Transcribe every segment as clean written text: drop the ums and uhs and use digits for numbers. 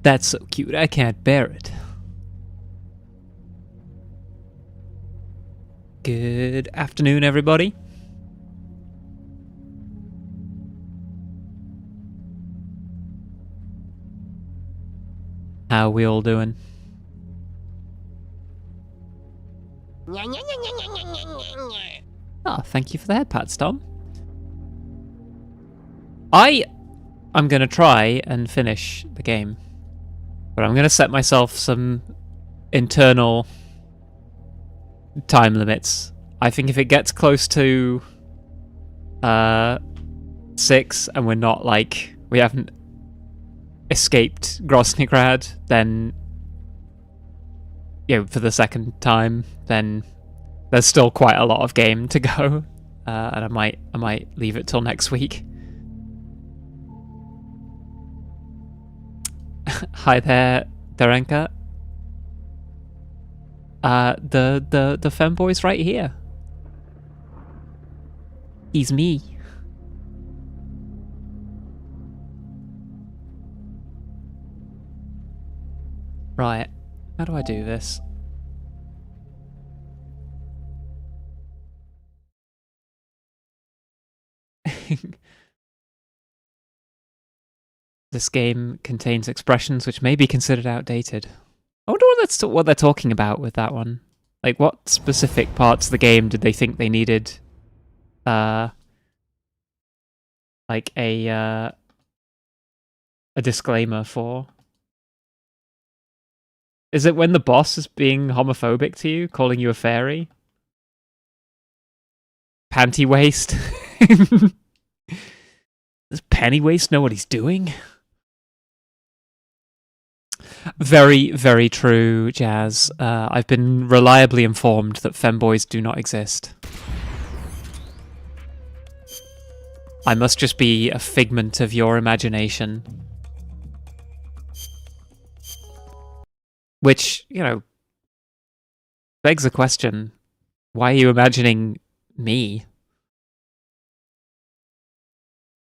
That's so cute, I can't bear it. Good afternoon, everybody. How are we all doing? Oh, thank you for the head pats, Tom. I'm gonna try and finish the game, but I'm gonna set myself some internal time limits. I think if it gets close to 6 and we're not like, we haven't escaped Grosnigrad, then, you know, for the second time, then there's still quite a lot of game to go, and I might leave it till next week. Hi there, Darenka. The femboy's right here. He's me. Right, how do I do this? This game contains expressions which may be considered outdated. I wonder what they're talking about with that one. Like, what specific parts of the game did they think they needed, like a disclaimer for? Is it when the boss is being homophobic to you, calling you a fairy? Panty waist? Does Pennywaist know what he's doing? Very, very true, Jazz. I've been reliably informed that femboys do not exist. I must just be a figment of your imagination. Which, you know, begs the question, why are you imagining me?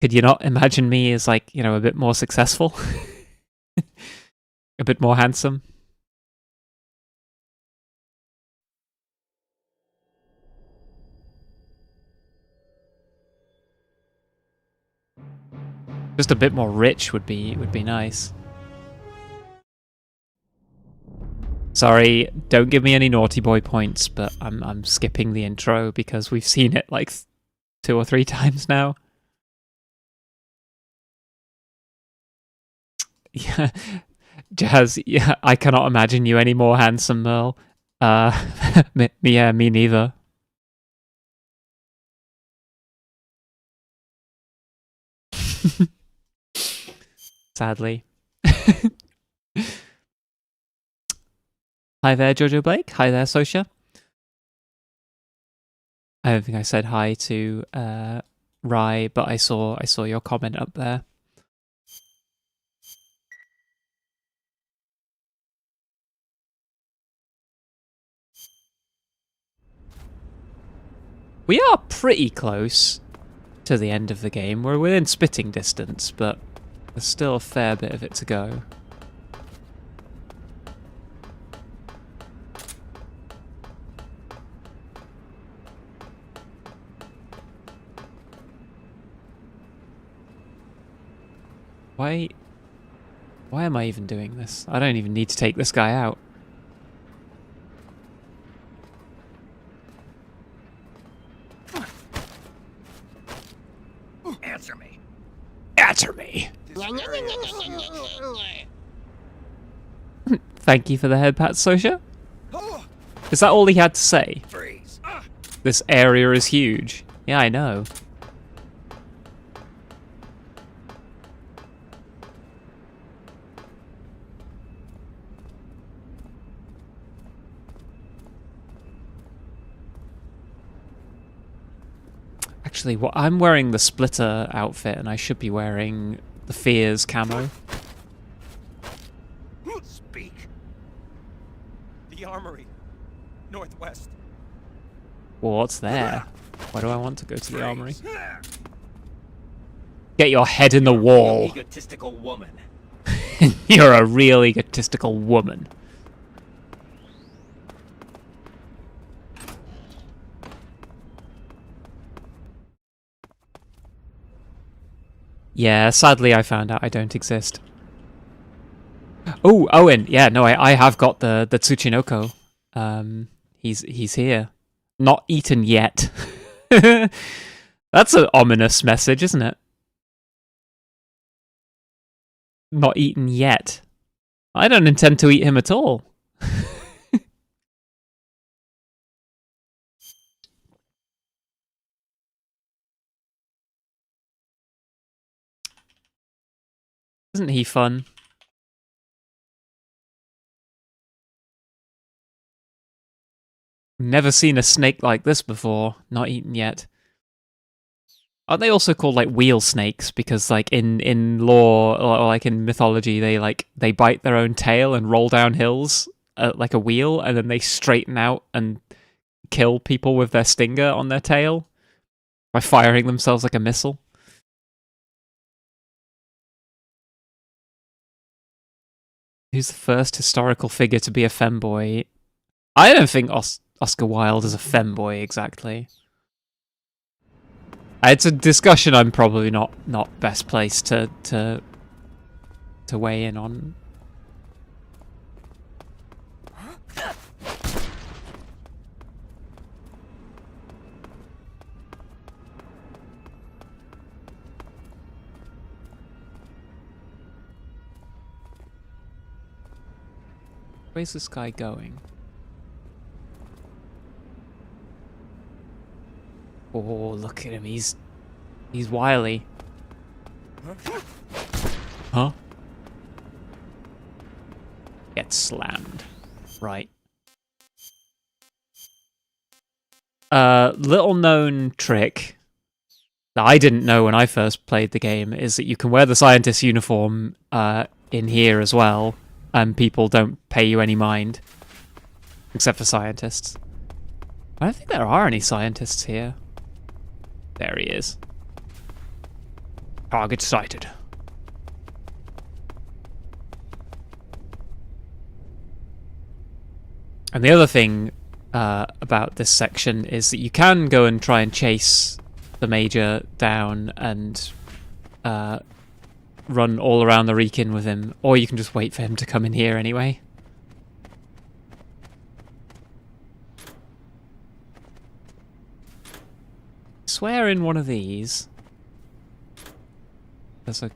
Could you not imagine me as, like, you know, a bit more successful? A bit more handsome? Just a bit more rich would be nice. Sorry, don't give me any naughty boy points, but I'm skipping the intro because we've seen it like 2 or 3 times now. Yeah, Jazz, yeah, I cannot imagine you any more handsome, Merle. Yeah, me neither. Sadly. Hi there, Jojo Blake. Hi there, Sosha. I don't think I said hi to Rai, but I saw your comment up there. We are pretty close to the end of the game. We're within spitting distance, but there's still a fair bit of it to go. Why am I even doing this? I don't even need to take this guy out. Answer me. Answer me! Thank you for the head pat, Sosha. Is that all he had to say? Freeze. This area is huge. Yeah, I know. Actually, I'm wearing the splitter outfit, and I should be wearing the Fears camo. Speak. The armory. Northwest. Well, what's there? Why do I want to go to the armory? Get your head in the wall. Egotistical woman. You're a real egotistical woman. Yeah, sadly I found out I don't exist. Oh, Owen. Yeah, no, I have got the Tsuchinoko. He's here. Not eaten yet. That's an ominous message, isn't it? Not eaten yet. I don't intend to eat him at all. Isn't he fun? Never seen a snake like this before. Not eaten yet. Aren't they also called like wheel snakes? Because like in lore or like in mythology, they bite their own tail and roll down hills like a wheel, and then they straighten out and kill people with their stinger on their tail by firing themselves like a missile. Who's the first historical figure to be a femboy? I don't think Oscar Wilde is a femboy exactly. It's a discussion I'm probably not best placed to weigh in on. Where's this guy going? Oh, look at him. He's wily. Huh? Get slammed. Right. Little known trick that I didn't know when I first played the game is that you can wear the scientist uniform in here as well, and people don't pay you any mind. Except for scientists. I don't think there are any scientists here. There he is. Target sighted. And the other thing about this section is that you can go and try and chase the Major down and run all around the Reekin with him, or you can just wait for him to come in here anyway. I swear in one of these there's a...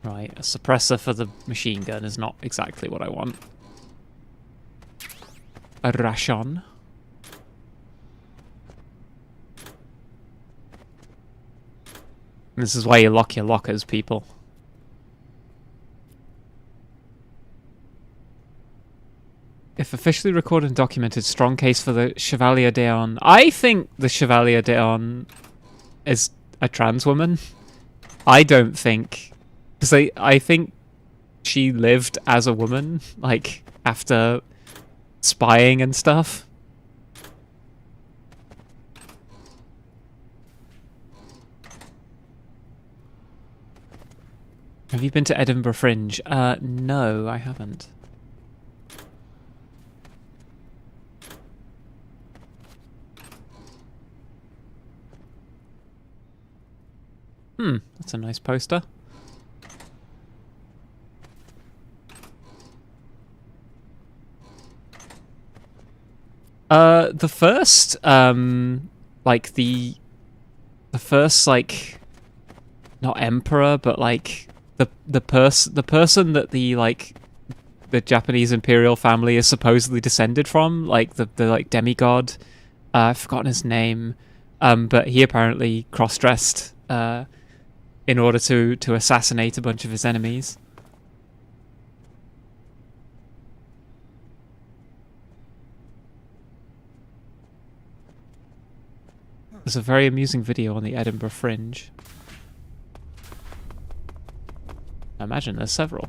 Right, a suppressor for the machine gun is not exactly what I want. A ration. This is why you lock your lockers, people. If officially recorded and documented, strong case for the Chevalier d'Eon. I think the Chevalier d'Eon is a trans woman. I don't think... Because I think she lived as a woman, like, after spying and stuff. Have you been to Edinburgh Fringe? No, I haven't. That's a nice poster. The first, like the first, like, not emperor, but like the person that the Japanese imperial family is supposedly descended from, like the like demigod. I've forgotten his name, but he apparently cross-dressed in order to assassinate a bunch of his enemies. There's a very amusing video on the Edinburgh Fringe. I imagine there's several.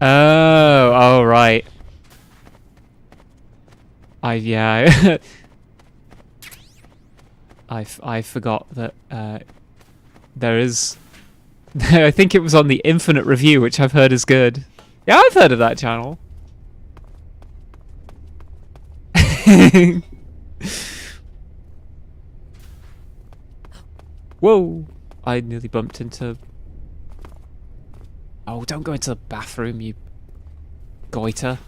Oh, right. Yeah. I forgot that there is. I think it was on the Infinite Review, which I've heard is good. Yeah, I've heard of that channel. Whoa! I nearly bumped into... Oh, don't go into the bathroom, you goiter.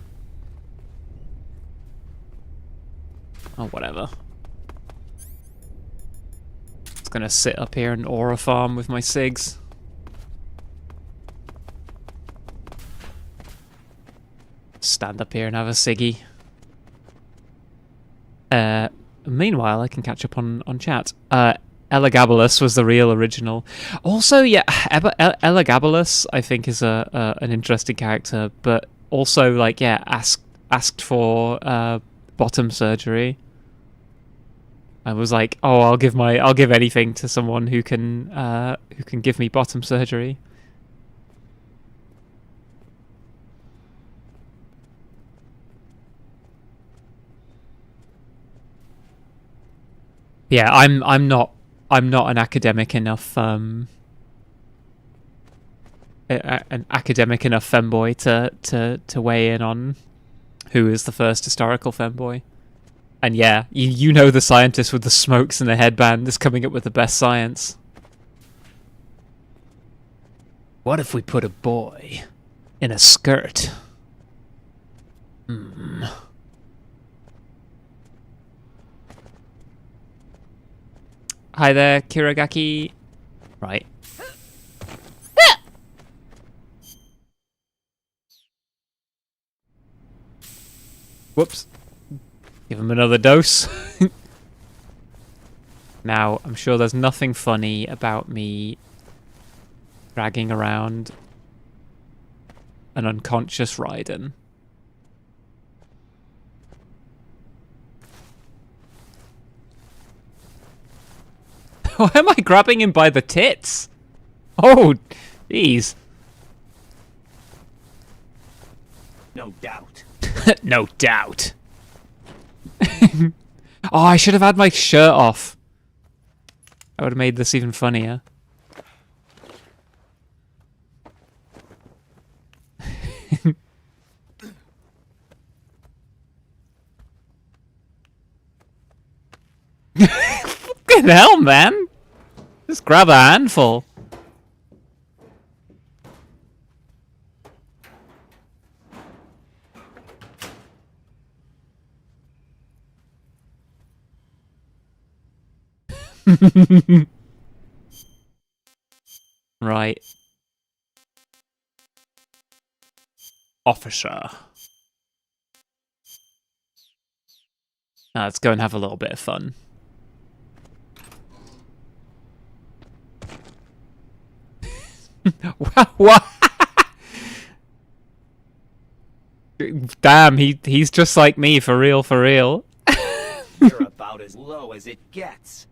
Oh, whatever. Just gonna sit up here and aura farm with my cigs. Stand up here and have a ciggy. Meanwhile, I can catch up on chat. Elagabalus was the real original. Also, yeah, Elagabalus I think is an interesting character, but also like yeah, asked for bottom surgery. I was like, oh, I'll give anything to someone who can give me bottom surgery. Yeah, I'm not an academic enough an academic enough femboy to weigh in on who is the first historical femboy. And yeah, you know the scientist with the smokes and the headband is coming up with the best science. What if we put a boy in a skirt? Hi there, Kiragaki. Right. Whoops. Give him another dose. Now, I'm sure there's nothing funny about me dragging around an unconscious Raiden. Why am I grabbing him by the tits? Oh, jeez. No doubt. No doubt. Oh, I should have had my shirt off. That would have made this even funnier. Fucking hell, man. Just grab a handful. Right. Officer. Now let's go and have a little bit of fun. What? Damn, he's just like me, for real, for real. You're about as low as it gets.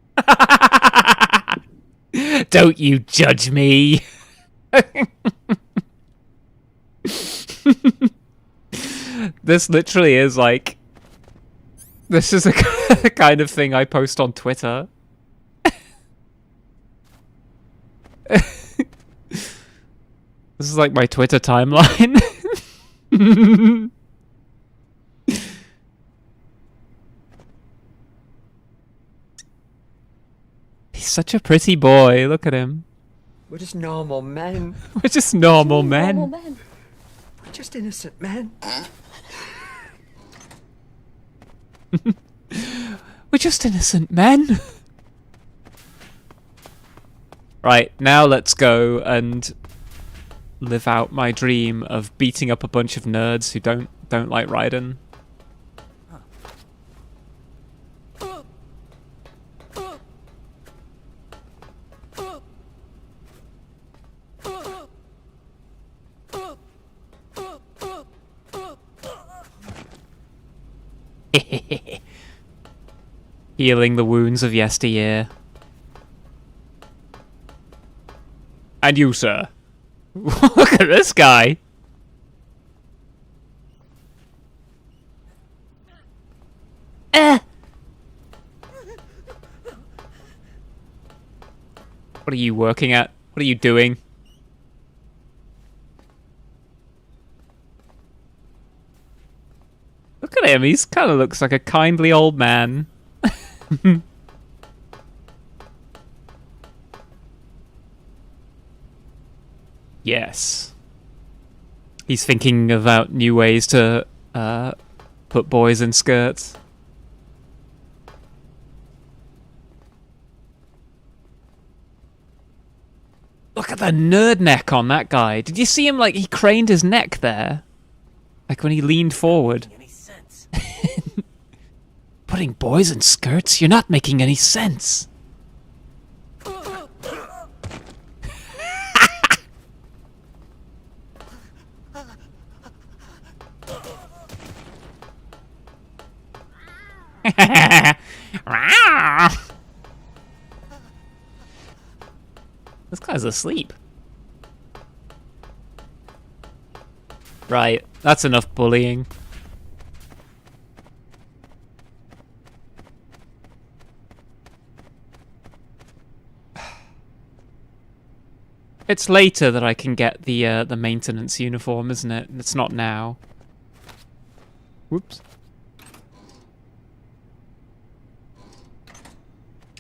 Don't you judge me. This literally is like... This is a kind of thing I post on Twitter. This is like my Twitter timeline. He's such a pretty boy. Look at him. We're just normal men. We're just normal men. We're just innocent men. We're just innocent men. Right, now let's go and live out my dream of beating up a bunch of nerds who don't like Raiden. Healing the wounds of yesteryear. And you, sir. Look at this guy. What are you working at? What are you doing? Look at him. He's kind of looks like a kindly old man. Yes. He's thinking about new ways to put boys in skirts. Look at the nerd neck on that guy. Did you see him, like, he craned his neck there? Like when he leaned forward. Any sense? Putting boys in skirts? You're not making any sense. This guy's asleep. Right, that's enough bullying. It's later that I can get the maintenance uniform, isn't it? It's not now. Whoops.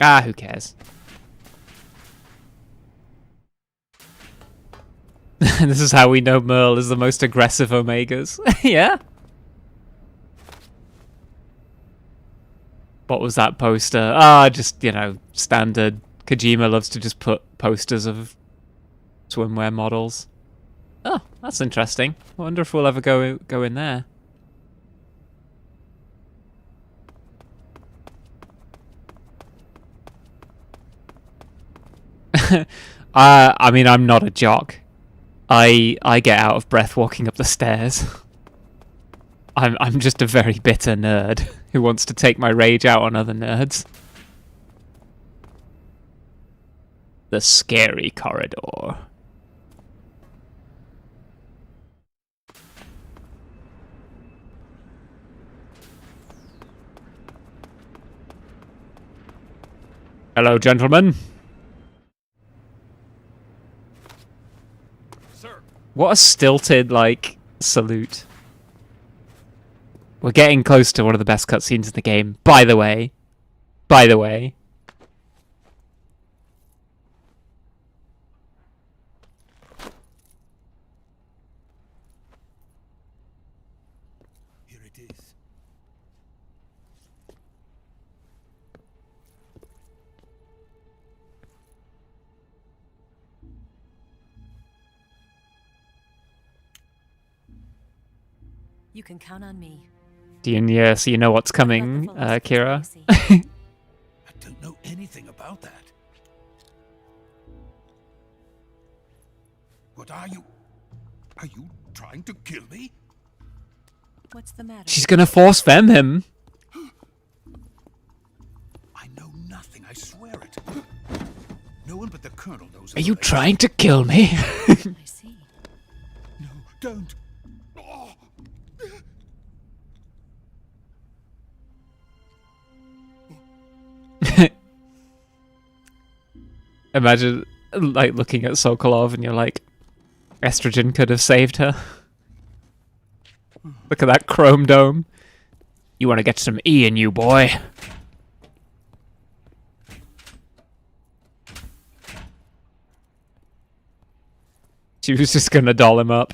Ah, who cares? This is how we know Merle is the most aggressive Omegas. Yeah? What was that poster? Ah, just, you know, standard. Kojima loves to just put posters of swimwear models. Oh, that's interesting. I wonder if we'll ever go in there. I mean, I'm not a jock. I get out of breath walking up the stairs. I'm just a very bitter nerd who wants to take my rage out on other nerds. The scary corridor. Hello, gentlemen. Sir. What a stilted, like, salute. We're getting close to one of the best cutscenes in the game, by the way. By the way. Here it is. You can count on me. So you know what's coming, Kira? I don't know anything about that. What are you? Are you trying to kill me? What's the matter? She's gonna force femme him. I know nothing, I swear it. No one but the Colonel knows. Are you trying to kill me? I see. No, don't. Oh. Imagine, like, looking at Sokolov and you're like, estrogen could have saved her. Look at that chrome dome. You want to get some E in you, boy. She was just gonna doll him up.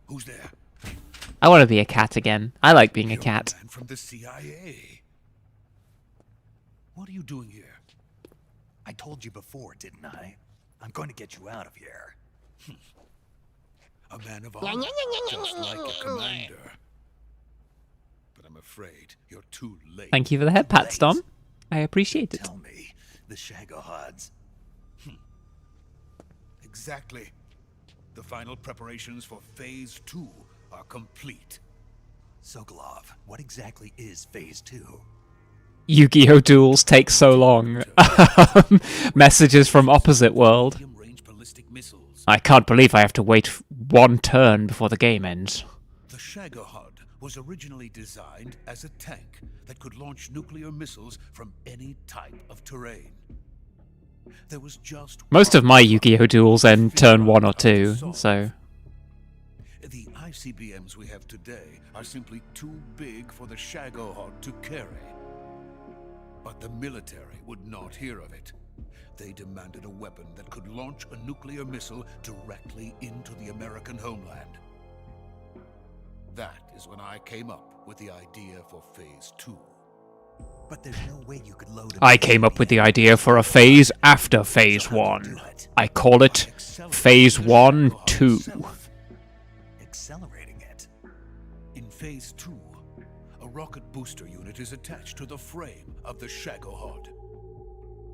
Who's there? I want to be a cat again. I like being a You're cat. man from the CIA. What are you doing here? I told you before, didn't I? I'm going to get you out of here. A man of honor, just like a commander. But I'm afraid you're too late. Thank you for the head pats, Dom. I appreciate it. Tell me, the Shagohods. Exactly. The final preparations for Phase 2 are complete. Sokolov, what exactly is Phase 2? Yu-Gi-Oh! Duels take so long. Messages from opposite world. Medium-range ballistic missiles. I can't believe I have to wait one turn before the game ends. The Shagohod was originally designed as a tank that could launch nuclear missiles from any type of terrain. There was just Most of one my Yu-Gi-Oh duels end turn 1 or 2, solve. so The ICBMs we have today are simply too big for the Shagohod to carry. But the military would not hear of it. They demanded a weapon that could launch a nuclear missile directly into the American homeland. That is when I came up with the idea for Phase 2. But there's no way you could load. I came up with the idea for a phase after Phase 1. I call it Phase 1 2. Accelerating it. In Phase 2, a rocket booster unit is attached to the frame of the Shagohod.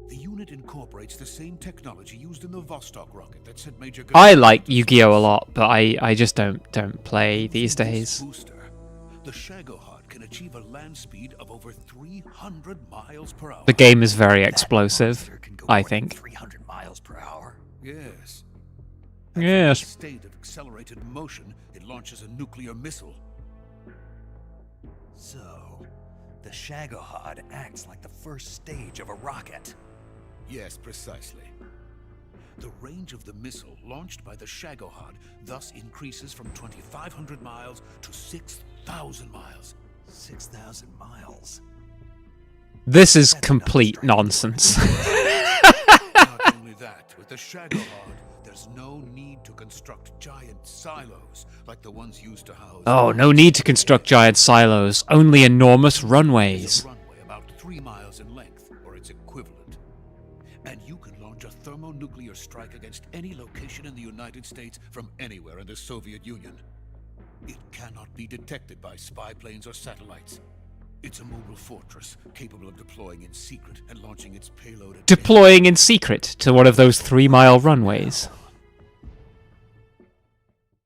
The unit incorporates the same technology used in the Vostok rocket that sent Major I like Yu-Gi-Oh a lot, but I just don't play these days. Booster, the Shagohod can achieve a land speed of over 300 miles per hour. The game is very explosive, Monster can go I more than think. 300 miles per hour. Yes. Yes. In a state of accelerated motion, it launches a nuclear missile. So, the Shagohod acts like the first stage of a rocket. Yes, precisely. The range of the missile launched by the Shagohod thus increases from 2,500 miles to 6,000 miles. 6,000 miles. This is complete nonsense. Not only that, with the Shagohod, there's no need to construct giant silos like the ones used to house... Oh, no need to construct giant silos, only enormous There's runways. a runway about 3 miles in length, or its equivalent. And you can launch a thermonuclear strike against any location in the United States from anywhere in the Soviet Union. It cannot be detected by spy planes or satellites. It's a mobile fortress, capable of deploying in secret and launching its payload at Deploying in secret to one of those 3-mile runways.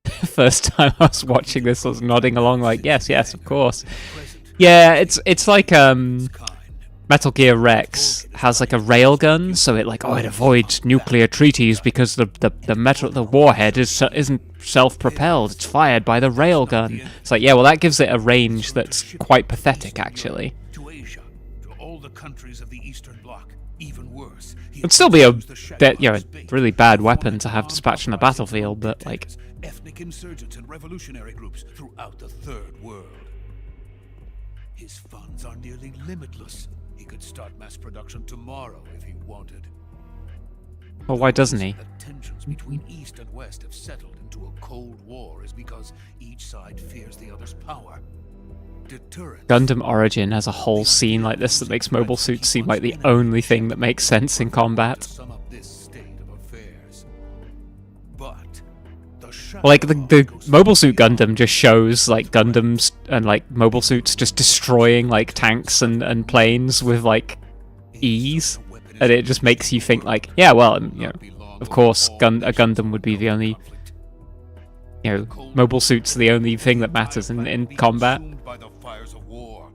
First time I was watching this, I was nodding along like, yes, of course. Yeah, it's like Metal Gear Rex has like a railgun, so it it avoids nuclear treaties because the warhead isn't self-propelled. It's fired by the railgun. It's like, yeah, well, that gives it a range that's quite pathetic, actually. to Asia, to all the countries of the Eastern Bloc. Even worse, It'd still be a really bad weapon to have dispatched on the battlefield, but like, ethnic insurgents and revolutionary groups throughout the Third World. His funds are nearly limitless. He could start mass production tomorrow if he wanted. well, why doesn't he? The tensions between East and West have settled into a Cold War is because each side fears the other's power. Deterrence. Gundam Origin has a whole scene like this that makes mobile suits seem like the only thing that makes sense in combat. To sum up this state of affairs. But the Like, the Mobile Suit Gundam just shows, like, Gundams and, like, mobile suits just destroying, like, tanks and planes with, like, ease. And it just makes you think, like, yeah, well, of course, a Gundam would be the only, mobile suits are the only thing that matters in combat. Consumed by the fires of war.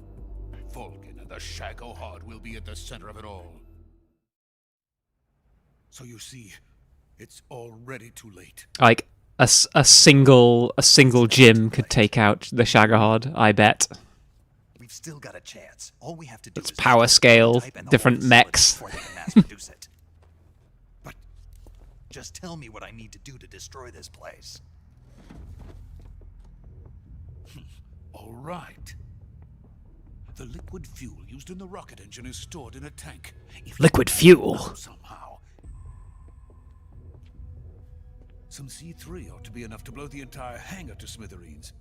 Vulcan and the Shagohod will be at the center of it all. So you see, it's already too late. Like, a single gym could take out the Shagohod, I bet. We've still got a chance. All we have to do It's is power make a scale, prototype and the different whole facility mechs. before they can mass produce it. But just tell me what I need to do to destroy this place. All right. The liquid fuel used in the rocket engine is stored in a tank. If you Liquid can fuel? somehow. Some C3 ought to be enough to blow the entire hangar to smithereens.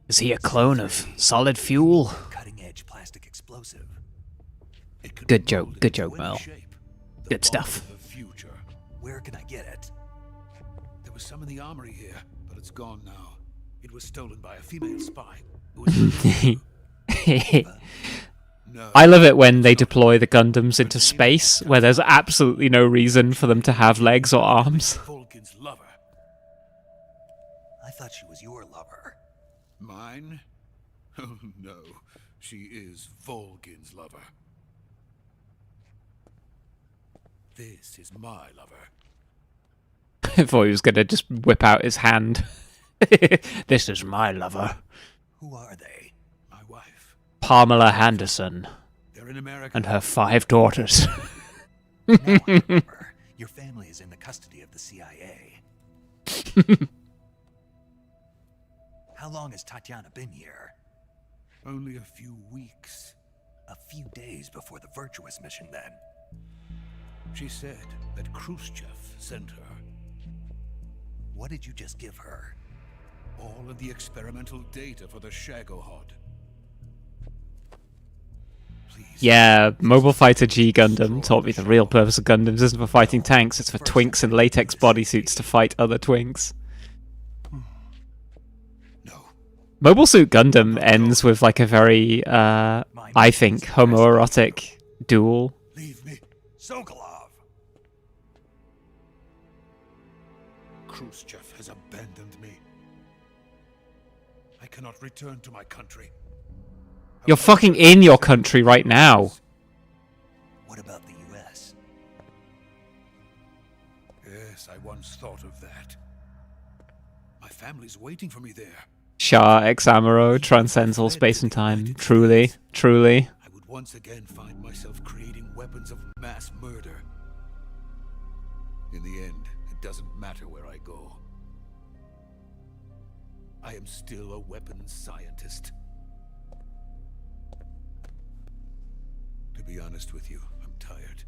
Is he a clone of solid fuel? Cutting-edge plastic explosive. It could Good be joke, molded good into joke, any Mel. shape. The Good bomb stuff. of the future. Where can I get it? There was some in the armory here, but it's gone now. It was stolen by a female spy. Who was no. I love it when they deploy the Gundams into space, where there's absolutely no reason for them to have legs or arms. Vulcan's lover. I thought she was your lover. Mine? Oh no, she is Vulcan's lover. This is my lover. I thought he was gonna just whip out his hand. This is my lover. Who are they? My wife. Pamela Henderson They're in America. and her 5 daughters. Now I remember. Your family is in the custody of the CIA. How long has Tatiana been here? Only a few weeks. A few days before the Virtuous mission, then. She said that Khrushchev sent her. What did you just give her? All of the experimental data for the Shagohod. Please. Yeah, Mobile Fighter G Gundam taught me the real purpose of Gundams isn't for fighting tanks, it's for twinks in latex bodysuits to fight other twinks. No. Mobile Suit Gundam ends with like a very, I think, homoerotic duel. Leave me. Sokolov! Khrushchev has abandoned me. I cannot return to my country. You're fucking in your country right now. What about the US? Yes, I once thought of that. My family's waiting for me there. Shah ex Amuro transcends all space and time. Truly, truly. I would once again find myself creating weapons of mass murder. In the end, it doesn't matter where I go. I am still a weapons scientist. To be honest with you, I'm tired.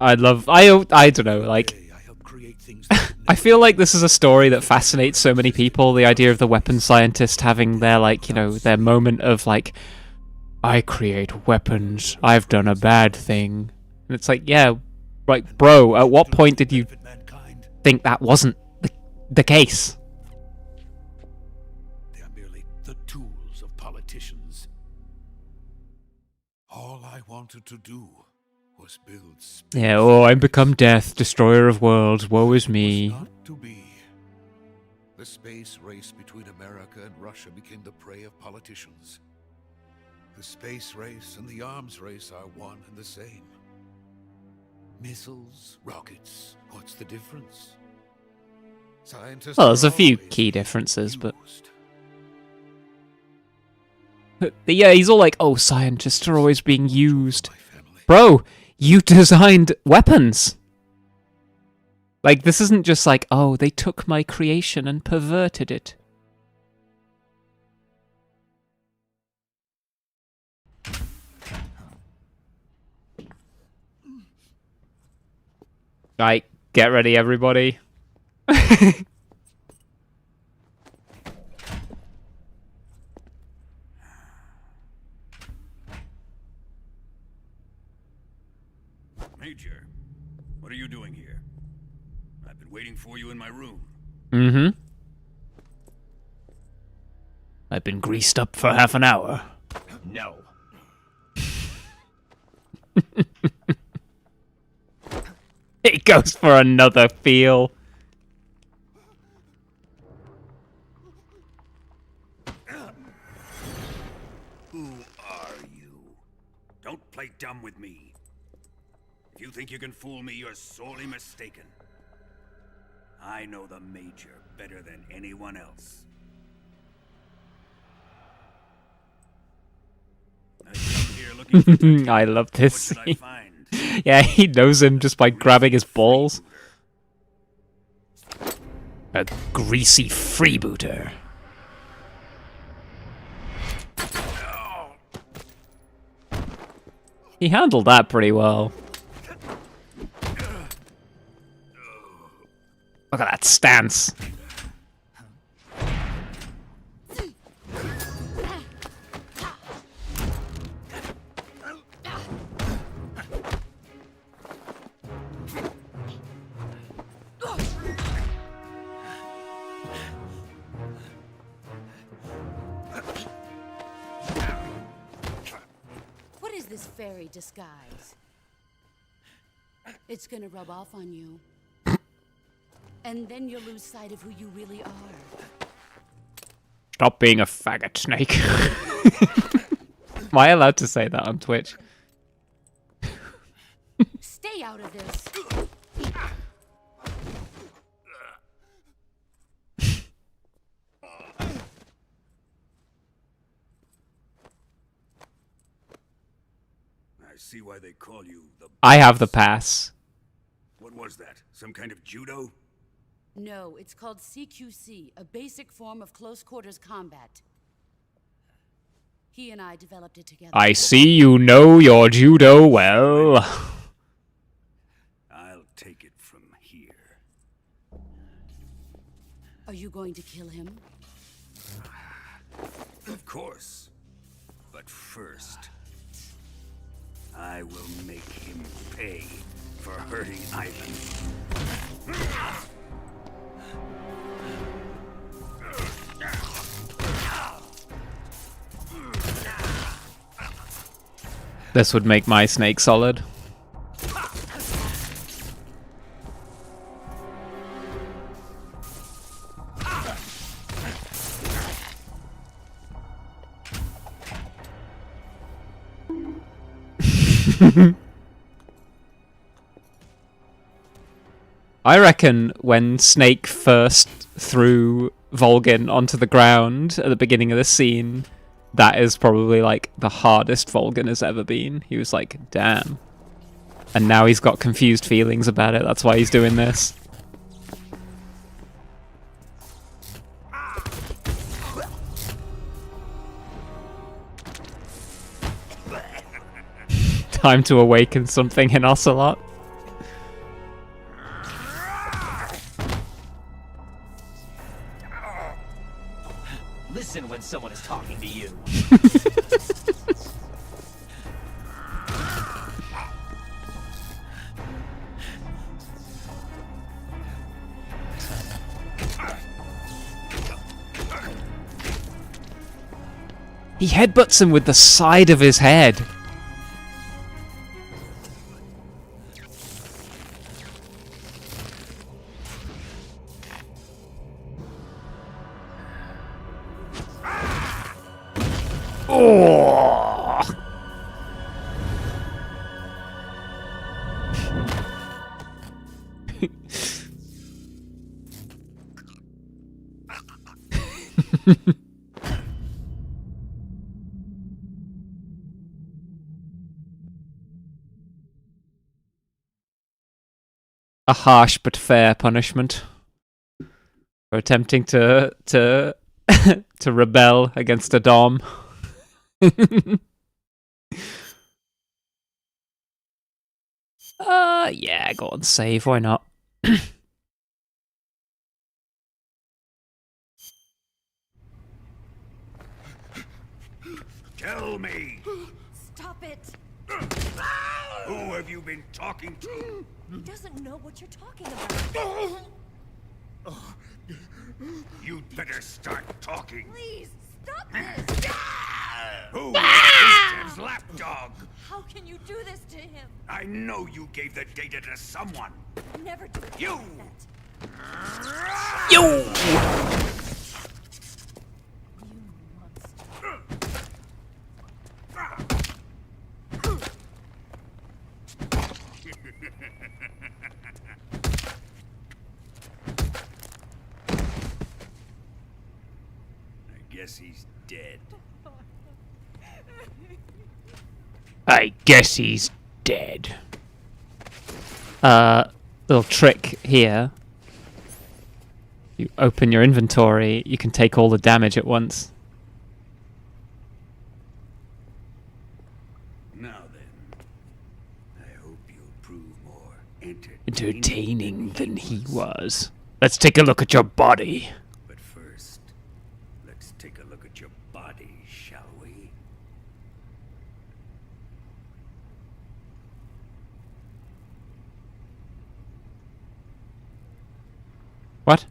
I don't know, like, Today, I help create things that I feel like this is a story that fascinates so many people, the idea of the weapons scientist having their, like, you know, their moment of, like, I create weapons, I've done a bad thing. And it's like, yeah, right, bro, at what point did you benefit mankind. think that wasn't the case? They are merely the tools of politicians. All I wanted to do was build space. Yeah, oh, I'm become death, destroyer of worlds, woe is It was me. not to be. The space race between America and Russia became the prey of politicians. The space race and the arms race are one and the same. Missiles, rockets, what's the difference? Scientists Well, there's are a few always key differences, but used. yeah, he's all like, oh, scientists are always being used. My family. Bro, you designed weapons. Like, this isn't just like, oh, they took my creation and perverted it. Right, get ready, everybody. Major, what are you doing here? I've been waiting for you in my room. Mm-hmm. I've been greased up for half an hour. No. He goes for another feel. Who are you? Don't play dumb with me. If you think you can fool me, you're sorely mistaken. I know the Major better than anyone else. I come here looking for Tatiana. I love this What should I scene. find? Yeah, he knows him just by grabbing his balls. A greasy freebooter. He handled that pretty well. Look at that stance. What is this fairy disguise? It's gonna rub off on you. And then you'll lose sight of who you really are. Stop being a faggot, Snake. Am I allowed to say that on Twitch? Stay out of this. see why they call you the... I have the pass. What was that? Some kind of judo? No, it's called CQC, a basic form of close quarters combat. He and I developed it together. I see you know your judo well. I'll take it from here. Are you going to kill him? Of course. But first, I will make him pay for hurting Ivan. This would make my snake solid. I reckon when Snake first threw Volgin onto the ground at the beginning of the scene, that is probably like the hardest Volgin has ever been. He was like, damn. And now he's got confused feelings about it. That's why he's doing this. Time to awaken something in Ocelot. Listen when someone is talking to you. He headbutts him with the side of his head. Oh! A harsh but fair punishment for attempting to to rebel against a dom. Yeah, go on, save, why not? Tell me, Stop it! who have you been talking to? He doesn't know what you're talking about. You'd better start talking. Please, stop this! Who is Dev's lapdog? How can you do this to him? I know you gave the data to someone. Never do You! that. Yo! I guess he's dead. I guess he's dead. Little trick here. You open your inventory, you can take all the damage at once. Now then, I hope you'll prove more Entertaining than he was. Let's take a look at your body. But first, let's take a look at your body, shall we? What?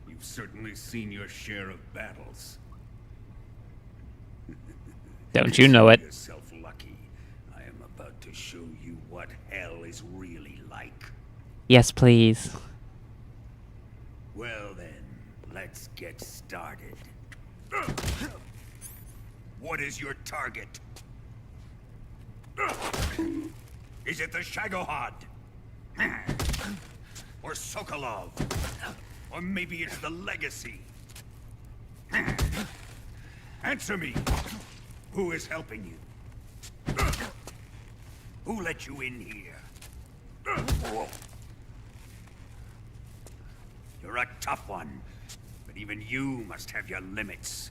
You've certainly seen your share of battles. Don't you know it? Yourself lucky. I am about to show you what hell is really like. Yes, please. Well then, let's get started. What is your target? Is it the Shagohod? Or Sokolov? Or maybe it's the Legacy? Answer me! Who is helping you? Who let you in here? You're a tough one, but even you must have your limits.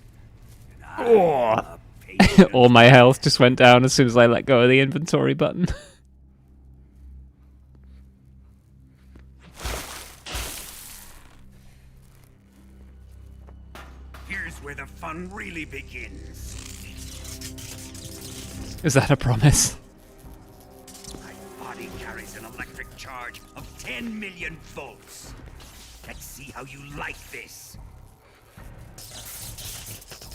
And I'm a patient All my health just went down as soon as I let go of the inventory button. Here's where the fun really begins. Is that a promise? My body carries an electric charge of 10 million volts. Let's see how you like this.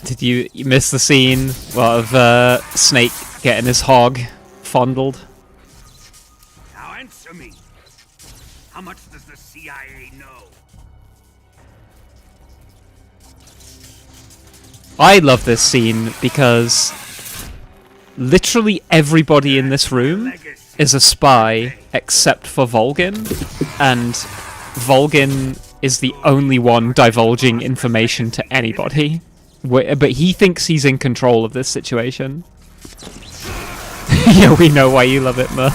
Did you miss the scene of Snake getting his hog fondled? Now answer me. How much does the CIA know? I love this scene because literally everybody in this room is a spy except for Volgin, and Volgin is the only one divulging information to anybody. But he thinks he's in control of this situation. Yeah, we know why you love it, Mer.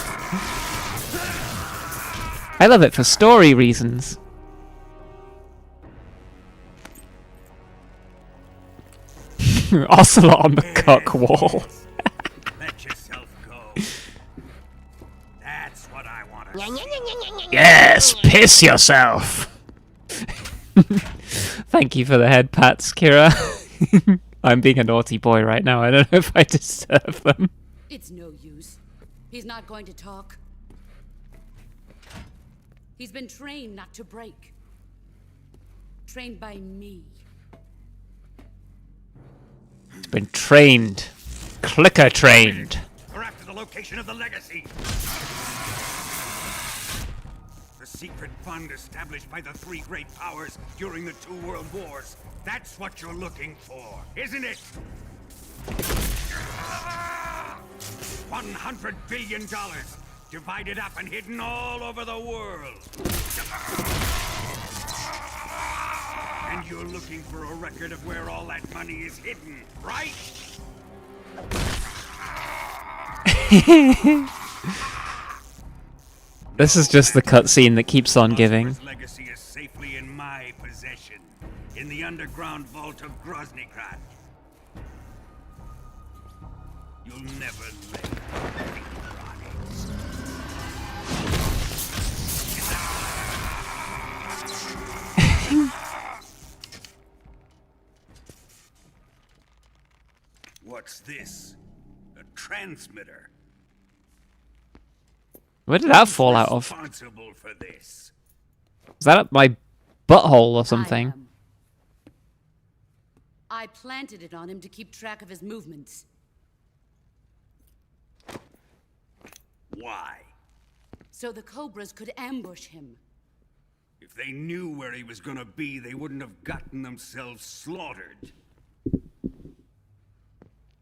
I love it for story reasons. Ocelot on the cock wall. Let yourself go. That's what I want to see. Yes, piss yourself. Thank you for the head pats, Kira. I'm being a naughty boy right now. I don't know if I deserve them. It's no use. He's not going to talk. He's been trained not to break. Trained by me. It's been trained. Clicker trained. We're after the location of the legacy. The secret fund established by the three great powers during the 2 world wars. That's what you're looking for, isn't it? $100 billion divided up and hidden all over the world. And you're looking for a record of where all that money is hidden, right? This is just the cutscene that keeps on giving. His legacy is safely in my possession, in the underground vault of Groznygrad. You'll never lay finger on it. What's this? A transmitter. Where did that fall out of? Responsible for this. Is that up my butthole or I something? am. I planted it on him to keep track of his movements. Why? So the Cobras could ambush him. If they knew where he was gonna be, they wouldn't have gotten themselves slaughtered.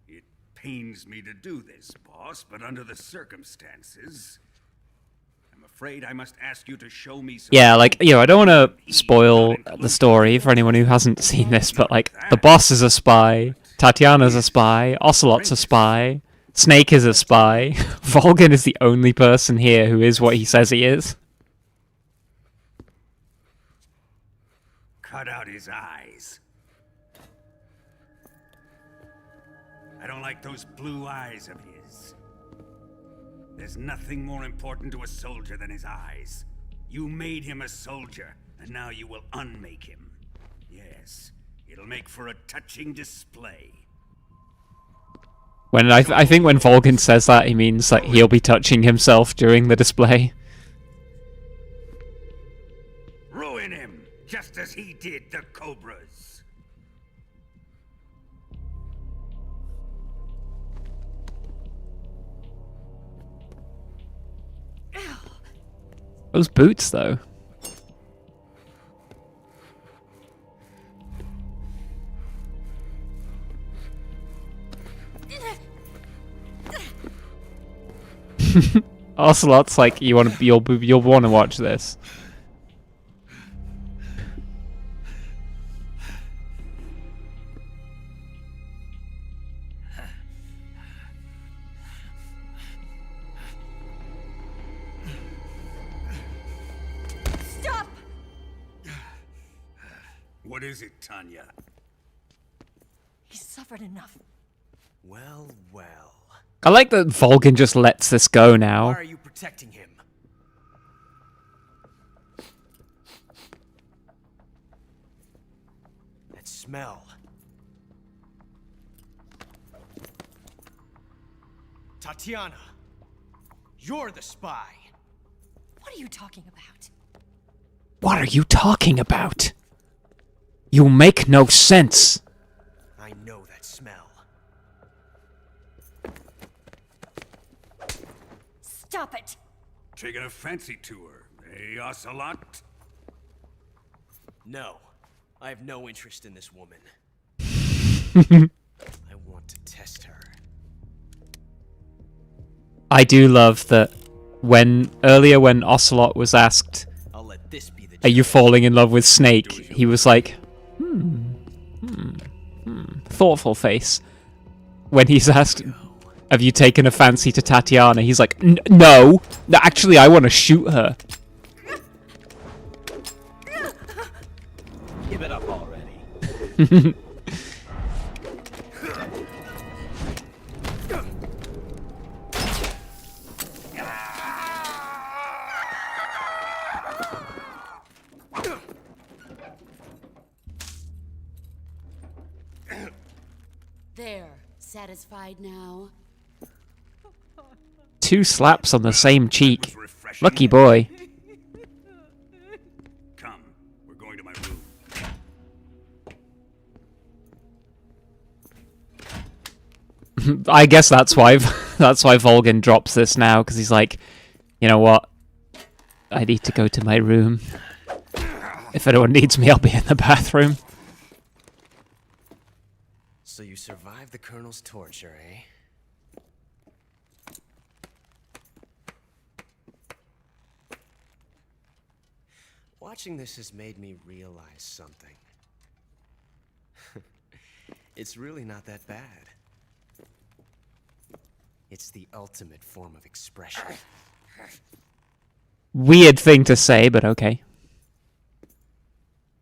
It pains me to do this, boss, but under the circumstances, I'm afraid I must ask you to show me some... Yeah, like, I don't want to spoil the story for anyone who hasn't seen this, but, like, the boss is a spy, Tatiana's a spy, Ocelot's a spy, Snake is a spy, Volgin is the only person here who is what he says he is. Cut out his eyes. I don't like those blue eyes of his. There's nothing more important to a soldier than his eyes. You made him a soldier, and now you will unmake him. Yes, it'll make for a touching display. When I think when Volgin says that, he means that he'll be touching himself during the display. Ruin him, just as he did the Cobras. Those boots, though. Ocelot's like, you'll want to watch this. What is it, Tanya? He's suffered enough. Well, well. I like that Volgin just lets this go now. Why are you protecting him? That smell. Tatiana, you're the spy. What are you talking about? What are you talking about? You make no sense. I know that smell. Stop it! Taking a fancy to her, eh, Ocelot? No, I have no interest in this woman. I want to test her. I do love that when Ocelot was asked, I'll let this be the "Are you falling in love with Snake?" he was like, thoughtful face. When he's asked, "Have you taken a fancy to Tatiana?" he's like, No, actually, I want to shoot her." Give it up already. There. Satisfied now? 2 slaps on the same cheek. Was refreshing. Lucky boy. Come, we're going to my room. I guess that's why Volgin drops this now, because he's like, you know what? I need to go to my room. If anyone needs me, I'll be in the bathroom. So you survived the Colonel's torture, eh? Watching this has made me realize something. It's really not that bad. It's the ultimate form of expression. Weird thing to say, but okay.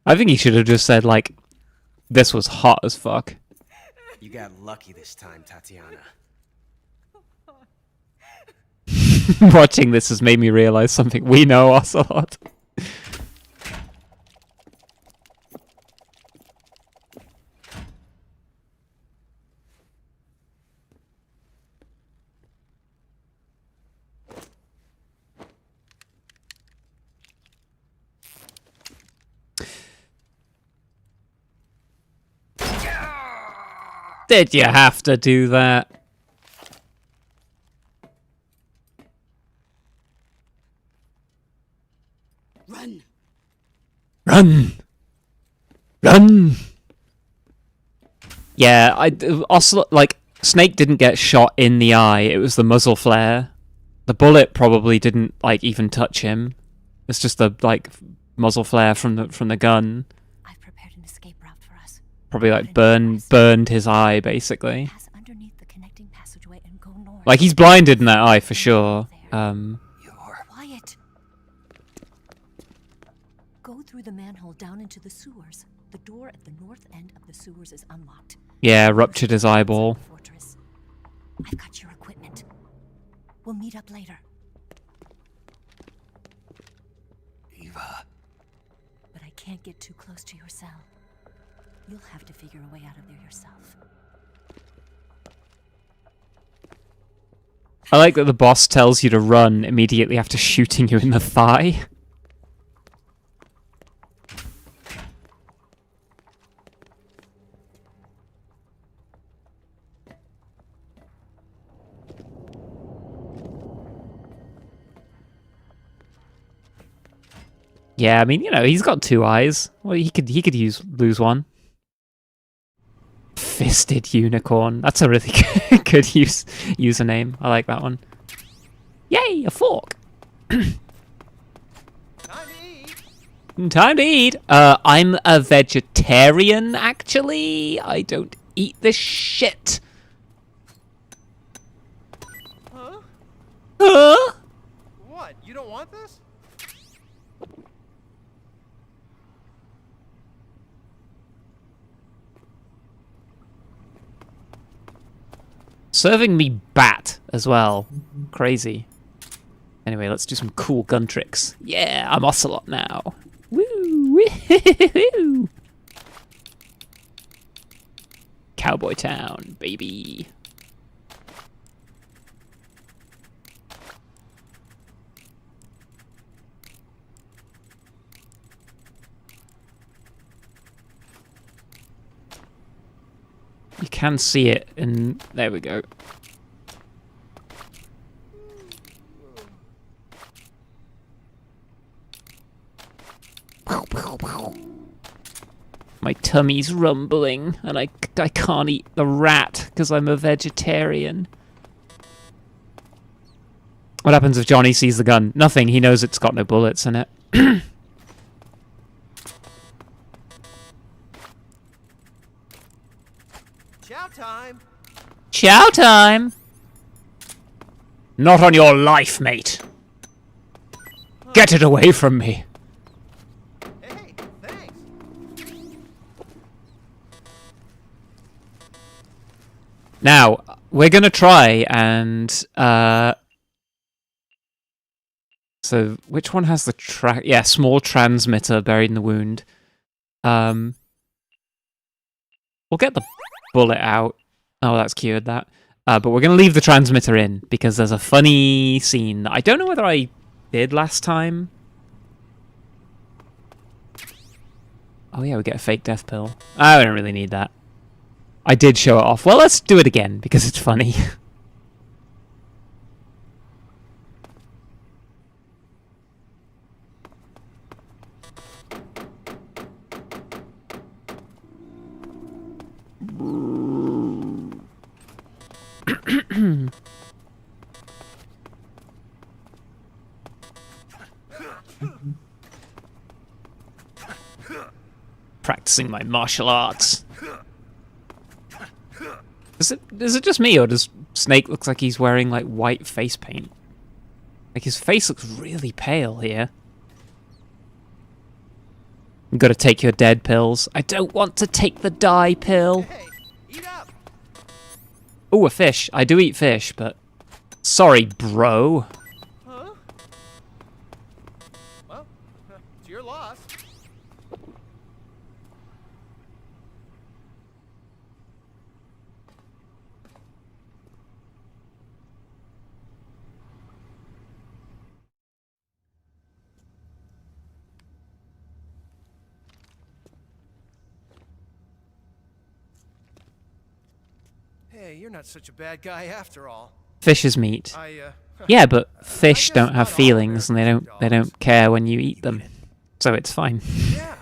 I think he should have just said, like, this was hot as fuck. You got lucky this time, Tatiana. Watching this has made me realize something we know Ocelot. Did you have to do that? Run! Run! Run! Yeah, Ocelot, like, Snake didn't get shot in the eye, it was the muzzle flare. The bullet probably didn't, like, even touch him. It's just the, like, muzzle flare from the gun. I've prepared an escape route for us. Probably, like, burned his eye, basically. Pass underneath the connecting passageway and go north. Like, he's blinded in that eye, for sure. Quiet. Go through the manhole down into the sewers. The door at the north end of the sewers is unlocked. Yeah, ruptured his eyeball. Fortress. I've got your equipment. We'll meet up later. Eva. But I can't get too close to your cell. You'll have to figure a way out of there yourself. I like that the boss tells you to run immediately after shooting you in the thigh. Yeah, I mean, you know, he's got 2 eyes. Well, he could lose one. Fisted Unicorn. That's a really good username. I like that one. Yay, a fork. Time to eat. I'm a vegetarian, actually. I don't eat this shit. Huh? Huh? What? You don't want this? Serving me bat as well. Crazy. Anyway, let's do some cool gun tricks. Yeah, I'm Ocelot now. Woo! Woo! Cowboy Town, baby. You can see it, and there we go. My tummy's rumbling, and I can't eat the rat because I'm a vegetarian. What happens if Johnny sees the gun? Nothing. He knows it's got no bullets in it. Chow time. Chow time! Not on your life, mate. Get it away from me. Hey, thanks. Now, we're gonna try and, so, which one has the yeah, small transmitter buried in the wound. We'll get the bullet out. Oh, that's cured that. But we're gonna leave the transmitter in, because there's a funny scene that I don't know whether I did last time. Oh yeah, we get a fake death pill. I don't really need that. I did show it off. Well, let's do it again, because it's funny. Practicing my martial arts. Is it just me, or does Snake look like he's wearing like white face paint? Like his face looks really pale here. You gotta take your dead pills. I don't want to take the die pill. Hey, eat up. Oh, a fish. I do eat fish, but sorry, bro. Huh? Well, it's your loss. Hey, you're not such a bad guy after all. Fish is meat. Yeah, but fish don't have feelings, and they don't care when you eat them, so it's fine. Yeah.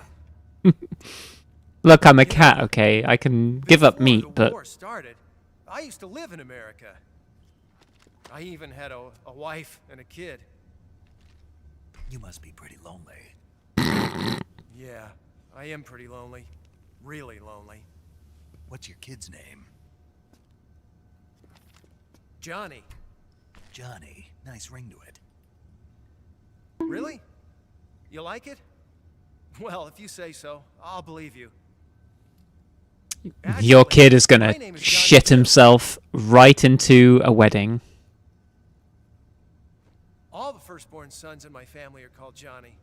Look, I'm a cat, okay? I can give up meat, Before but the war started, I used to live in America. I even had a wife and a kid. You must be pretty lonely. Yeah, I am pretty lonely. Really lonely. What's your kid's name? Johnny. Johnny. Nice ring to it. Really? You like it? Well, if you say so, I'll believe you. your kid is my gonna name is Johnny shit too. himself right into a wedding. All the firstborn sons in my family are called Johnny.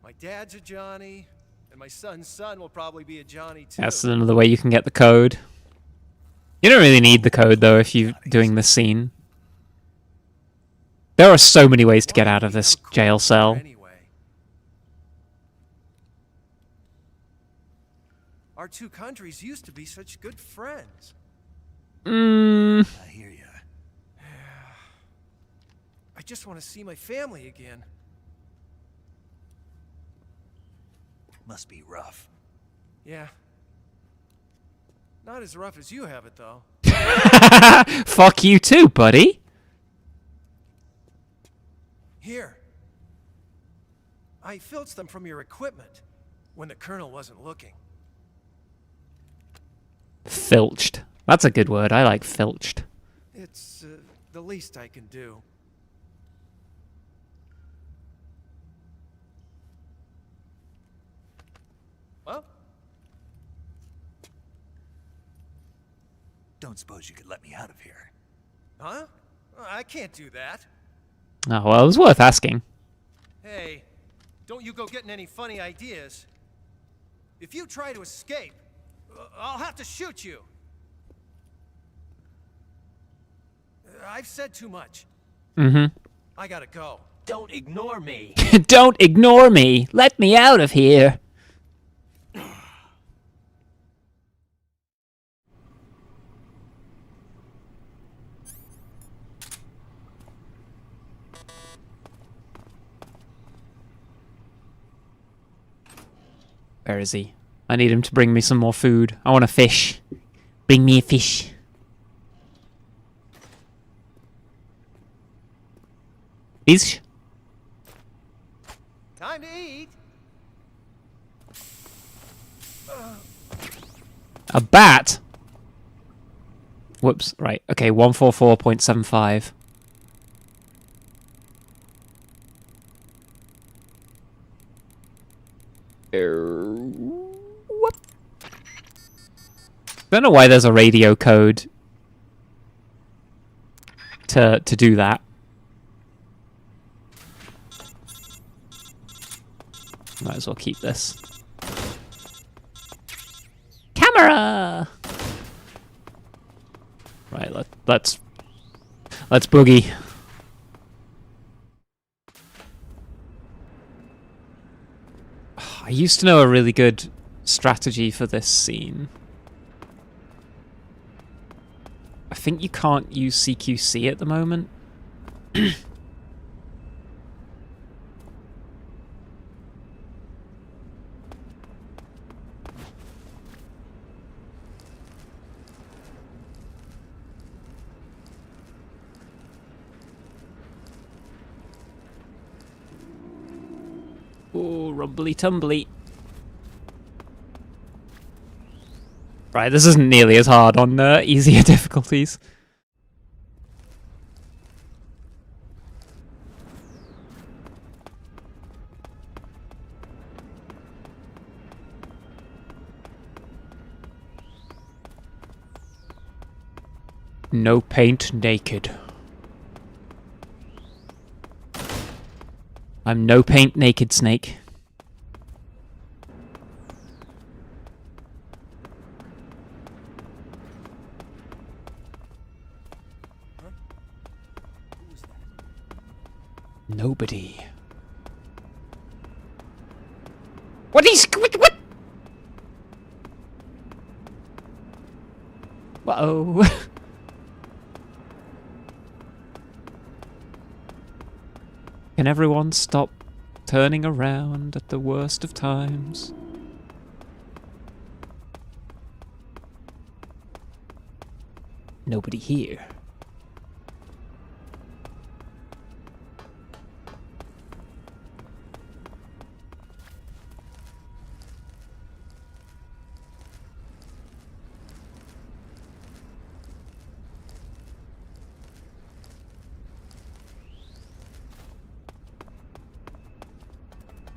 My dad's a Johnny, and my son's son will probably be a Johnny too. That's another way you can get the code. You don't really need the code, though, if you're doing this scene. There are so many ways to get out of this jail cell. Anyway. Our two countries used to be such good friends. I hear ya. I just want to see my family again. Must be rough. Yeah. Not as rough as you have it, though. Fuck you too, buddy. Here. I filched them from your equipment when the colonel wasn't looking. Filched. That's a good word. I like filched. It's the least I can do. Well, Don't suppose you could let me out of here? Huh? I can't do that. Oh, well, it was worth asking. Hey, don't you go getting any funny ideas. If you try to escape, I'll have to shoot you. I've said too much. Mm-hmm. I gotta go. Don't ignore me. Don't ignore me. Let me out of here. Where is he? I need him to bring me some more food. I want a fish. Bring me a fish. Fish? Time to eat. A bat? Whoops, right. Okay, 144.75. Whoop. Don't know why there's a radio code to do that. Might as well keep this. Camera. Right, let's boogie. I used to know a really good strategy for this scene. I think you can't use CQC at the moment. Oh, rumbly tumbly. Right, this isn't nearly as hard on easier difficulties. No paint naked. I'm no paint naked, Snake. Nobody. What is what? Whoa. Can everyone stop turning around at the worst of times? Nobody here.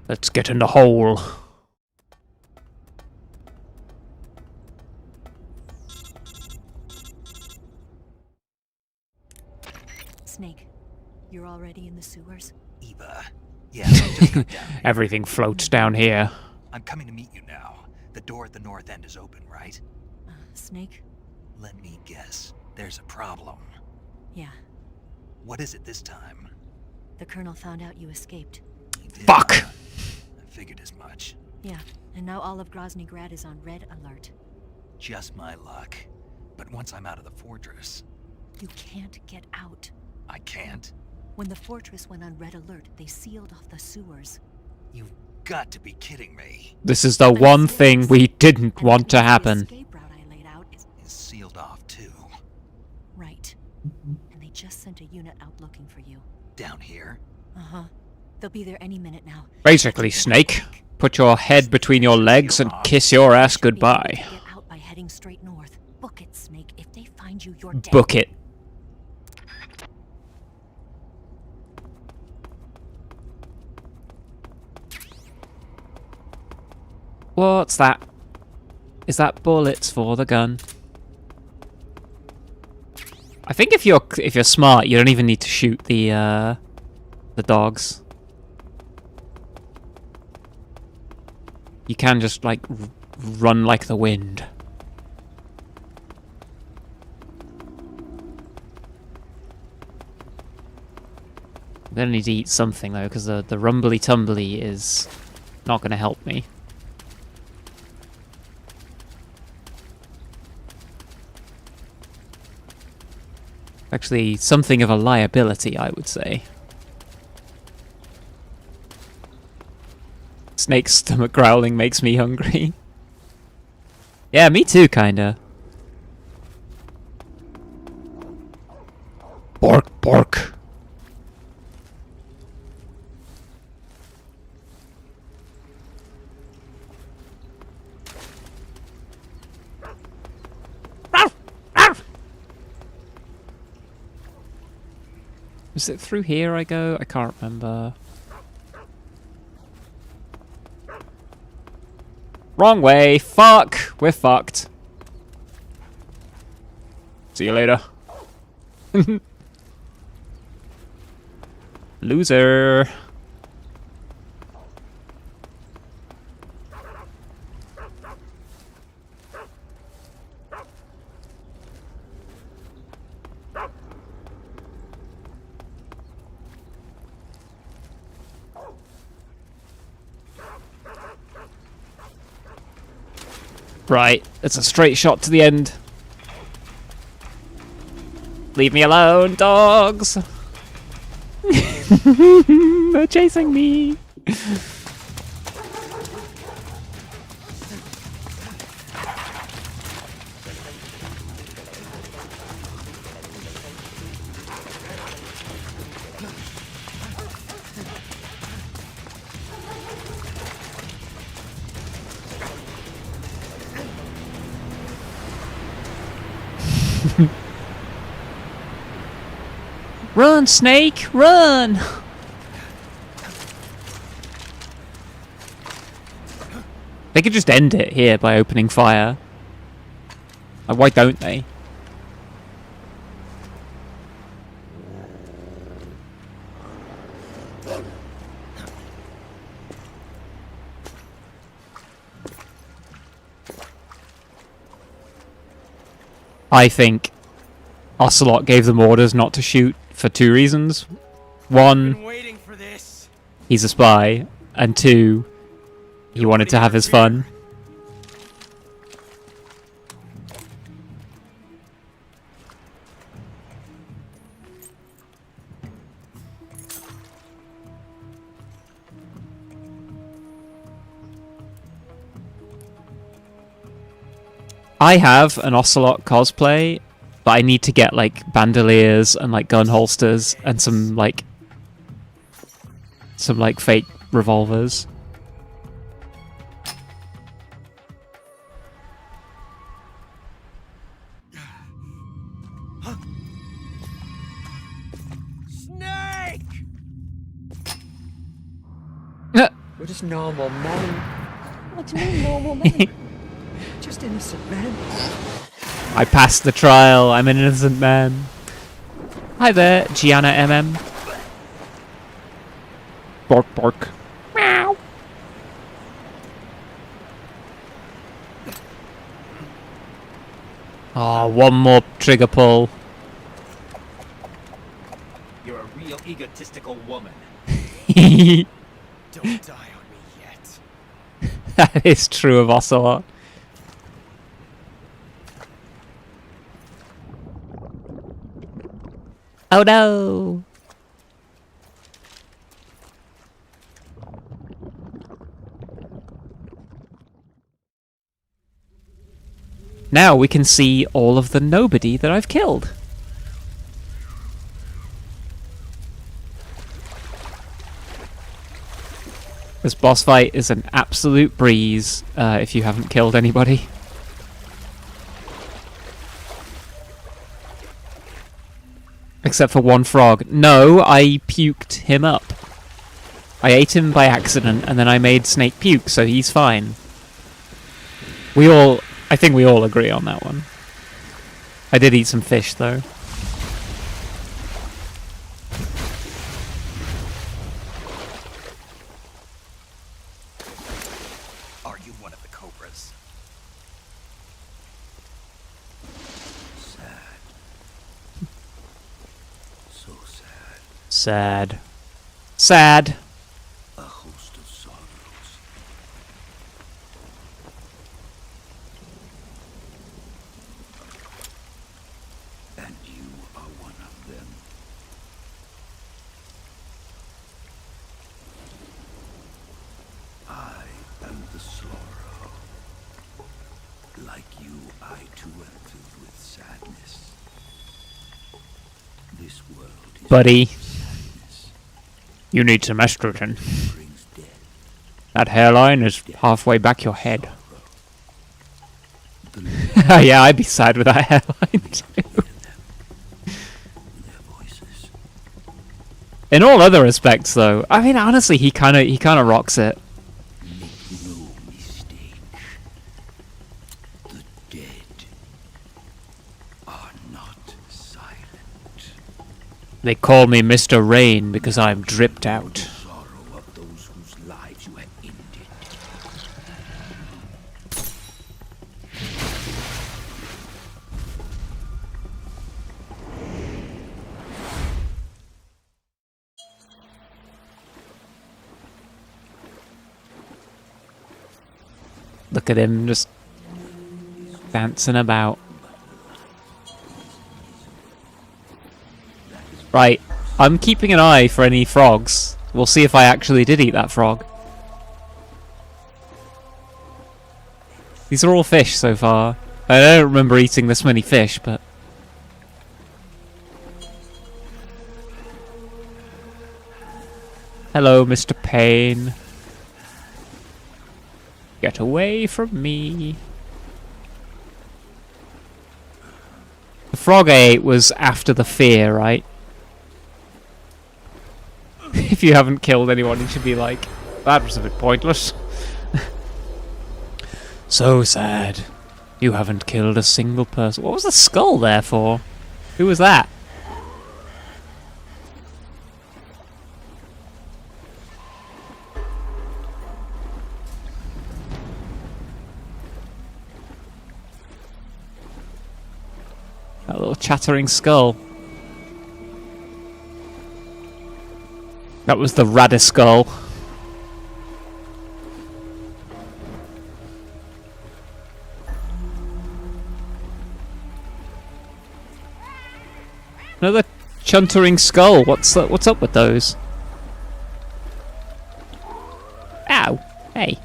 Let's get in the hole. Snake, you're already in the sewers? Eva. Yeah, just come down here. Everything floats down here. I'm coming to meet you now. The door at the north end is open, right? Snake? Let me guess. There's a problem. Yeah. What is it this time? The Colonel found out you escaped. He did. Fuck! I figured as much. Yeah, and now all of Grozny Grad is on red alert. Just my luck. But once I'm out of the fortress... You can't get out. I can't? When the fortress went on red alert, they sealed off the sewers. You've got to be kidding me. This is the one thing we didn't want to happen. The escape route I laid out is Sealed off, too. right. And they just sent a unit out looking for you. Down here? Uh-huh. They'll be there any minute now. Basically, Snake, put your head between your legs and kiss your ass goodbye. Get out by heading straight north. Book it, Snake. If they find you, you're dead. Book it. What's that? Is that bullets for the gun? I think if you're smart, you don't even need to shoot the dogs. You can just like run like the wind. I'm gonna need to eat something though, because the rumbly tumbly is not gonna help me. Actually, something of a liability, I would say. Snake's stomach growling makes me hungry. Yeah, me too, kinda. Bork, bork. Is it through here I go? I can't remember. Wrong way. Fuck. We're fucked. See you later. Loser. Right, it's a straight shot to the end. Leave me alone, dogs! They're chasing me! Run, Snake, run! They could just end it here by opening fire. Why don't they? I think Ocelot gave them orders not to shoot for two reasons. One, he's a spy, and two, he wanted to have his fun. I have an Ocelot cosplay, but I need to get like bandoliers and like gun holsters and some like fake revolvers. Snake! We're just normal men. What do you mean, normal men? Just innocent men. I passed the trial. I'm an innocent man. Hi there, Gianna MM. Bork, bork. Meow. Oh, one more trigger pull. You're a real egotistical woman. Don't die on me yet. That is true of Ocelot. Oh no! Now we can see all of the nobody that I've killed. This boss fight is an absolute breeze if you haven't killed anybody. Except for one frog. No, I puked him up. I ate him by accident, and then I made Snake puke, so he's fine. I think we all agree on that one. I did eat some fish, though. Are you one of the Cobras? Sad. So sad. Sad. Sad. A host of sorrows. And you are one of them. I am the Sorrow. Like you, I too am filled with sadness. This world is Buddy, sadness. you need some estrogen. Brings death. That hairline is halfway back your head. The living Yeah, I'd be sad with that hairline too. their voices. In all other respects, though, I mean, honestly, he kind of rocks it. Make no mistake. The dead are not silent. They call me Mr. Rain because I'm dripped out. Sorrow of those whose lives you have ended. Look at him just dancing about. Right, I'm keeping an eye for any frogs. We'll see if I actually did eat that frog. These are all fish so far. I don't remember eating this many fish, but... Hello, Mr. Payne. Get away from me. The frog I ate was after the fear, right? If you haven't killed anyone, you should be like, that was a bit pointless. So sad. You haven't killed a single person. What was the skull there for? Who was that? That little chattering skull. That was the Radiskull. Another chuntering skull. What's up with those? Ow. Hey.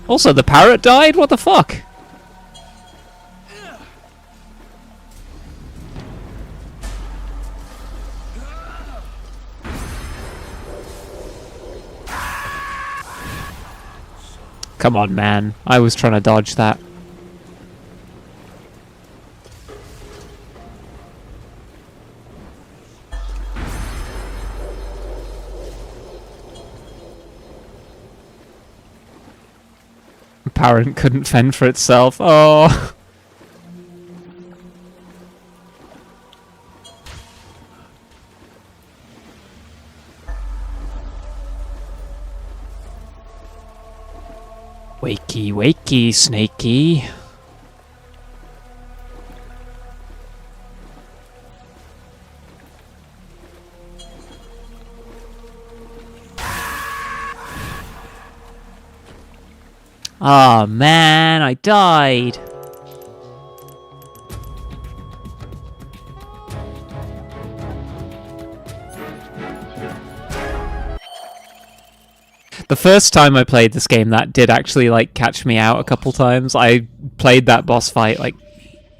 Also, the parrot died? What the fuck? Come on, man. I was trying to dodge that. Parent couldn't fend for itself. Oh. Wakey, wakey, snakey. Oh man, I died. The first time I played this game, that did actually like catch me out a couple times. I played that boss fight like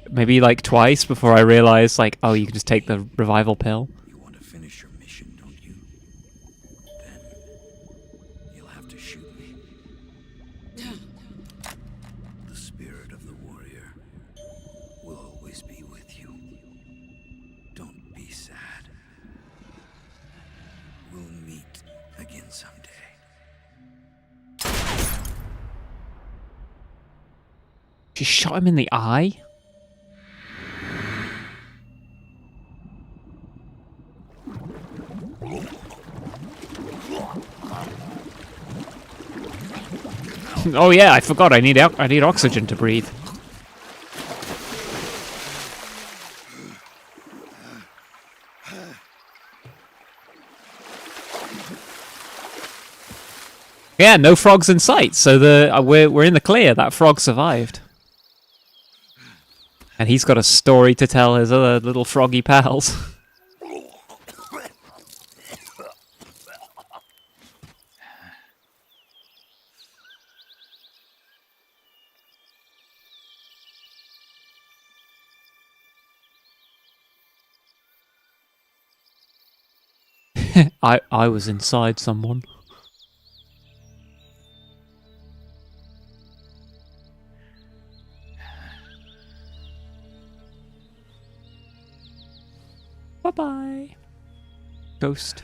maybe like twice before I realized like, oh, you can just take the revival pill. You want to finish your mission, don't you? Then you'll have to shoot me. The spirit of the warrior will always be with you. Don't be sad. We'll meet again someday. She shot him in the eye? Oh yeah, I forgot. I need oxygen to breathe. Yeah, no frogs in sight. So we're in the clear. That frog survived, and he's got a story to tell his other little froggy pals. I was inside someone. Bye-bye. Ghost.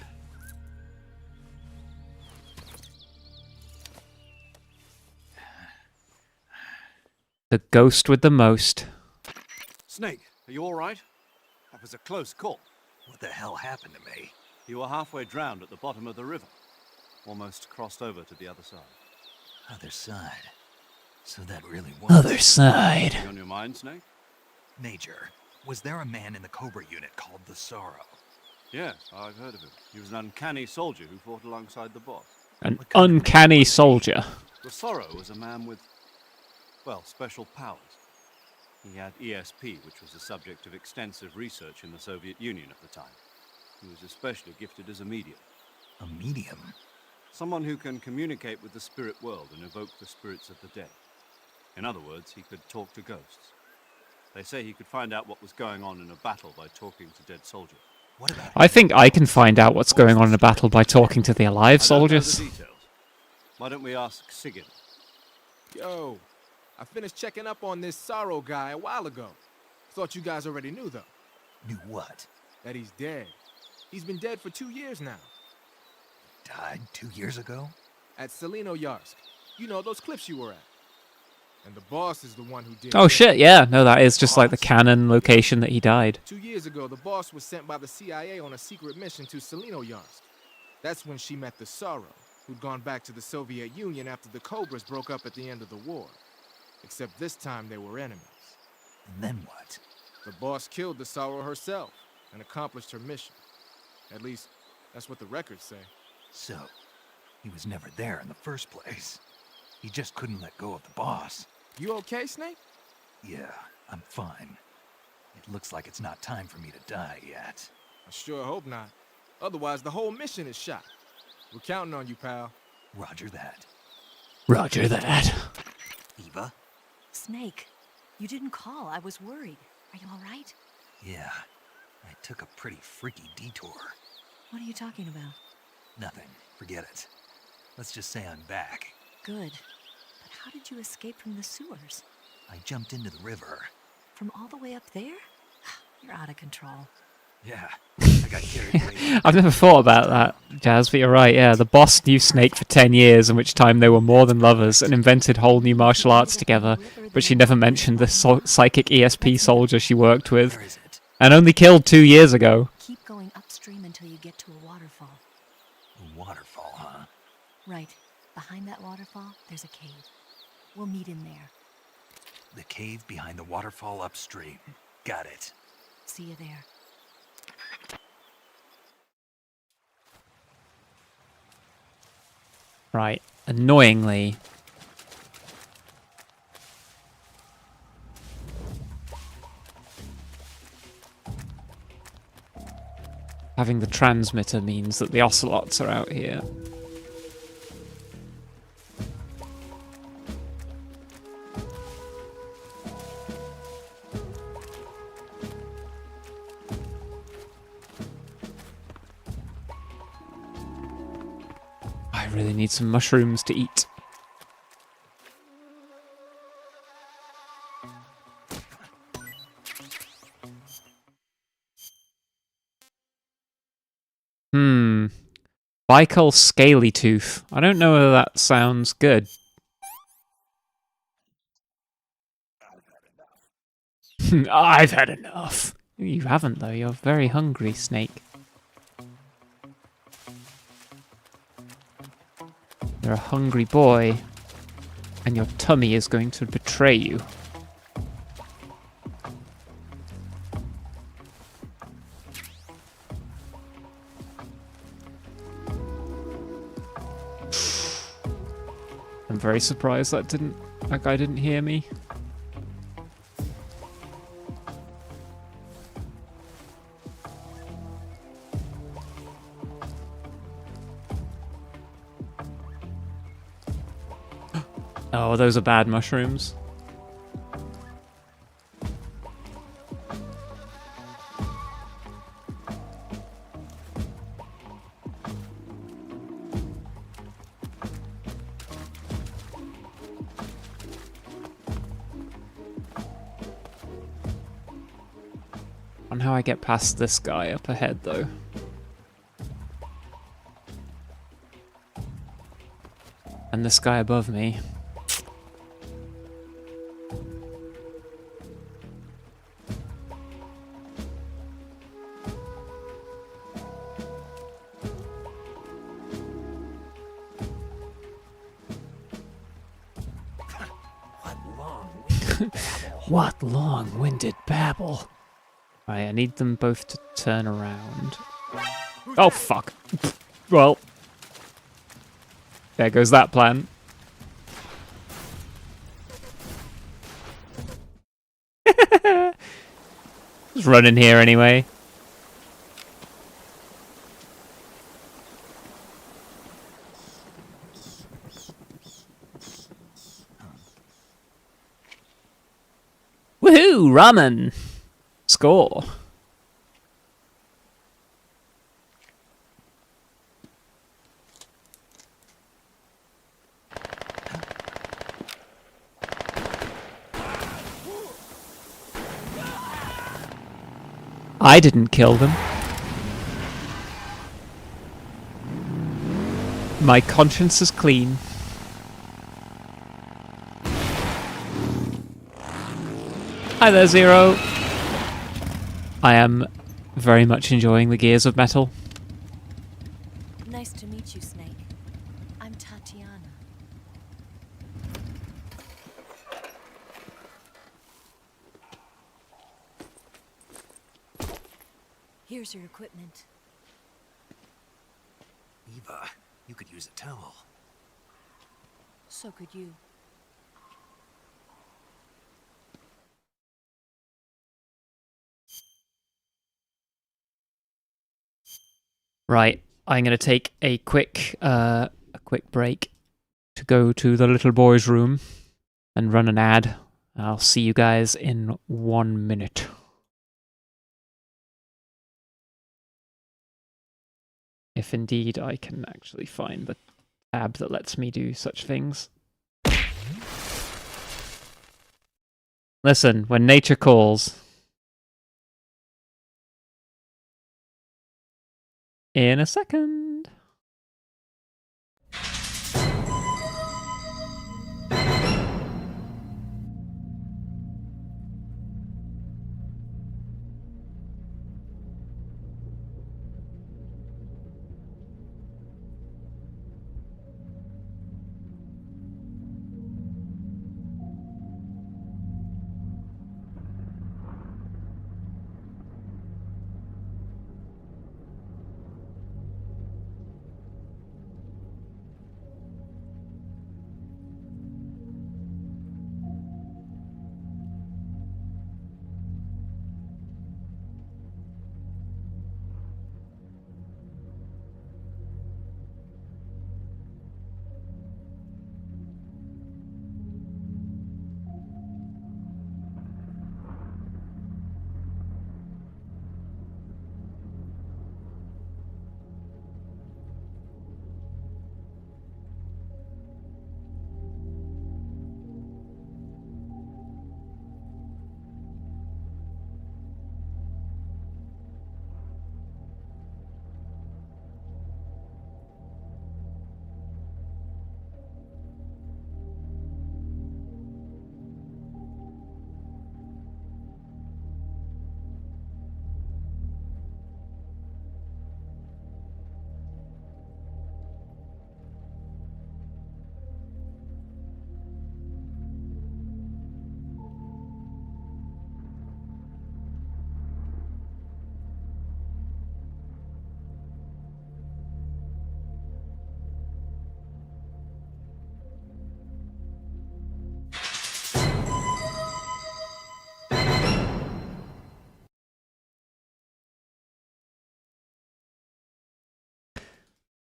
The ghost with the most. Snake, are you all right? That was a close call. What the hell happened to me? You were halfway drowned at the bottom of the river. Almost crossed over to the other side. Other side. So that really was... Other side. Anything on your mind, Snake? Major, was there a man in the Cobra unit called the Sorrow? Yes, I've heard of him. He was an uncanny soldier who fought alongside the boss. An uncanny soldier. The Sorrow was a man with, well, special powers. He had ESP, which was the subject of extensive research in the Soviet Union at the time. He was especially gifted as a medium. A medium? Someone who can communicate with the spirit world and evoke the spirits of the dead. In other words, he could talk to ghosts. They say he could find out what was going on in a battle by talking to dead soldiers. What about... I think I can find out what's going on in a battle by talking to the alive soldiers. I don't know the details. Why don't we ask Sigyn? Yo, I finished checking up on this Sorrow guy a while ago. Thought you guys already knew, though. Knew what? That he's dead. He's been dead for 2 years now. Died 2 years ago? At Selino-Yarsk. You know, those cliffs you were at. And the boss is the one who did Oh it. shit, yeah. No, that is just like the canon location that he died. 2 years ago, the boss was sent by the CIA on a secret mission to Selino-Yarsk. That's when she met the Sorrow, who'd gone back to the Soviet Union after the Cobras broke up at the end of the war. Except this time they were enemies. And then what? The boss killed the Sorrow herself and accomplished her mission. At least, that's what the records say. So, he was never there in the first place. He just couldn't let go of the boss. You okay, Snake? Yeah, I'm fine. It looks like it's not time for me to die yet. I sure hope not. Otherwise, the whole mission is shot. We're counting on you, pal. Roger that. Roger that. Eva? Snake, you didn't call. I was worried. Are you all right? Yeah, I took a pretty freaky detour. What are you talking about? Nothing. Forget it. Let's just say I'm back. Good. But how did you escape from the sewers? I jumped into the river. From all the way up there? You're out of control. Yeah, I got carried away. I've never thought about that, Jazz, but you're right, yeah. The boss knew Snake for 10 years, in which time they were more than lovers and invented whole new martial arts together, but she never mentioned the psychic ESP soldier she worked with, Where is it? and only killed 2 years ago. Keep going upstream until you get to a waterfall. A waterfall, huh? Right. Behind that waterfall, there's a cave. We'll meet in there. The cave behind the waterfall upstream. Got it. See you there. Right. Annoyingly, having the transmitter means that the ocelots are out here. I really need some mushrooms to eat. Baikal Scaly Tooth. I don't know whether that sounds good. I've had enough. You haven't, though. You're very hungry, Snake. You're a hungry boy. And your tummy is going to betray you. I'm very surprised that guy didn't hear me. Oh, those are bad mushrooms. On how I get past this guy up ahead, though. And this guy above me. What long-winded babble. Right, I need them both to turn around. Oh, fuck. Well, there goes that plan. Just run in here anyway. Woohoo! Ramen! Score. I didn't kill them. My conscience is clean. Hi there, Zero. I am very much enjoying the Gears of Metal. Nice to meet you, Snake. I'm Tatiana. Here's your equipment. Eva, you could use a towel. So could you. Right, I'm gonna take a quick break to go to the little boy's room and run an ad. I'll see you guys in 1 minute. If indeed I can actually find the tab that lets me do such things. Listen, when nature calls. In a second.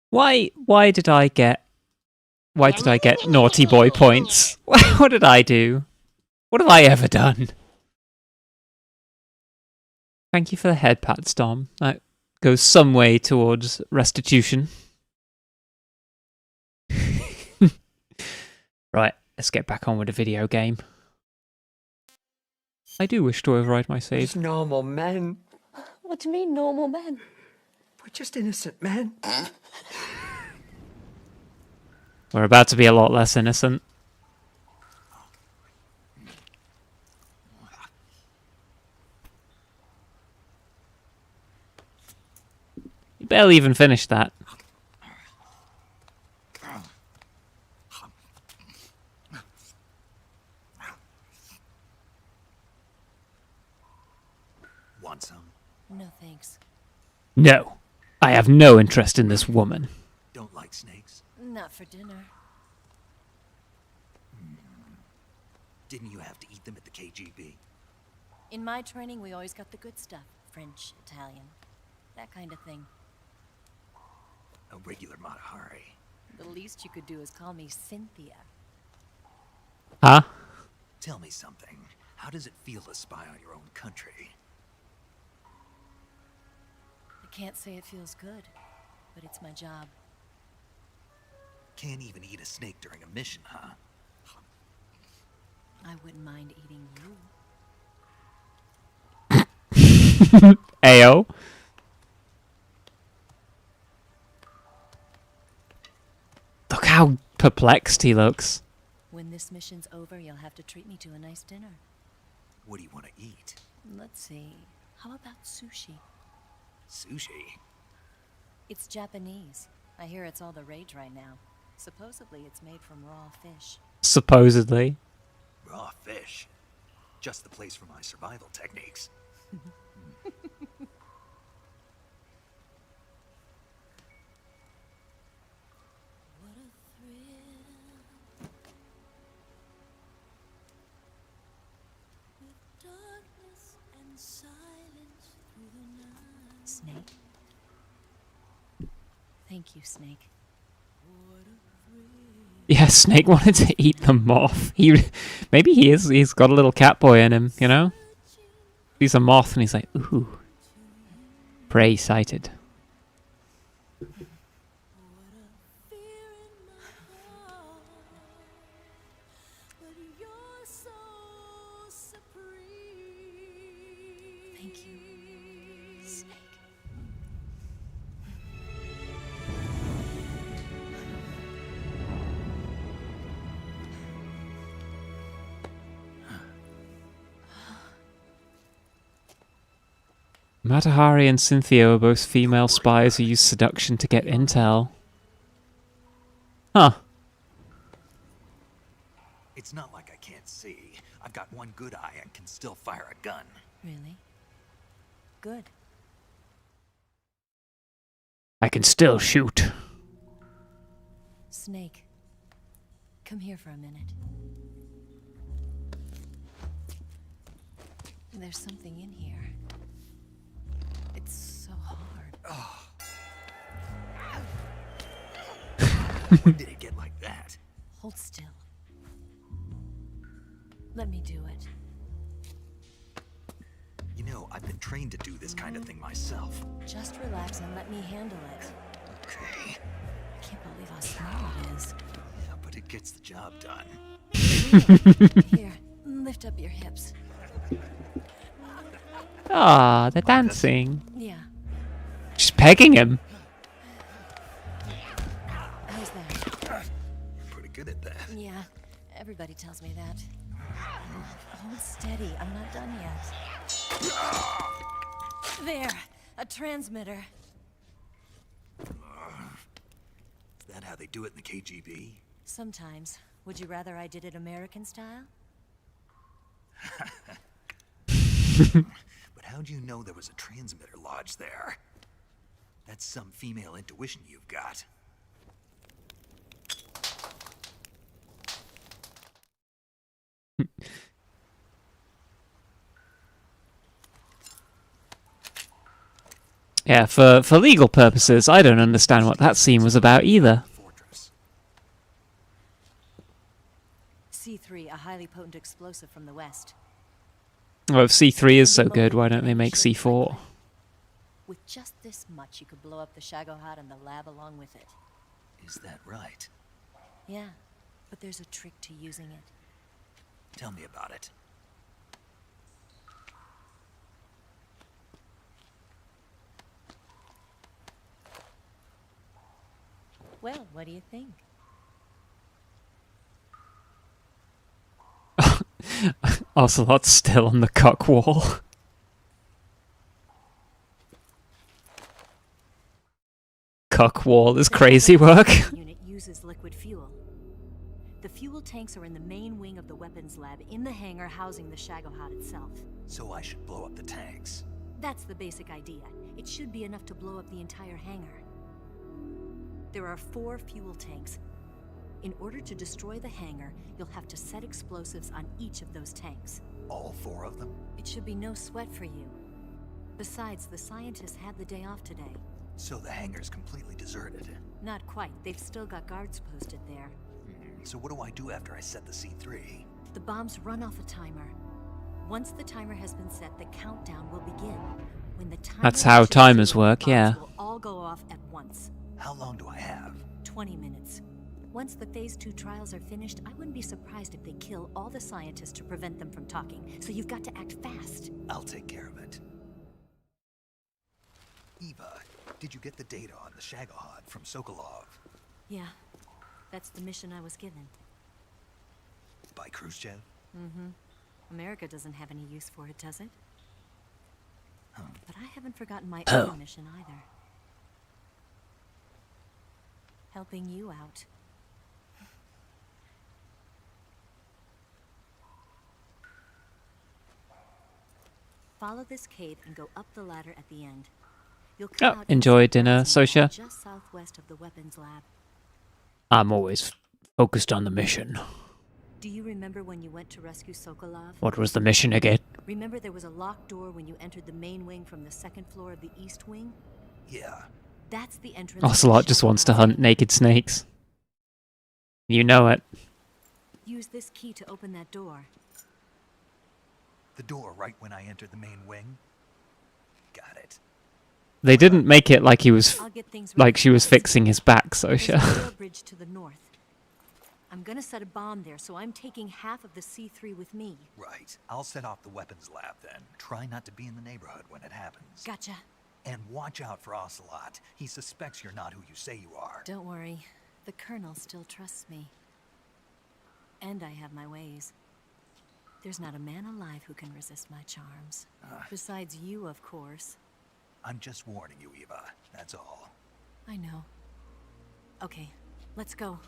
Why did I get naughty boy points? What did I do? What have I ever done? Thank you for the head pats, Dom. That goes some way towards restitution. Right, let's get back on with the video game. I do wish to override my We're save. just normal men. What do you mean, normal men? We're just innocent men. We're about to be a lot less innocent. You barely even finished that. Want some? No thanks. No, I have no interest in this woman. Don't like snakes? Not for dinner. Didn't you have to eat them at the KGB? In my training, we always got the good stuff. French, Italian, that kind of thing. A regular Matahari. The least you could do is call me Cynthia. Huh? Tell me something. How does it feel to spy on your own country? I can't say it feels good, but it's my job. Can't even eat a snake during a mission, huh? I wouldn't mind eating you. Ayo. Look how perplexed he looks. When this mission's over, you'll have to treat me to a nice dinner. What do you want to eat? Let's see. How about sushi? Sushi? It's Japanese. I hear it's all the rage right now. Supposedly, it's made from raw fish. Supposedly. Raw fish. Just the place for my survival techniques. Snake? Thank you, Snake. Yeah, Snake wanted to eat the moth. Maybe he's got a little cat boy in him, you know? He's a moth and he's like, ooh. Prey sighted. Thank you, Snake. Matahari and Cynthia are both female spies who use seduction to get intel. Huh. It's not like I can't see. I've got one good eye and can still fire a gun. Really? Good. I can still shoot. Snake, come here for a minute. There's something in here. It's so hard. When did it get like that? Hold still. Let me do it. You know, I've been trained to do this kind of thing myself. Just relax and let me handle it. Okay. I can't believe how small it is. Yeah, but it gets the job done. Here, lift up your hips. Ah, they're dancing. Yeah. She's pegging him. How's that? Pretty good at that. Yeah, everybody tells me that. Hold steady, I'm not done yet. There, a transmitter. Is that how they do it in the KGB? Sometimes. Would you rather I did it American style? But how'd you know there was a transmitter lodged there? That's some female intuition you've got. Yeah, for legal purposes, I don't understand what that scene was about either. Fortress. C3, a highly potent explosive from the west. Well, if C3 is so good, why don't they make C4? With just this much, you could blow up the Shagohod and the lab along with it. Is that right? Yeah, but there's a trick to using it. Tell me about it. Well, what do you think? Ocelot's still on the cock wall. Cock wall is crazy work. The unit uses liquid fuel. The fuel tanks are in the main wing of the weapons lab in the hangar housing the Shagohod itself. So I should blow up the tanks. That's the basic idea. It should be enough to blow up the entire hangar. There are 4 fuel tanks. In order to destroy the hangar, you'll have to set explosives on each of those tanks. All 4 of them? It should be no sweat for you. Besides, the scientists had the day off today. So the hangar's completely deserted. Not quite. They've still got guards posted there. So what do I do after I set the C3? The bombs run off a timer. Once the timer has been set, the countdown will begin. When the timer That's how reaches timers 0, work, the bombs yeah. will all go off at once. How long do I have? 20 minutes. Once the Phase 2 trials are finished, I wouldn't be surprised if they kill all the scientists to prevent them from talking. So you've got to act fast. I'll take care of it. Eva, did you get the data on the Shagohod from Sokolov? Yeah, that's the mission I was given. By Khrushchev? Mm-hmm. America doesn't have any use for it, does it? But I haven't forgotten my own mission either. Helping you out. Follow this cave and go up the ladder at the end. You'll come out enjoy dinner, Sosha. just southwest of the weapons lab. I'm always focused on the mission. Do you remember when you went to rescue Sokolov? What was the mission again? Remember there was a locked door when you entered the main wing from the 2nd floor of the east wing? Yeah. That's the entrance. Ocelot just wants to hunt naked snakes. You know it. Use this key to open that door. The door right when I entered the main wing? Got it. They didn't make it like he was, I'll get things like ready she was for us. fixing his back, There's a Sosha. rail bridge to the north. I'm gonna set a bomb there, so I'm taking half of the C3 with me. Right. I'll set off the weapons lab then. Try not to be in the neighborhood when it happens. Gotcha. And watch out for Ocelot. He suspects you're not who you say you are. Don't worry. The Colonel still trusts me. And I have my ways. There's not a man alive who can resist my charms. Besides you, of course. I'm just warning you, Eva. That's all. I know. Okay, let's go.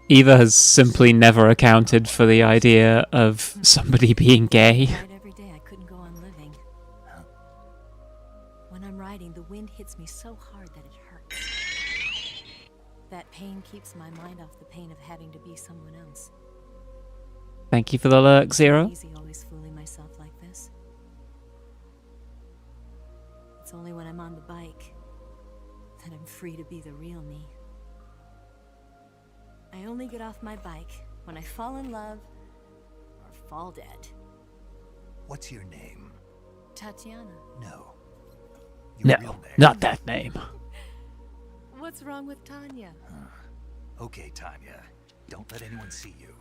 Eva has simply never accounted for the idea of somebody being gay. Right, every day I couldn't go on living. When I'm riding, the wind hits me so hard that it hurts. That pain keeps my mind off the pain of having to be someone else. Thank you for the lurk, Zero. Easy always fooling myself like this. It's only when I'm on the bike that I'm free to be the real me. I only get off my bike when I fall in love or fall dead. What's your name? Tatiana. No. No, Your real name. not that name. What's wrong with Tanya? Okay, Tanya. Don't let anyone see you.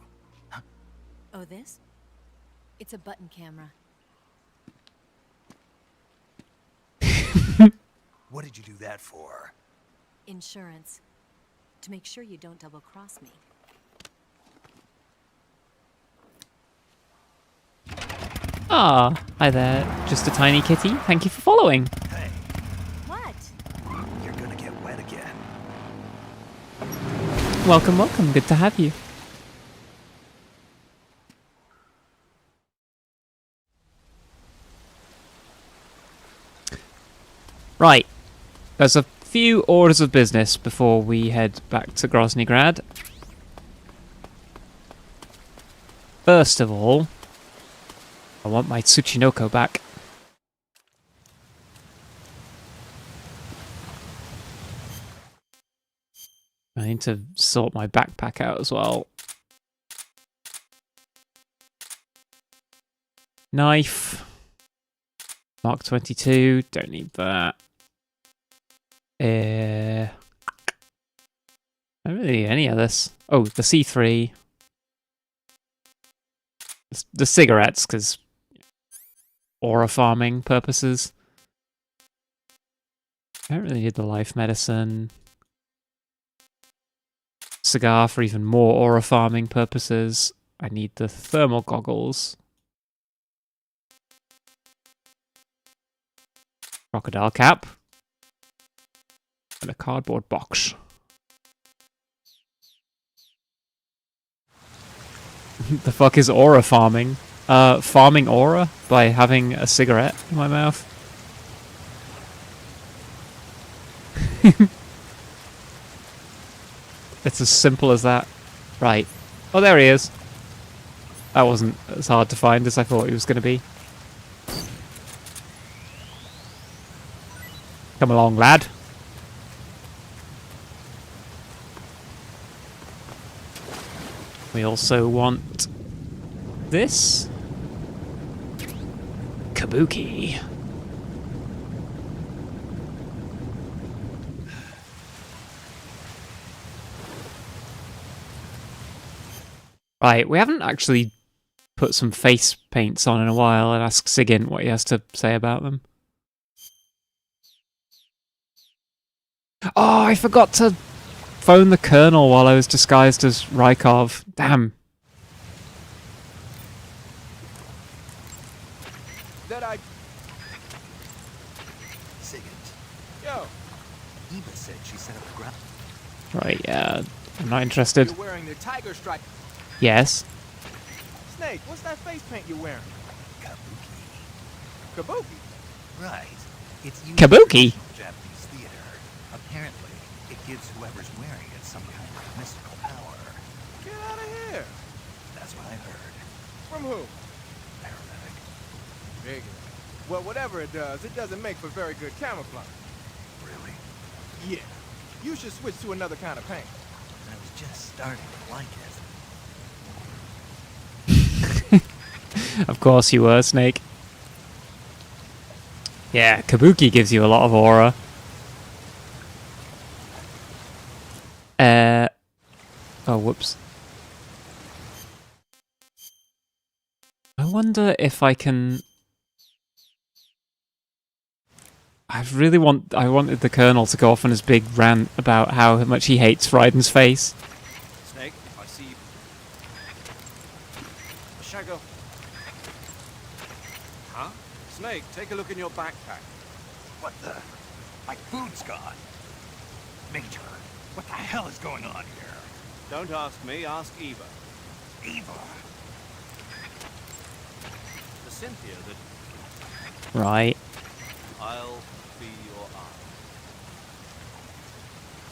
Oh, this? It's a button camera. What did you do that for? Insurance. To make sure you don't double-cross me. Ah, hi there. Just a tiny kitty. Thank you for following. Hey, What? you're gonna get wet again. Welcome, welcome. Good to have you. Right. There's a few orders of business before we head back to Groznygrad. First of all, I want my Tsuchinoko back. I need to sort my backpack out as well. Knife. Mark 22. Don't need that. I don't really need any of this. Oh, the C3. The cigarettes, because aura farming purposes. I don't really need the life medicine. Cigar for even more aura farming purposes. I need the thermal goggles. Crocodile cap. And a cardboard box. The fuck is aura farming? Farming aura by having a cigarette in my mouth. It's as simple as that. Right. Oh, there he is. That wasn't as hard to find as I thought he was going to be. Come along, lad. We also want this. Kabuki. Right, we haven't actually put some face paints on in a while and ask Sigint what he has to say about them. Oh, I forgot to phone the Colonel while I was disguised as Rykov. Damn. Zaddy. Sigint. Yo. Eva said she set up the ground. Right, yeah. I'm not interested. You're wearing the tiger stripe. Yes. Snake, what's that face paint you're wearing? Kabuki. Kabuki? Right. It's used Kabuki? in Japanese theater. Apparently, it gives whoever's wearing it some kind of mystical power. Get out of here. That's what I heard. From who? Paramedic. Figure. Well, whatever it doesn't make for very good camouflage. Really? Yeah. You should switch to another kind of paint. I was just starting to like it. Of course you were, Snake. Yeah, Kabuki gives you a lot of aura. Oh, whoops. I wonder if I can... I wanted the Colonel to go off on his big rant about how much he hates Raiden's face. Snake, I see you. Shago. Huh? Snake, take a look in your backpack. What the? My food's gone. Major, what the hell is going on here? Don't ask me, ask Eva. Eva. The Cynthia that Right. I'll be your eye.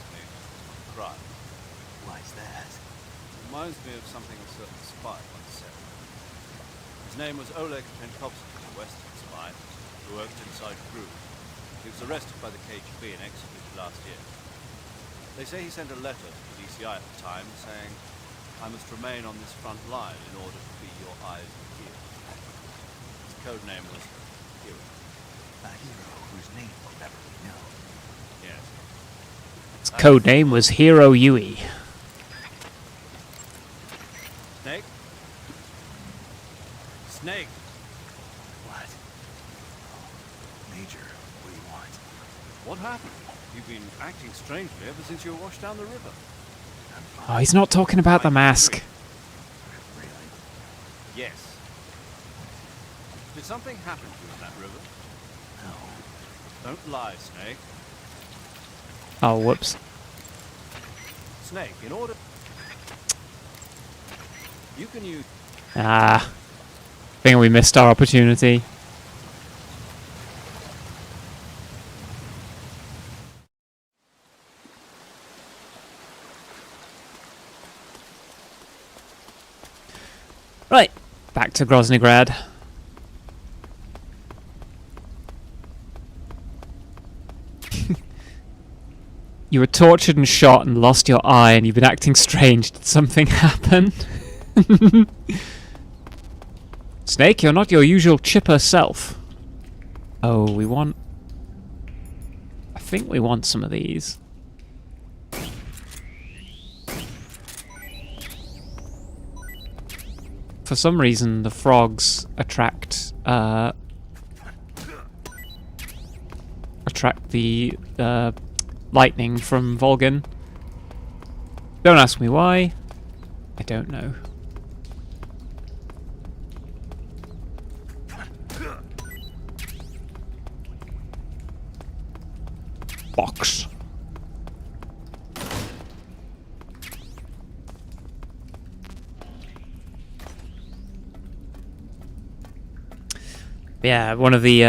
Snake, cry. Why's that? Reminds me of something a certain spy once said. His name was Oleg Penkovsky, a Western spy who worked inside Crew. He was arrested by the KGB and executed last year. They say he sent a letter to the DCI at the time saying, "I must remain on this front line in order to be your eyes and ears." His code name was Hero. A hero whose name will never be known. Yes. His code name was Hero Yui. Snake? Snake! What? Oh, Major, what do you want? What happened? You've been acting strangely ever since you were washed down the river. Oh, he's not talking about the mask. Really? Yes. Did something happen to you in that river? No. Don't lie, Snake. Oh, whoops. Snake, in order... You can use... Ah. I think we missed our opportunity. Right, back to Groznygrad. You were tortured and shot and lost your eye, and you've been acting strange. Did something happen? Snake, you're not your usual chipper self. Oh, we want... I think we want some of these. For some reason, the frogs attract the lightning from Volgin. Don't ask me why. I don't know. Box. Yeah, one of the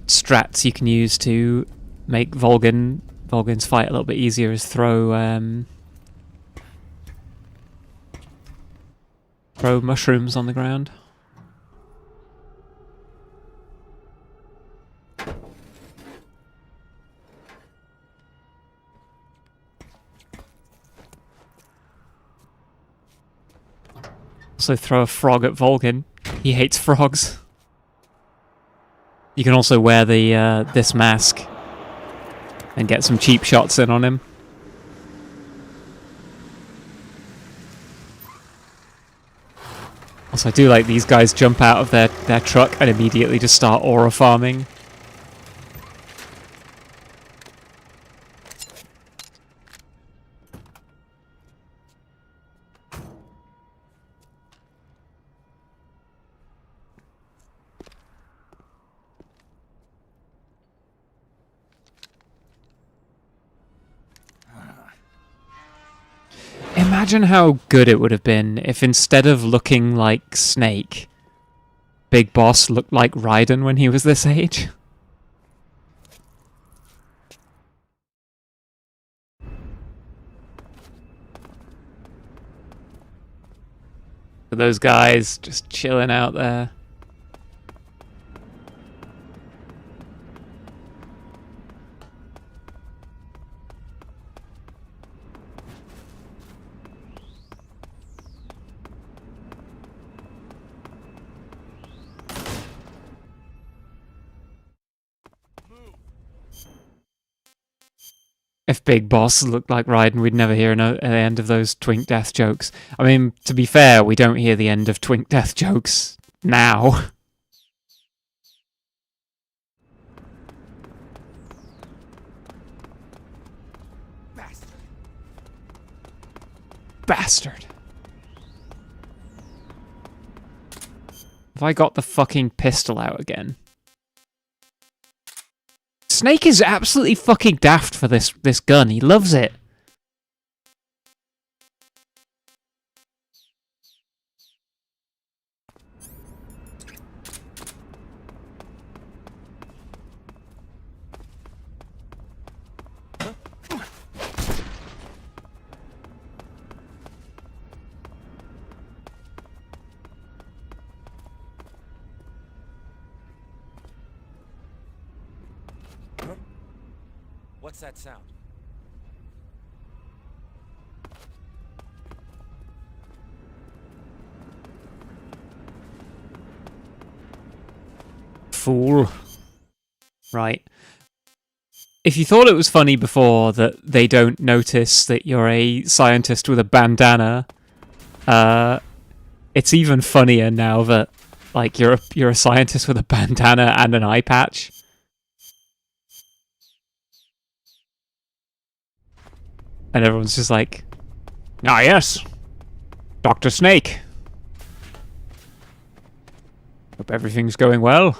strats you can use to make Volgin's fight a little bit easier is throw mushrooms on the ground. Also throw a frog at Volgin. He hates frogs. You can also wear the this mask and get some cheap shots in on him. Also, I do like these guys jump out of their truck and immediately just start aura farming. Imagine how good it would have been if instead of looking like Snake, Big Boss looked like Raiden when he was this age. Those guys just chilling out there. If Big Boss looked like Raiden, we'd never hear the end of those Twink Death jokes. I mean, to be fair, we don't hear the end of Twink Death jokes now. Bastard. Have I got the fucking pistol out again? Snake is absolutely fucking daft for this gun. He loves it. What's that sound? Fool. Right. If you thought it was funny before that they don't notice that you're a scientist with a bandana, it's even funnier now that like you're a scientist with a bandana and an eye patch. And everyone's just like, ah yes, Dr. Snake. Hope everything's going well.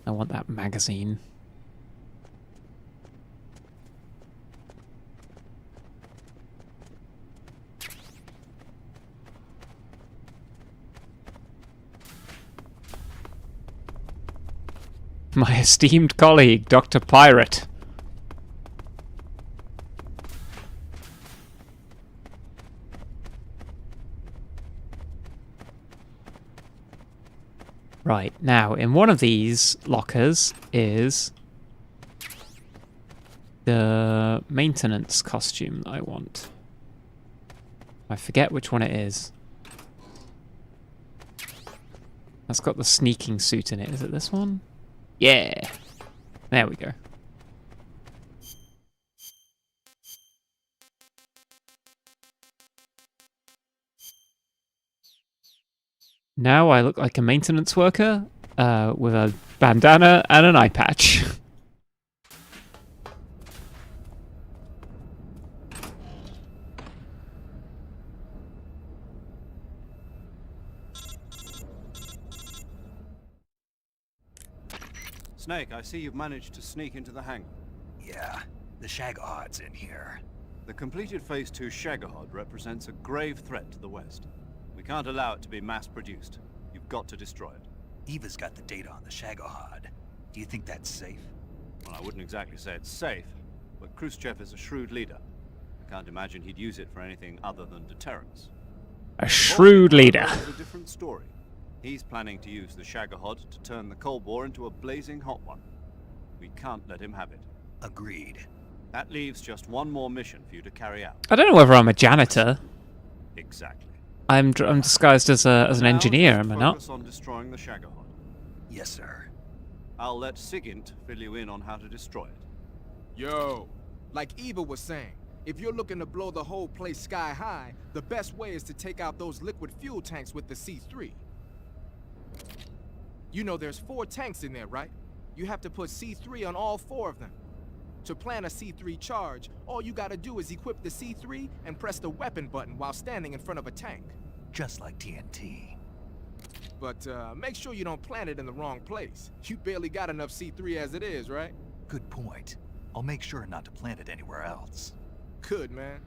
I want that magazine. My esteemed colleague, Dr. Pirate. Right, now, in one of these lockers is the maintenance costume that I want. I forget which one it is. That's got the sneaking suit in it. Is it this one? Yeah. There we go. Now I look like a maintenance worker with a bandana and an eye patch. Snake, I see you've managed to sneak into the hangar. Yeah, the Shagahard's in here. The completed Phase 2 Shagahod represents a grave threat to the West. We can't allow it to be mass-produced. You've got to destroy it. Eva's got the data on the Shagahard. Do you think that's safe? Well, I wouldn't exactly say it's safe, but Khrushchev is a shrewd leader. I can't imagine he'd use it for anything other than deterrence. A shrewd leader. It's a different story. He's planning to use the Shagahod to turn the Cold War into a blazing hot one. We can't let him have it. Agreed. That leaves just one more mission for you to carry out. I don't know whether I'm a janitor. Exactly. I'm disguised as an engineer, am I not? Focus on destroying the Shagahod. Yes, sir. I'll let Sigint fill you in on how to destroy it. Yo, like Eva was saying, if you're looking to blow the whole place sky high, the best way is to take out those liquid fuel tanks with the C3. You know there's 4 tanks in there, right? You have to put C3 on all 4 of them. To plan a C3 charge, all you gotta do is equip the C3 and press the weapon button while standing in front of a tank. Just like TNT. But make sure you don't plant it in the wrong place. You barely got enough C3 as it is, right? Good point. I'll make sure not to plant it anywhere else. Good, man.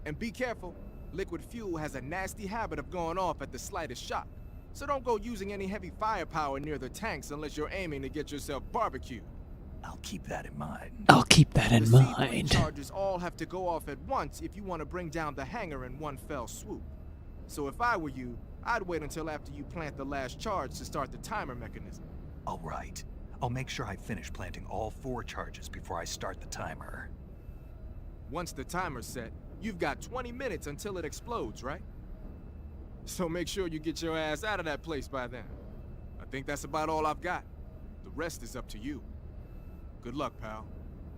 And be careful. Liquid fuel has a nasty habit of going off at the slightest shock. So don't go using any heavy firepower near the tanks unless you're aiming to get yourself barbecued. I'll keep that in mind. I'll keep that in The C3 mind. charges all have to go off at once if you want to bring down the hangar in one fell swoop. So if I were you, I'd wait until after you plant the last charge to start the timer mechanism. All right. I'll make sure I finish planting all 4 charges before I start the timer. Once the timer's set, you've got 20 minutes until it explodes, right? So make sure you get your ass out of that place by then. I think that's about all I've got. The rest is up to you. Good luck, pal.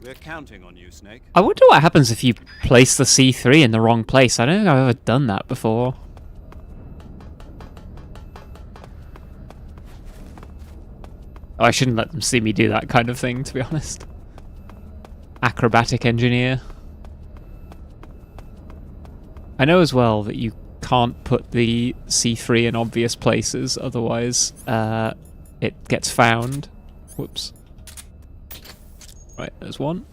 We're counting on you, Snake. I wonder what happens if you place the C3 in the wrong place. I don't think I've ever done that before. Oh, I shouldn't let them see me do that kind of thing, to be honest. Acrobatic engineer. I know as well that you can't put the C3 in obvious places, otherwise it gets found. Whoops. Right, there's one.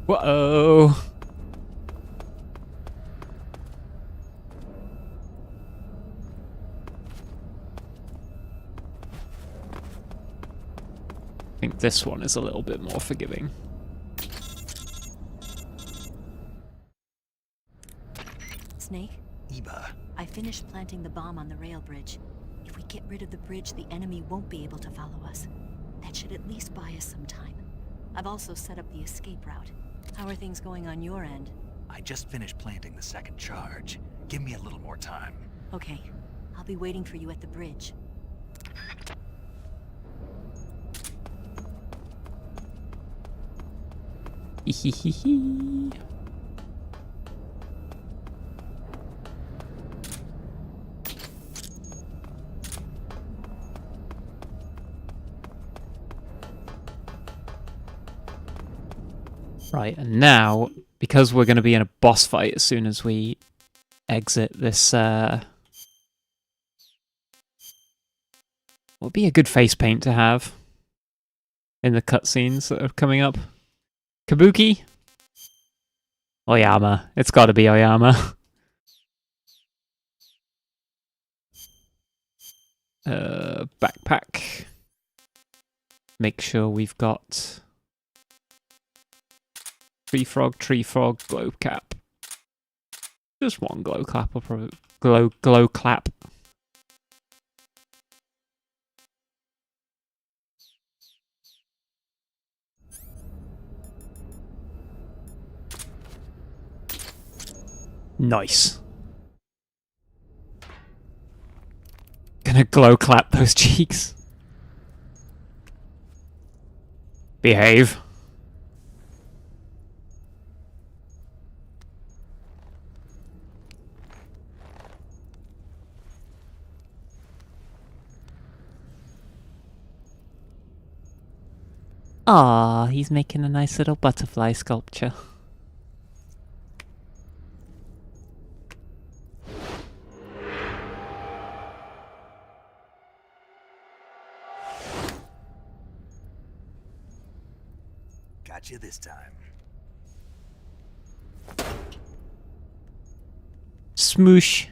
Whoa! I think this one is a little bit more forgiving. Snake? Eva. I finished planting the bomb on the rail bridge. If we get rid of the bridge, the enemy won't be able to follow us. That should at least buy us some time. I've also set up the escape route. How are things going on your end? I just finished planting the 2nd charge. Give me a little more time. Okay. I'll be waiting for you at the bridge. Hehehe. Right, and now, because we're going to be in a boss fight as soon as we exit this, would be a good face paint to have in the cutscenes that are coming up. Kabuki? Oyama. It's got to be Oyama. Backpack. Make sure we've got tree frog, glow cap. Just one glow cap will glow clap. Nice. Gonna glow clap those cheeks. Behave. Ah, he's making a nice little butterfly sculpture. Got you this time. Smoosh.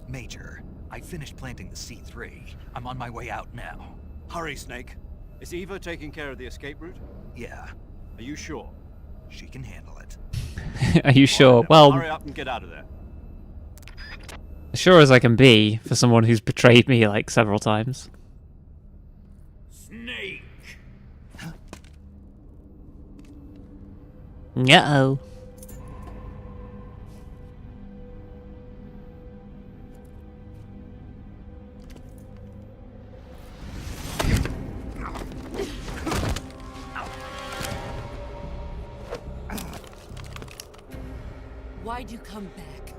Major, I finished planting the C3. I'm on my way out now. Hurry, Snake. Is Eva taking care of the escape route? Yeah, Are you sure? she can handle it. Are you sure? Alright, Well, hurry up and get out of there. as sure as I can be for someone who's betrayed me like several times. Snake! Uh-oh. Why'd you come back?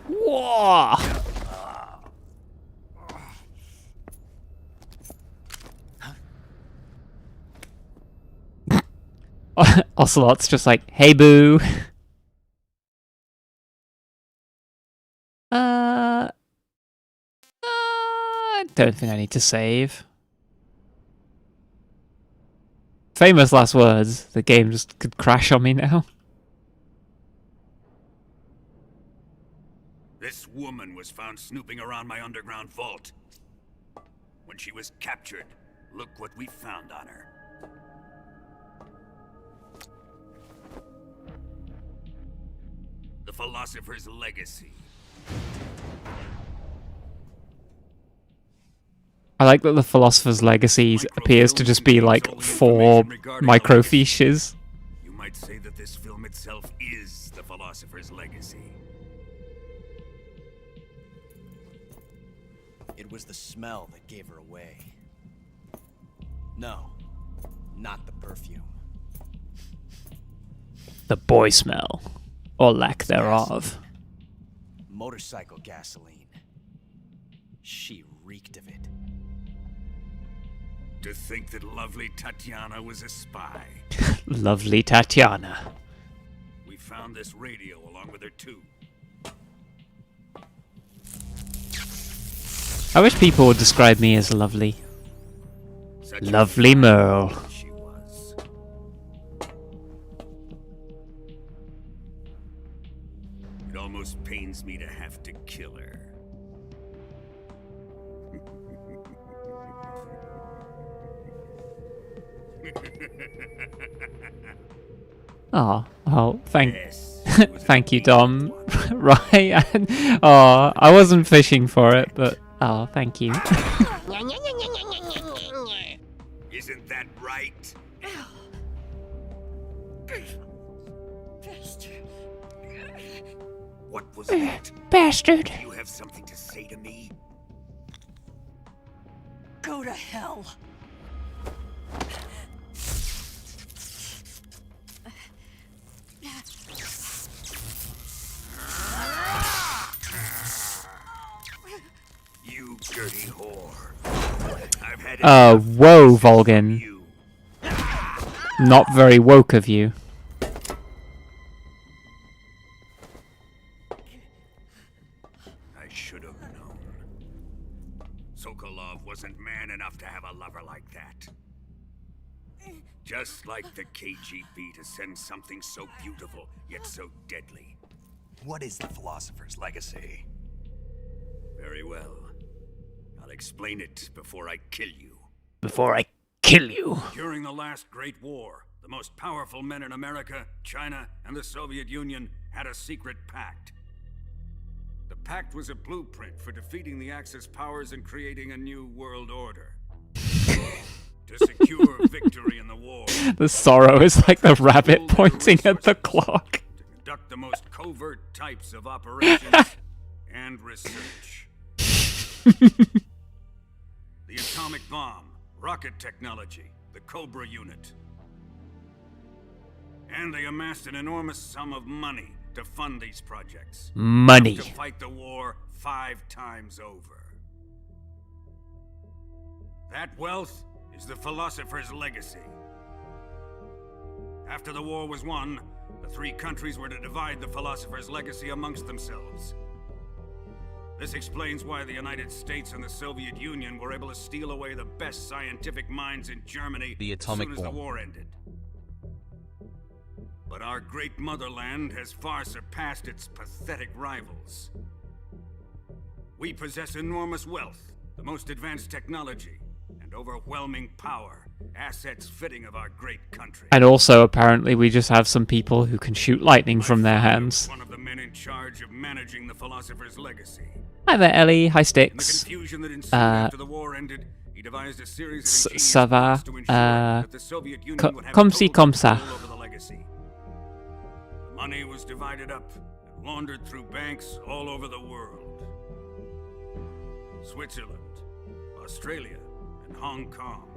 Whoa! Ocelot's just like, hey boo. I don't think I need to save. Famous last words. The game just could crash on me now. This woman was found snooping around my underground vault. When she was captured, look what we found on her. The Philosopher's Legacy. I like that the Philosopher's Legacy appears to just be like 4 microfiches. You might say that this film itself is the Philosopher's Legacy. It was the smell that gave her away. No, not the perfume. The boy smell. Or lack thereof. Motorcycle gasoline. She reeked of it. To think that lovely Tatiana was a spy. Lovely Tatiana. We found this radio along with her too. I wish people would describe me as lovely. Such a Lovely fine Merle. woman she was. It almost pains me to have to kill her. Oh, thank Yes, it was a thank you, neat Dom. one. Right? Oh, I wasn't fishing for it, but oh, thank you. Isn't that right? What was that? Bastard. Do you have something to say to me? Go to hell. You dirty whore. I've had Whoa, enough Volgan. you. Not very woke of you. I should have known. Sokolov wasn't man enough to have a lover like that. Just like the KGB to send something so beautiful, yet so deadly. What is the Philosopher's Legacy? Very well. I'll explain it before I kill you. Before I kill you. During the last Great War, the most powerful men in America, China, and the Soviet Union had a secret pact. The pact was a blueprint for defeating the Axis powers and creating a new world order. To secure victory in the war. The sorrow is like the rabbit pointing at the clock. To conduct the most covert types of operations and research. The atomic bomb, rocket technology, the Cobra unit. And they amassed an enormous sum of money to fund these projects. Money. To fight the war 5 times over. That wealth is the Philosopher's Legacy. After the war was won, the 3 countries were to divide the Philosopher's Legacy amongst themselves. This explains why the United States and the Soviet Union were able to steal away the best scientific minds in Germany as soon as the war ended. But our great motherland has far surpassed its pathetic rivals. We possess enormous wealth, the most advanced technology, and overwhelming power, assets fitting of our great country. And also, apparently, we just have some people who can shoot lightning from their hands. One of the men in charge of managing the Philosopher's Legacy. Hi there, Ellie. Hi, In the Sticks. confusion that ensued after the war ended, he devised a series of ingenious Ça va? plots to ensure that the Soviet Union would have Comme ci, total comme ça. control over the legacy. The money was divided up and laundered through banks all over the world. Switzerland, Australia, and Hong Kong.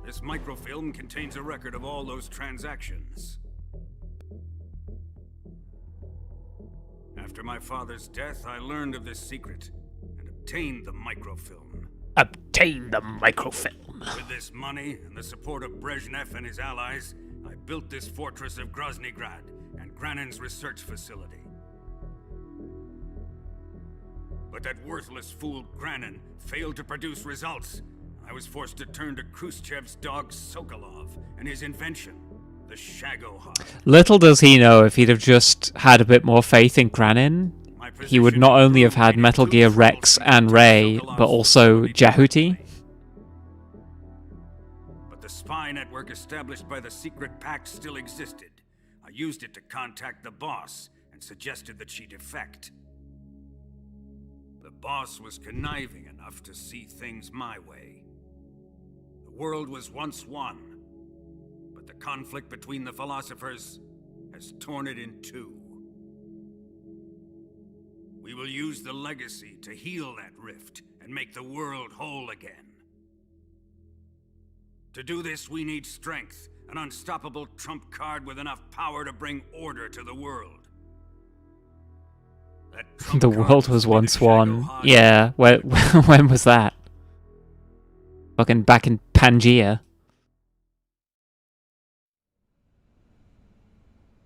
This microfilm contains a record of all those transactions. After my father's death, I learned of this secret and obtained the microfilm. Obtain the microfilm. With this money and the support of Brezhnev and his allies, I built this fortress of Groznygrad and Granin's research facility. But that worthless fool Granin failed to produce results. I was forced to turn to Khrushchev's dog Sokolov and his invention, the Shagohod. Little does he know, if he'd have just had a bit more faith in Granin, he would not only have had Metal Gear Rex and Ray, but also Jehuti. But the spy network established by the secret pact still existed. I used it to contact the boss and suggested that she defect. The boss was conniving enough to see things my way. The world was once one, but the conflict between the philosophers has torn it in two. We will use the legacy to heal that rift and make the world whole again. To do this, we need strength, an unstoppable trump card with enough power to bring order to the world. The world was once one. Yeah, when was that? Fucking back in Pangea.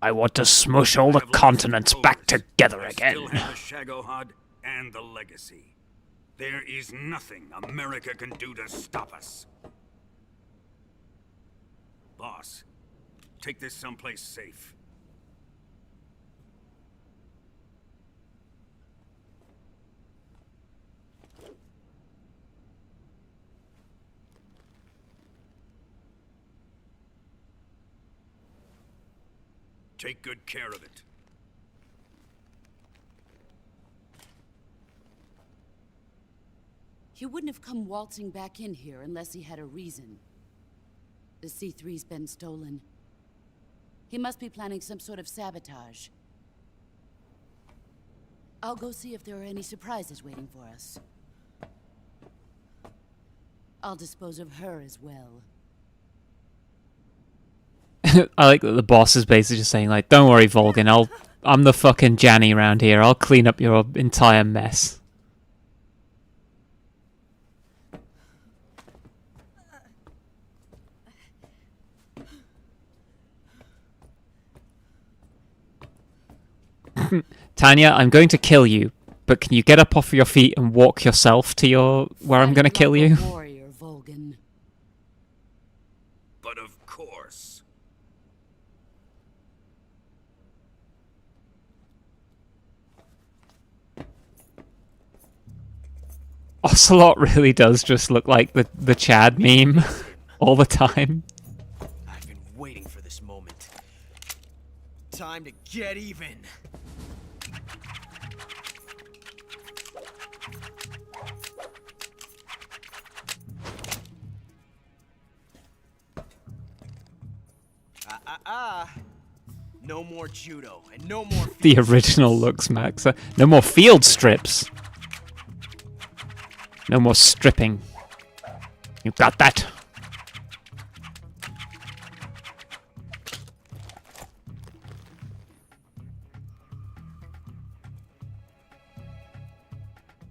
I want to smush all the continents back together again. Still have the Shagohod and the legacy. There is nothing America can do to stop us. Boss, take this someplace safe. Take good care of it. He wouldn't have come waltzing back in here unless he had a reason. The C3's been stolen. He must be planning some sort of sabotage. I'll go see if there are any surprises waiting for us. I'll dispose of her as well. I like that the boss is basically just saying, like, don't worry, Volgin, I'm the fucking Janny around here. I'll clean up your entire mess. Tanya, I'm going to kill you, but can you get up off your feet and walk yourself to your where I'm going to kill you? Warrior, Volgan. But of course. Ocelot really does just look like the Chad meme all the time. I've been waiting for this moment. Time to get even. No more judo and no more. The original looks, Max. No more field strips. No more stripping. You got that?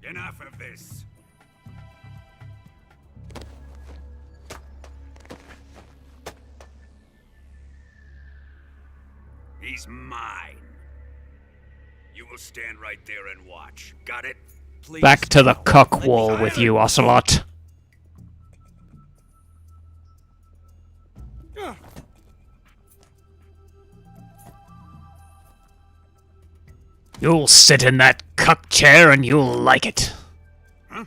Enough of this. He's mine. You will stand right there and watch. Got it? Please. Back to the cock wall with you, Ocelot. You'll sit in that cuck chair and you'll like it. Huh?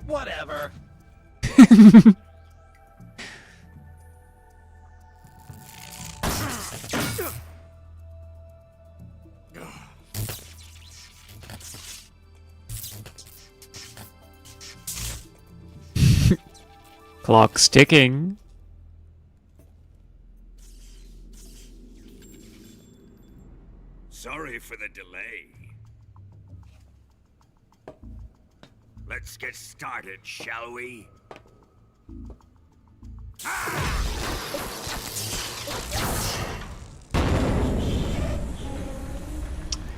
Whatever. Clock's ticking. Sorry for the delay. Let's get started, shall we?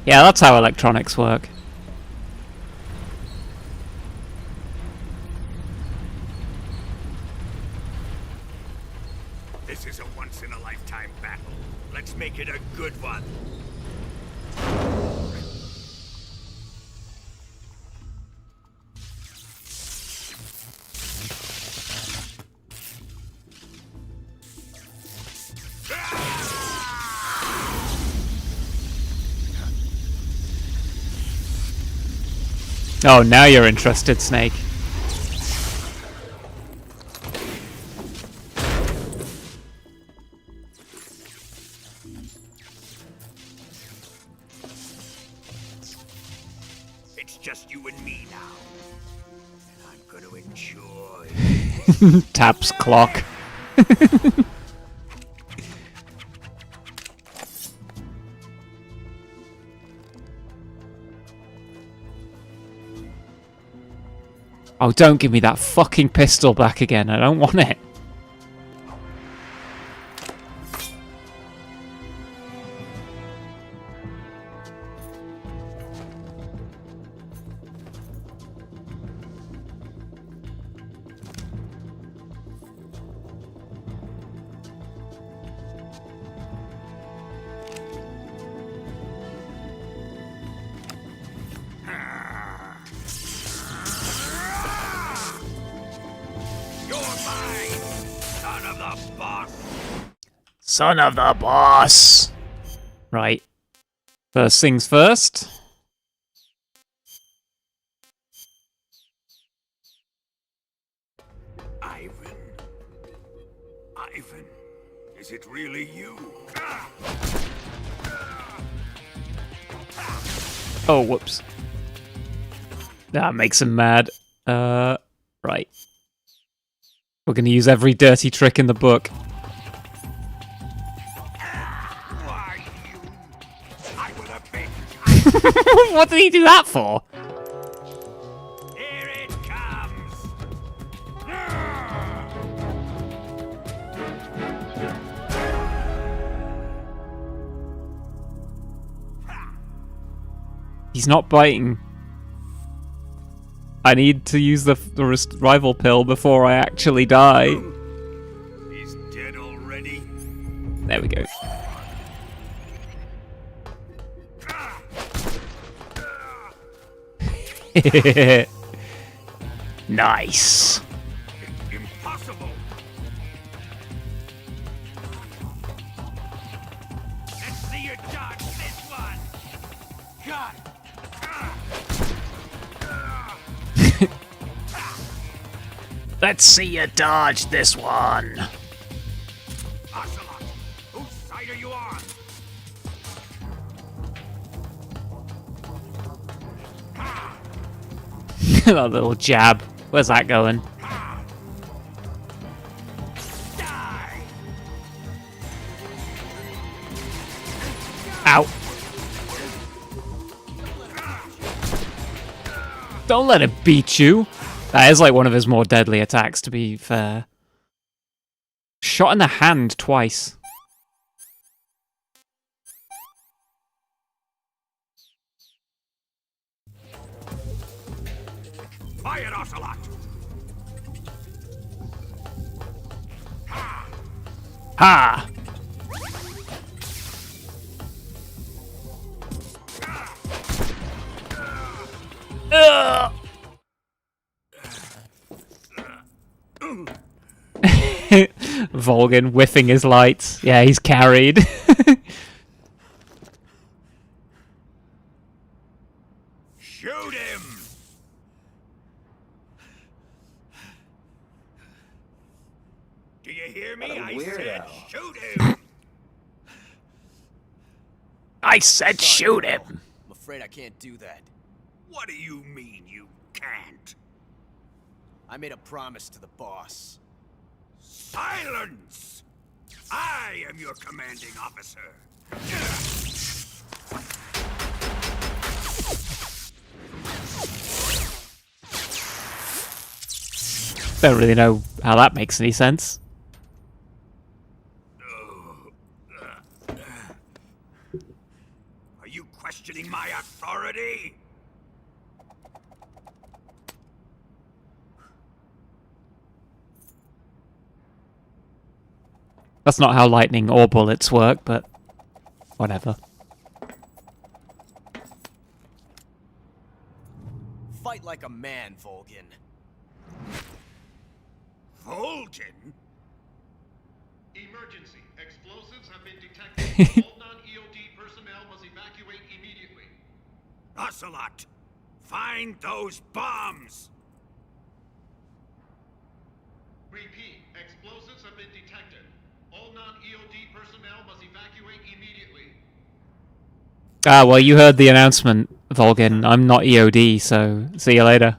Yeah, that's how electronics work. This is a once-in-a-lifetime battle. Let's make it a good one. Oh, now you're interested, Snake. It's just you and me now. And I'm gonna enjoy. Taps clock. Oh, don't give me that fucking pistol back again. I don't want it. Son of the boss! Right. First things first. Ivan. Ivan. Is it really you? Oh, whoops. That makes him mad. Right. We're gonna use every dirty trick in the book. What did he do that for? Here it comes. He's not biting. I need to use the rival pill before I actually die. He's dead already. There we go. Nice. Impossible! Let's see you dodge this one! God! Let's see you dodge this one. Ocelot, whose side are you on? That little jab. Where's that going? Die! Ow. Don't let it beat you. That is like one of his more deadly attacks, to be fair. Shot in the hand twice. Quiet, Ocelot! Ha! Ugh! Volgin whiffing his lights. Yeah, he's carried. Shoot him! Do you hear me? What a I weirdo. said shoot him! I said shoot him. I'm afraid I can't do that. What do you mean you can't? I made a promise to the boss. Silence! I am your commanding officer. Don't really know how that makes any sense. Are you questioning my authority? That's not how lightning or bullets work, but whatever. Fight like a man, Volgin. Volgin? Emergency. Explosives have been detected. All non-EOD personnel must evacuate immediately. Ocelot, find those bombs! Repeat. Explosives have been detected. All non-EOD personnel must evacuate immediately. Ah, well, you heard the announcement, Volgin. I'm not EOD, so see you later.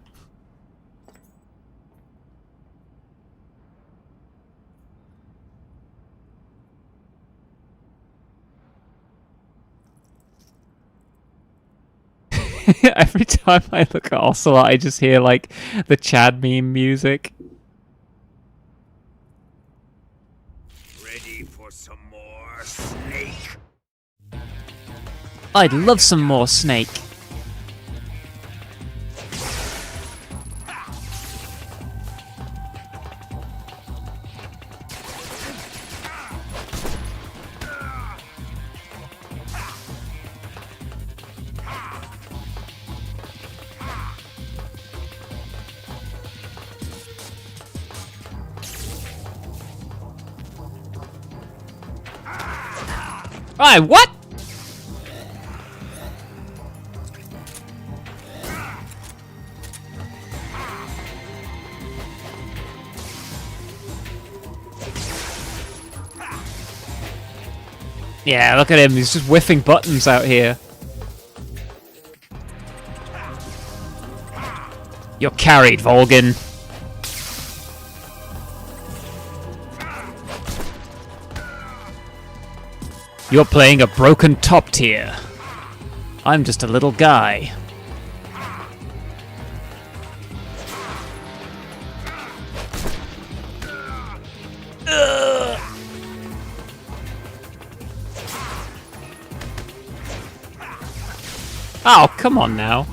Every time I look at Ocelot, I just hear, like, the Chad meme music. Ready for some more snake? I'd love some more Snake. Alright, what? Yeah, look at him. He's just whiffing buttons out here. You're carried, Volgin. You're playing a broken top tier. I'm just a little guy. Ugh. Oh, come on now.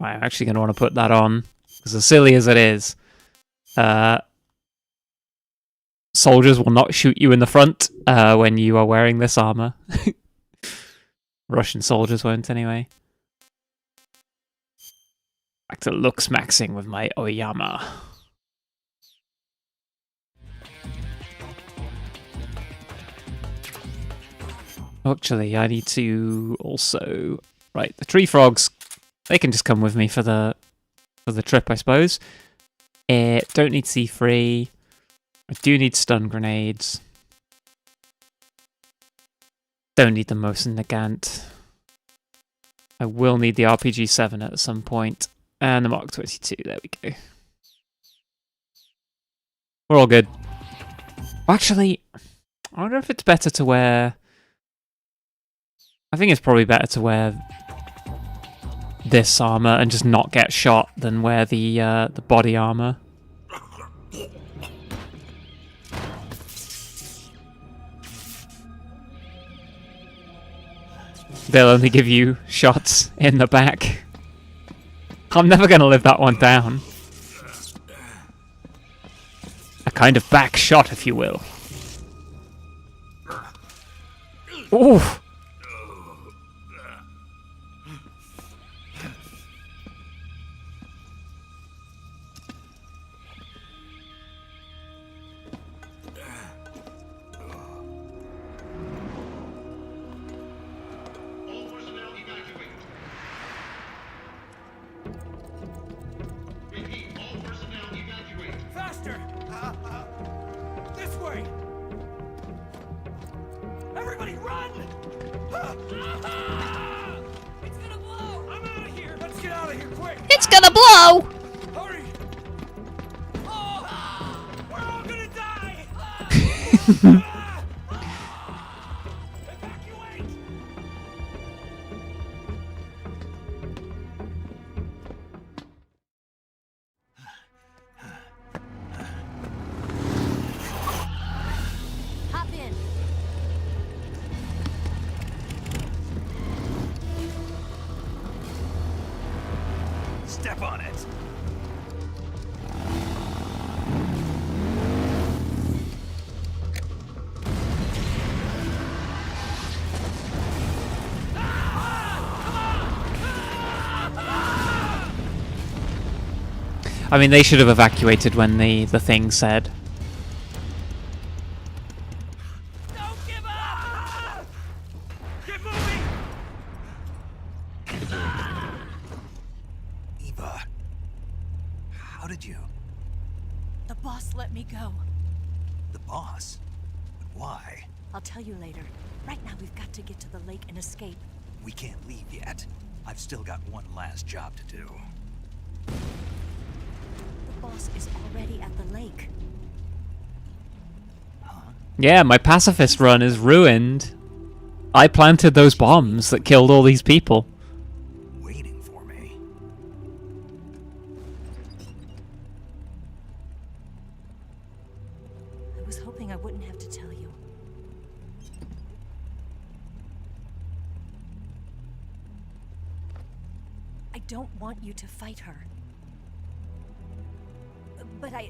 I'm actually going to want to put that on, because as silly as it is, soldiers will not shoot you in the front when you are wearing this armor. Russian soldiers won't anyway. Back to looks maxing with my Oyama. Actually, I need to also... Right, the tree frogs, they can just come with me for the trip, I suppose. Don't need C3. I do need stun grenades. Don't need the Mosin Nagant. I will need the RPG-7 at some point. And the Mark 22, there we go. We're all good. Actually, I wonder if it's better to wear... I think it's probably better to wear this armor and just not get shot than wear the body armor. They'll only give you shots in the back. I'm never going to live that one down. A kind of back shot, if you will. Ooh! It's gonna blow! Hurry! Oh, we're all gonna die! Evacuate! Hop in. Step on it. I mean, they should have evacuated when the thing said. Don't give up! Get moving! Eva, how did you? The boss let me go. The boss? But why? I'll tell you later. Right now, we've got to get to the lake and escape. We can't leave yet. I've still got one last job to do. The boss is already at the lake. Yeah, my pacifist run is ruined. I planted those bombs that killed all these people. Waiting for me. I was hoping I wouldn't have to tell you. I don't want you to fight her. But I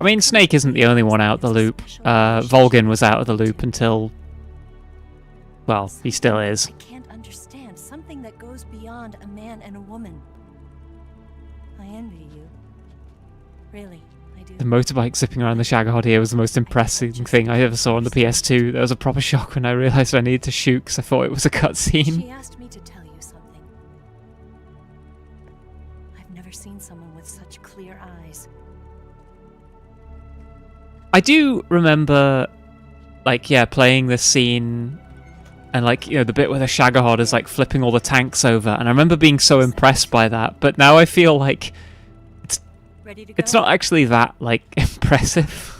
mean, Snake isn't the only one out the loop. Volgin was out of the loop until... Well, he still is. I can't understand something that goes beyond a man and a woman. I envy you. Really, I do. The motorbike zipping around the Shagahod here was the most impressive thing I ever saw on the PS2. There was a proper shock when I realised I needed to shoot because I thought it was a cutscene. She asked me to tell you something. I've never seen someone with such clear eyes. I do remember, like, yeah, playing this scene and, like, you know, the bit where the Shagahod is, like, flipping all the tanks over, and I remember being so impressed by that, but now I feel like it's not actually that, like, impressive.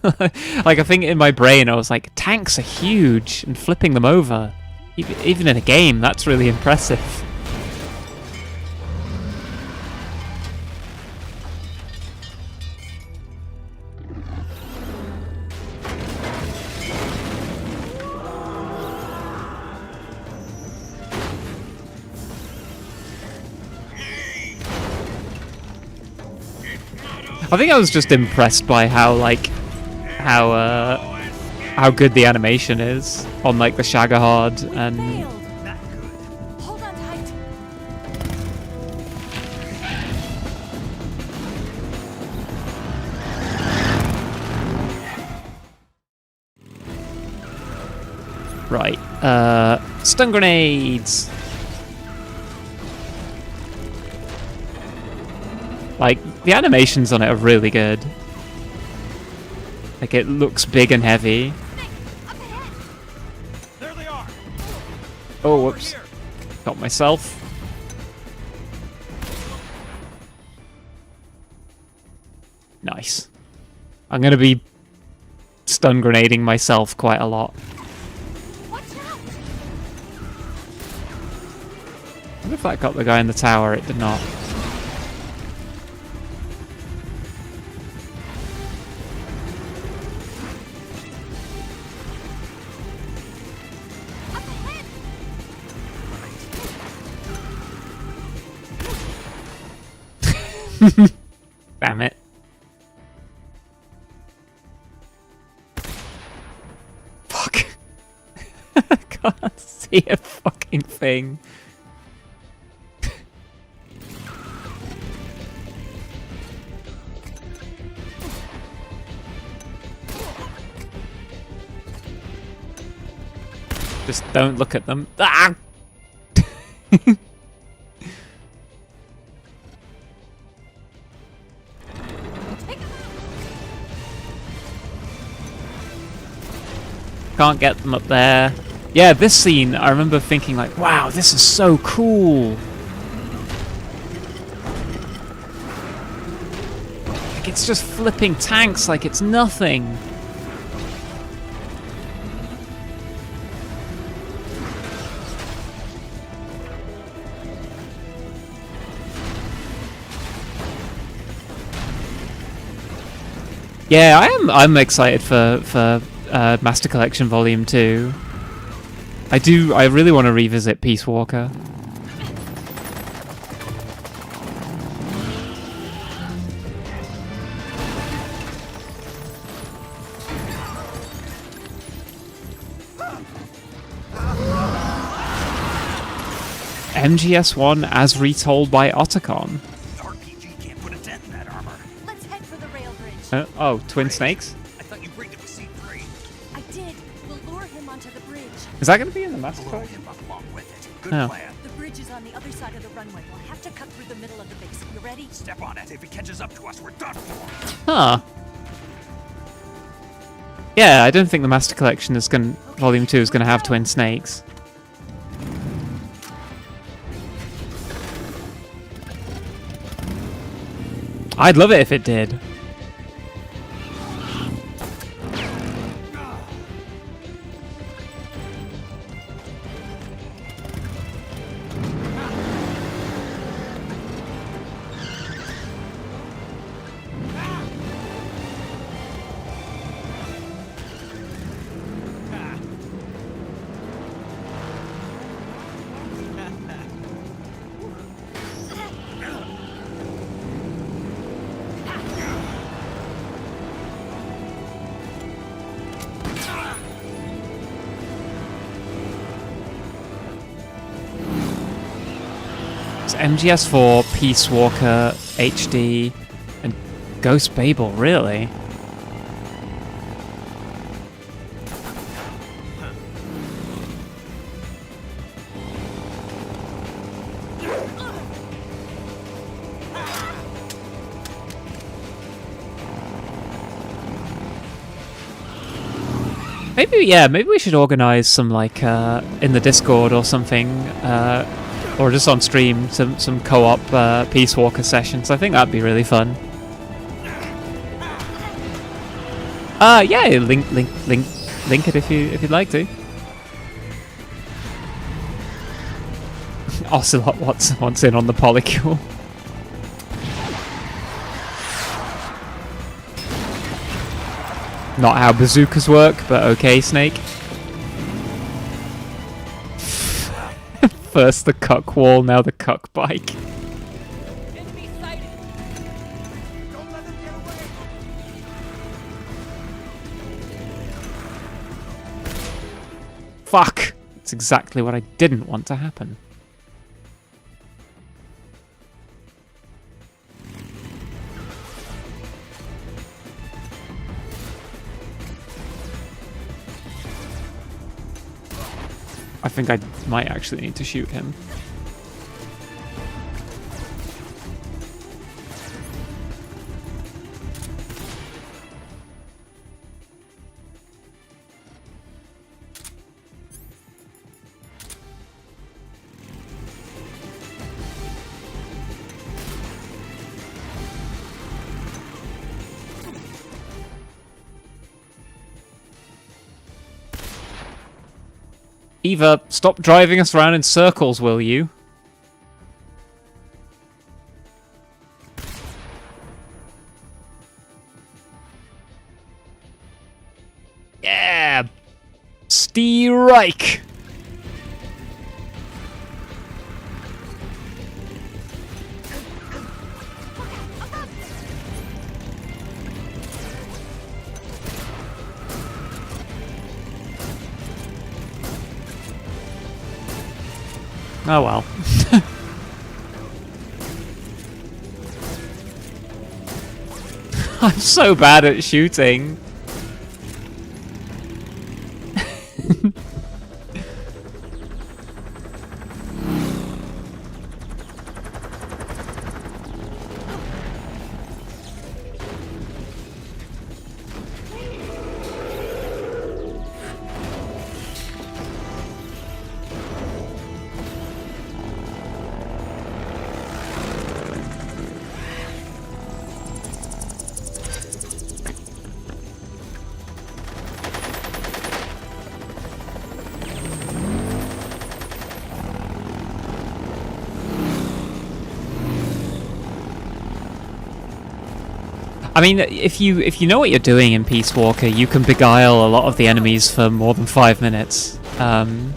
Like, I think in my brain I was like, tanks are huge, and flipping them over, even in a game, that's really impressive. I think I was just impressed by how like how good the animation is on like the Shagahard and Hold on tight. right. Stun grenades. Like the animations on it are really good. Like it looks big and heavy. There they are. Oh, whoops. Got myself. Nice. I'm gonna be stun grenading myself quite a lot. Watch out. I wonder if that got the guy in the tower. It did not. Damn it. Fuck. I can't see a fucking thing. Just don't look at them. Ah! Can't get them up there. Yeah, this scene, I remember thinking like, wow, this is so cool. Like, it's just flipping tanks like it's nothing. Yeah, I'm excited for Master Collection Volume 2. I really want to revisit Peace Walker. MGS1 as retold by Otacon. RPG can't put a dent in that armor. Let's head for the rail bridge. Oh, Twin Snakes? I thought you rigged it with C3. I did. We'll lure him onto the bridge. Is that going to be in the Master Blow Collection? him up along with it. Good Oh. plan. The bridge is on the other side of the runway. We'll have to cut through the middle of the base. You ready? Step on it. If it catches up to us, we're done for. Huh. Yeah, I don't think the Master Collection is going. Volume 2 is going to have Twin Snakes. I'd love it if it did. MGS4, Peace Walker, HD, and Ghost Babel, really? Maybe we should organize some, like, in the Discord or something, or just on stream, some co-op Peace Walker sessions. I think that'd be really fun. Yeah, link it if you'd like to. Ocelot wants in on the polycule. Not how bazookas work, but okay, Snake. First the cuck wall, now the cuck bike. Enemy sighted. Don't let them get It's exactly what I didn't want to happen. I think I might actually need to shoot him. Eva, stop driving us around in circles, will you? Yeah! Strike! Oh well. I'm so bad at shooting. I mean, if you know what you're doing in Peace Walker, you can beguile a lot of the enemies for more than 5 minutes. One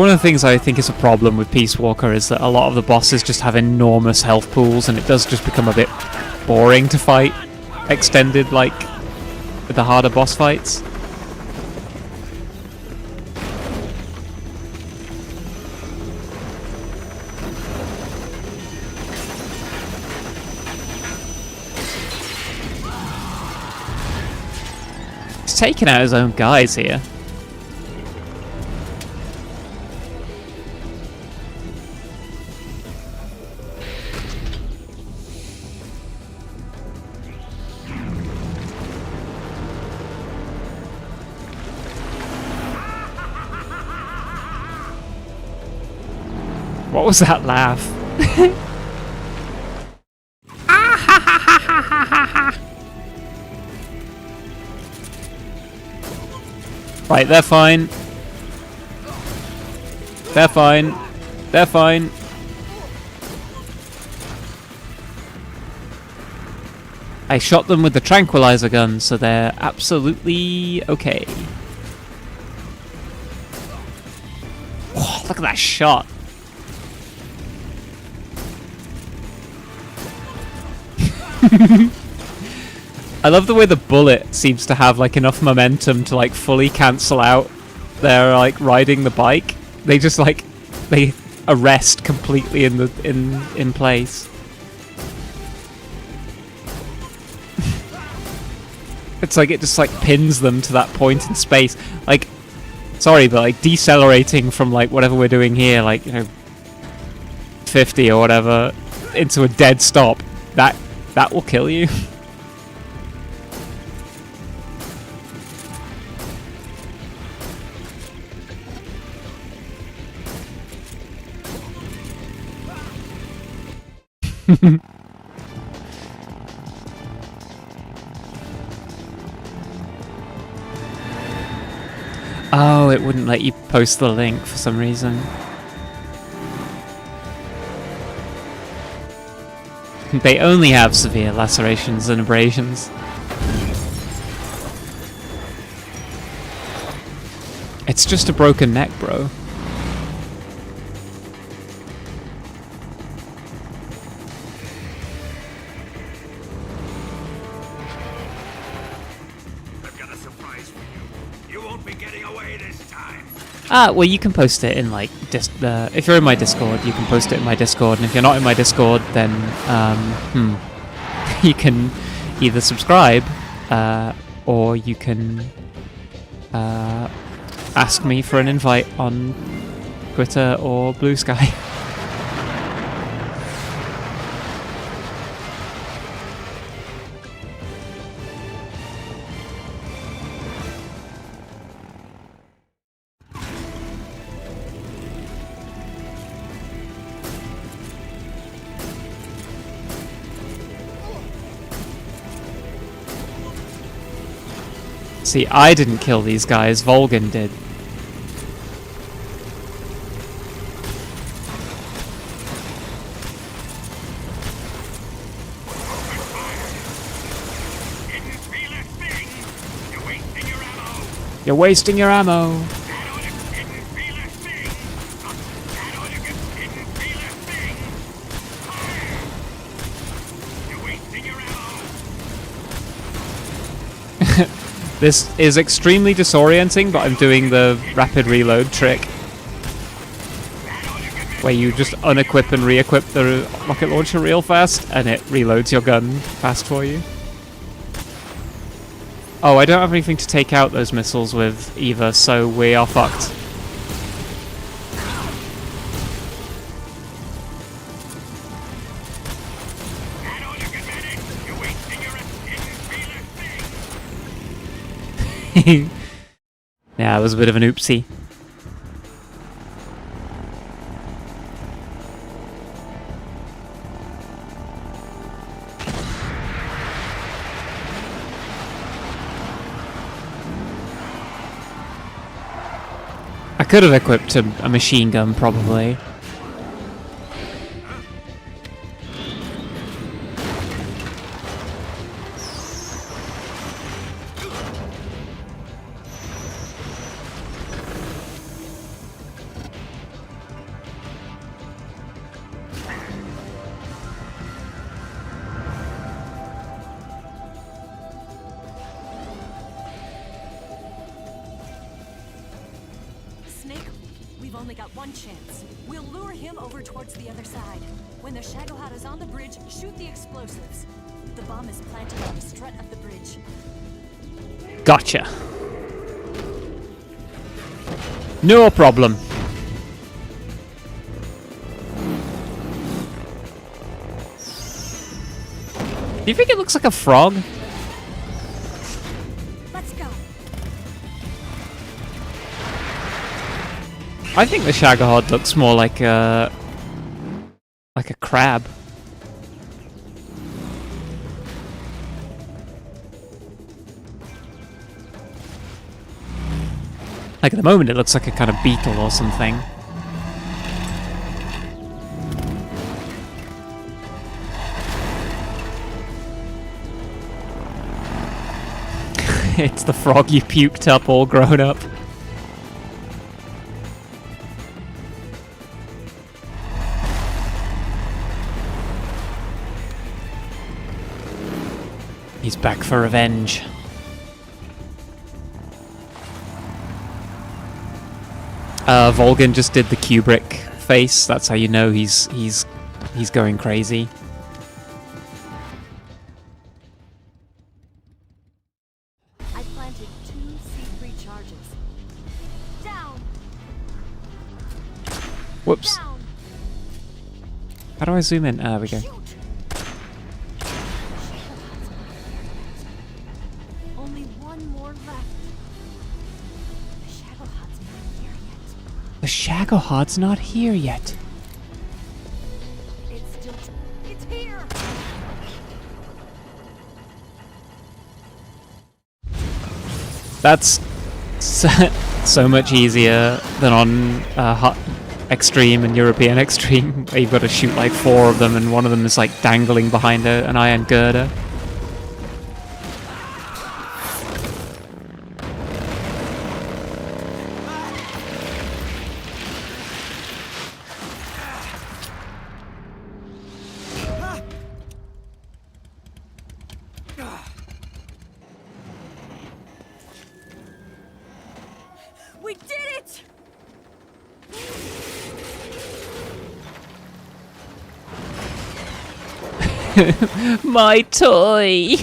of the things I think is a problem with Peace Walker is that a lot of the bosses just have enormous health pools, and it does just become a bit boring to fight extended, like, with the harder boss fights. He's taking out his own guys here. What was that laugh? Right, they're fine. They're fine. They're fine. I shot them with the tranquilizer gun, so they're absolutely okay. Whoa, look at that shot. I love the way the bullet seems to have like enough momentum to like fully cancel out their like riding the bike. They just like they arrest completely in place. It's like it just like pins them to that point in space. Like, sorry, but like decelerating from like whatever we're doing here, like, you know, 50 or whatever, into a dead stop, that will kill you. Oh, it wouldn't let you post the link for some reason. They only have severe lacerations and abrasions. It's just a broken neck, bro. I've got a surprise for you. getting away this time. Well, you can post it in like if you're in my Discord, you can post it in my Discord, and if you're not in my Discord, then you can either subscribe or you can ask me for an invite on Twitter or Blue Sky. See, I didn't kill these guys, Volgan did. You're wasting your ammo. This is extremely disorienting, but I'm doing the rapid reload trick. Where you just unequip and re-equip the rocket launcher real fast, and it reloads your gun fast for you. Oh, I don't have anything to take out those missiles with either, so we are fucked. Yeah, it was a bit of an oopsie. I could have equipped a machine gun, probably. We've only got one chance. We'll lure him over towards the other side. When the Shagohod is on the bridge, shoot the explosives. The bomb is planted on the strut of the bridge. Gotcha. No problem. Do you think it looks like a frog? Let's go. I think the Shagohod looks more like a crab. Like at the moment it looks like a kind of beetle or something. It's the frog you puked up all grown up. He's back for revenge. Volgan just did the Kubrick face. That's how you know he's going crazy. I planted 2 C3 charges. Down. Whoops. Down. How do I zoom in? There we go. Only one more left. The Shagohod's not here yet. The Shagohod's not here yet. It's still... It's here! That's so much easier than on Extreme and European Extreme, where you've got to shoot like 4 of them and one of them is like dangling behind an iron girder. My toy!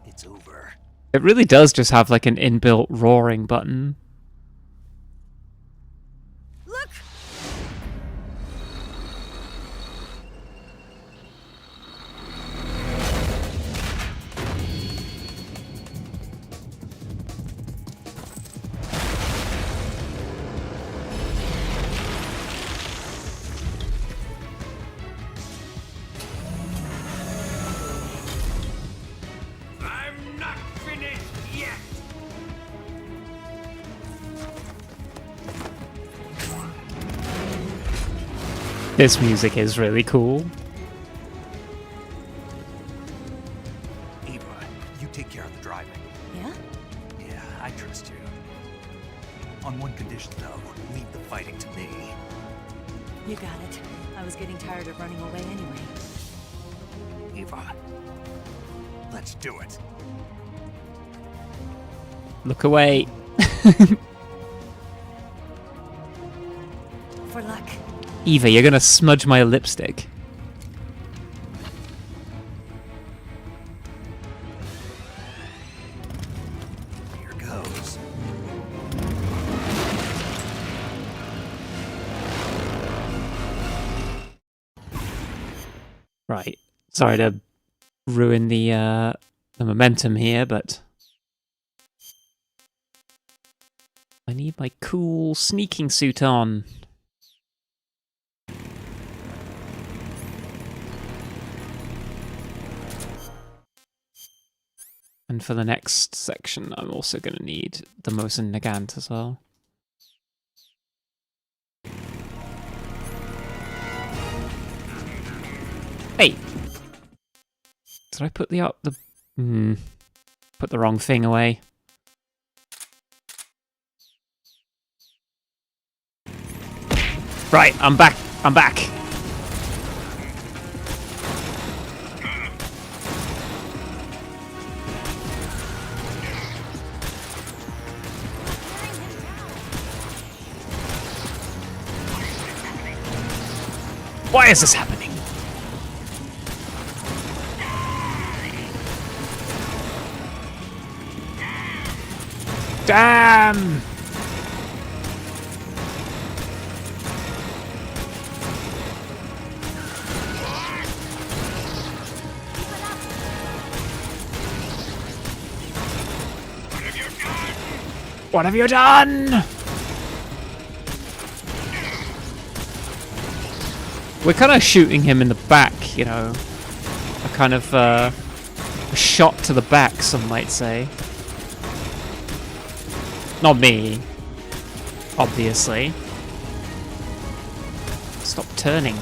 It's over. It really does just have like an inbuilt roaring button. Look! I'm not finished yet. This music is really cool. Eva, you take care of the driving. Yeah? Yeah, I trust you. On one condition, though, leave the fighting to me. You got it. I was getting tired of running away anyway. Eva, let's do it. Look away. For luck. Eva, you're gonna smudge my lipstick. Here goes. Right. Sorry to ruin the momentum here, but I need my cool sneaking suit on. And for the next section, I'm also going to need the Mosin Nagant as well. Hey! Did I put put the wrong thing away? Right, I'm back. I'm back. Why is this happening? Damn! What have you done? We're kind of shooting him in the back, you know. A kind of a shot to the back, some might say. Not me, obviously. Stop turning.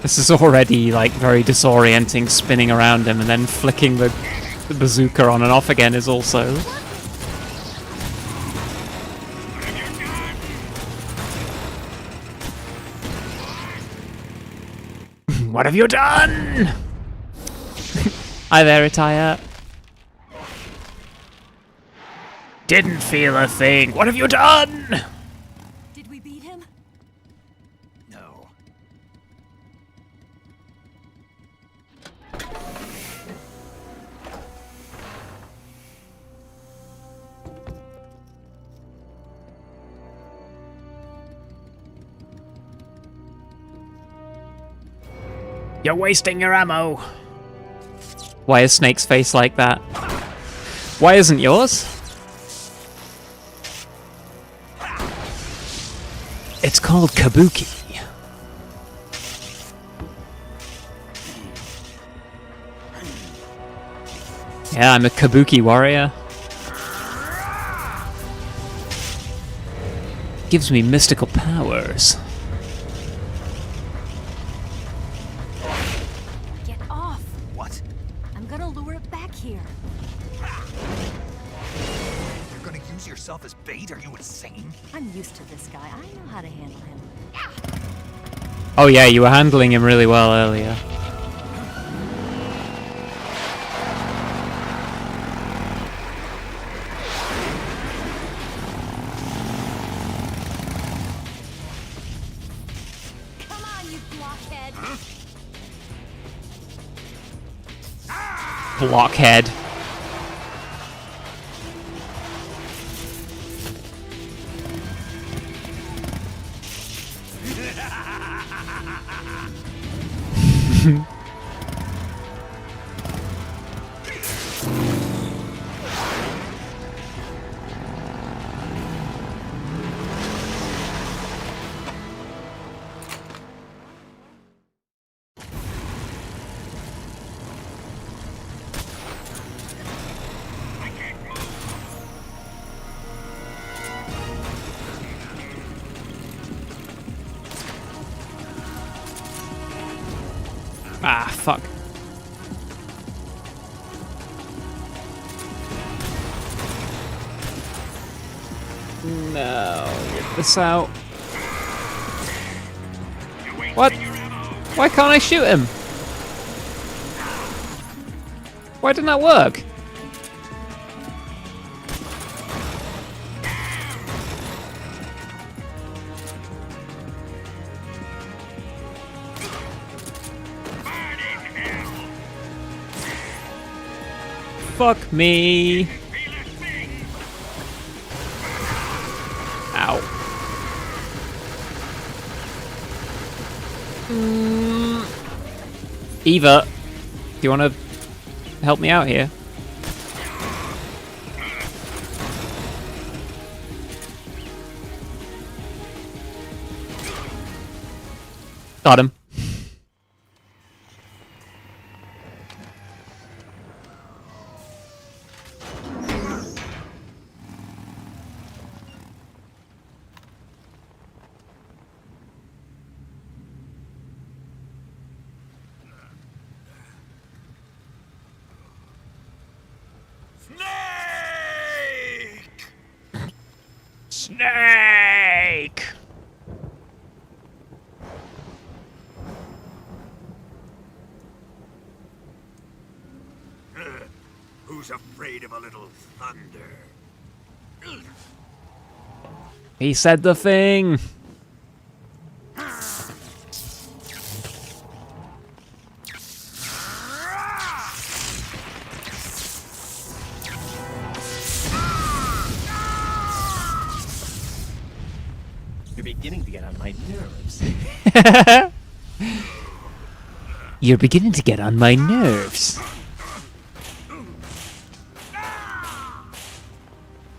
This is already, like, very disorienting, spinning around him and then flicking the bazooka on and off again is also... What have you done? Hi there, Retire. Didn't feel a thing. What have you done? Did we beat him? No. You're wasting your ammo. Why is Snake's face like that? Why isn't yours? It's called Kabuki. Yeah, I'm a kabuki warrior. Gives me mystical powers. Get off! What? I'm gonna lure it back here. You're gonna use yourself as bait? Are you insane? I'm used to this guy. I know how to handle him. Oh yeah, you were handling him really well earlier. Come on, you blockhead! Blockhead. Ah, fuck. No, get this out. What? Why can't I shoot him? Why didn't that work? Fuck me. Ow. Eva, do you want to help me out here? Got him. Snake! Who's afraid of a little thunder? He said the thing. You're beginning to get on my nerves. You're beginning to get on my nerves.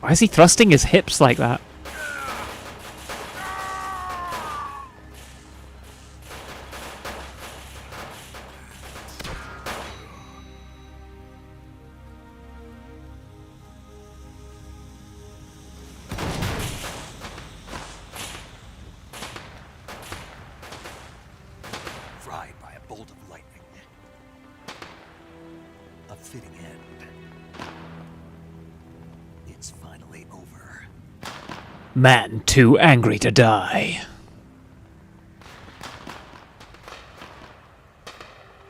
Why is he thrusting his hips like that? Fried by a bolt of lightning. A fitting end. It's finally over. Man too angry to die.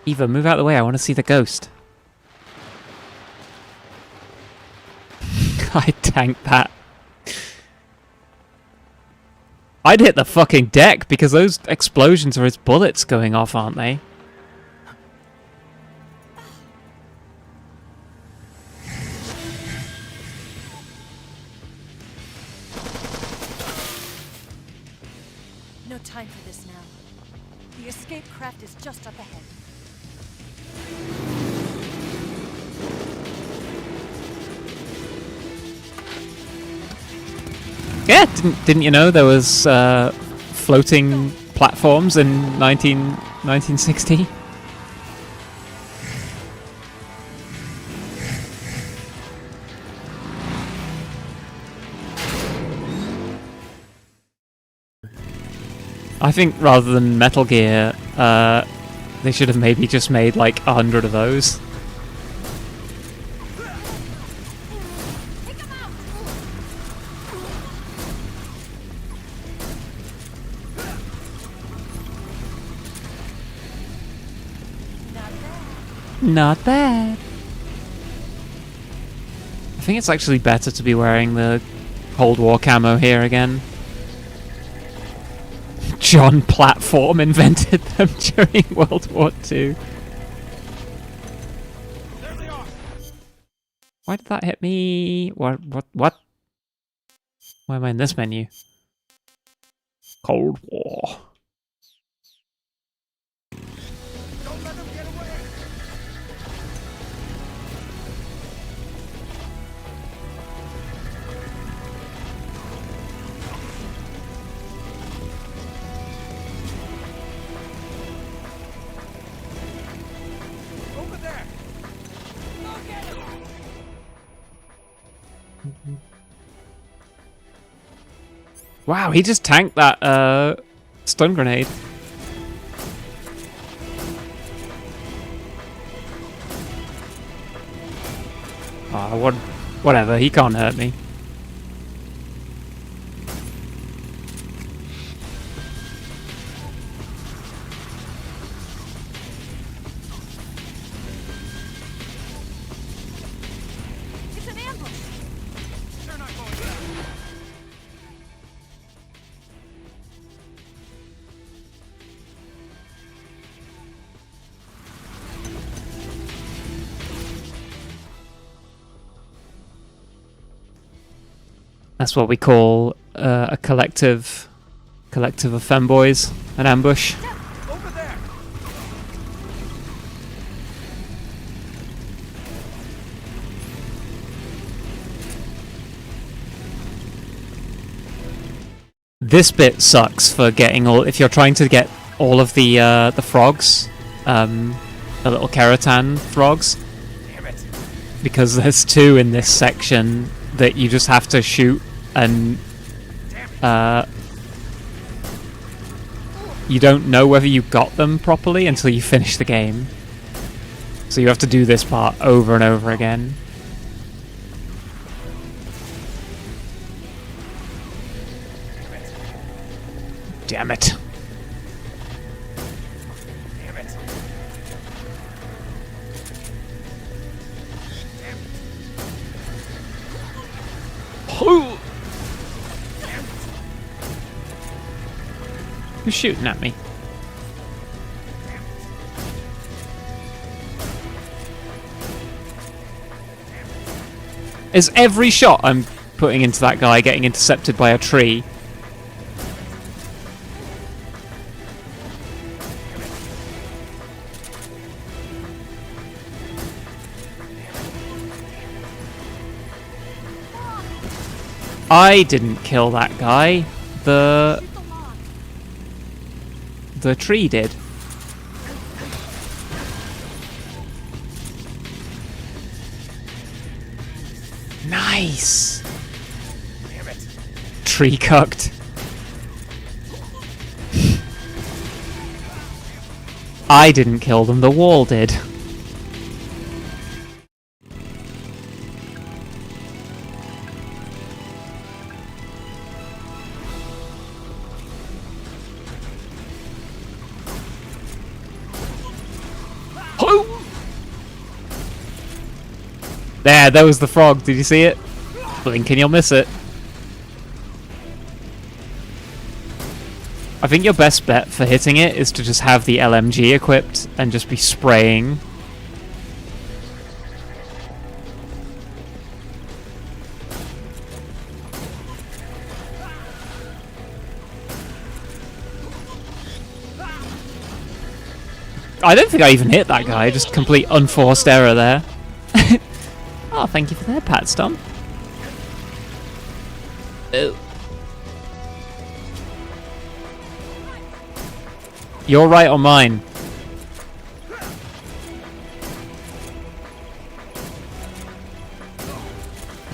Eva, move out of the way. I want to see the ghost. I tanked that. I'd hit the fucking deck because those explosions are his bullets going off, aren't they? No time for this now. The escape craft is just up ahead. Yeah, didn't you know there was floating platforms in 1960? I think rather than Metal Gear, they should have maybe just made like 100 of those. Not bad. I think it's actually better to be wearing the Cold War camo here again. John Platform invented them during World War II. Why did that hit me? What? Why am I in this menu? Cold War. Wow, he just tanked that stun grenade. Oh, whatever, he can't hurt me. That's what we call a collective of femboys, an ambush. Over there. This bit sucks for getting all. If you're trying to get all of the frogs, the little keratin frogs, Damn it. because there's 2 in this section that you just have to shoot, and you don't know whether you got them properly until you finish the game. So you have to do this part over and over again. Damn it. Damn it. Who's shooting at me? Is every shot I'm putting into that guy getting intercepted by a tree? I didn't kill that guy. The tree did. Nice. Damn it. Tree cucked. I didn't kill them, the wall did. There was the frog. Did you see it? Blink and you'll miss it. I think your best bet for hitting it is to just have the LMG equipped and just be spraying. I don't think I even hit that guy, just complete unforced error there. Oh, thank you for that, Pat Stump. Oh. You're right on mine.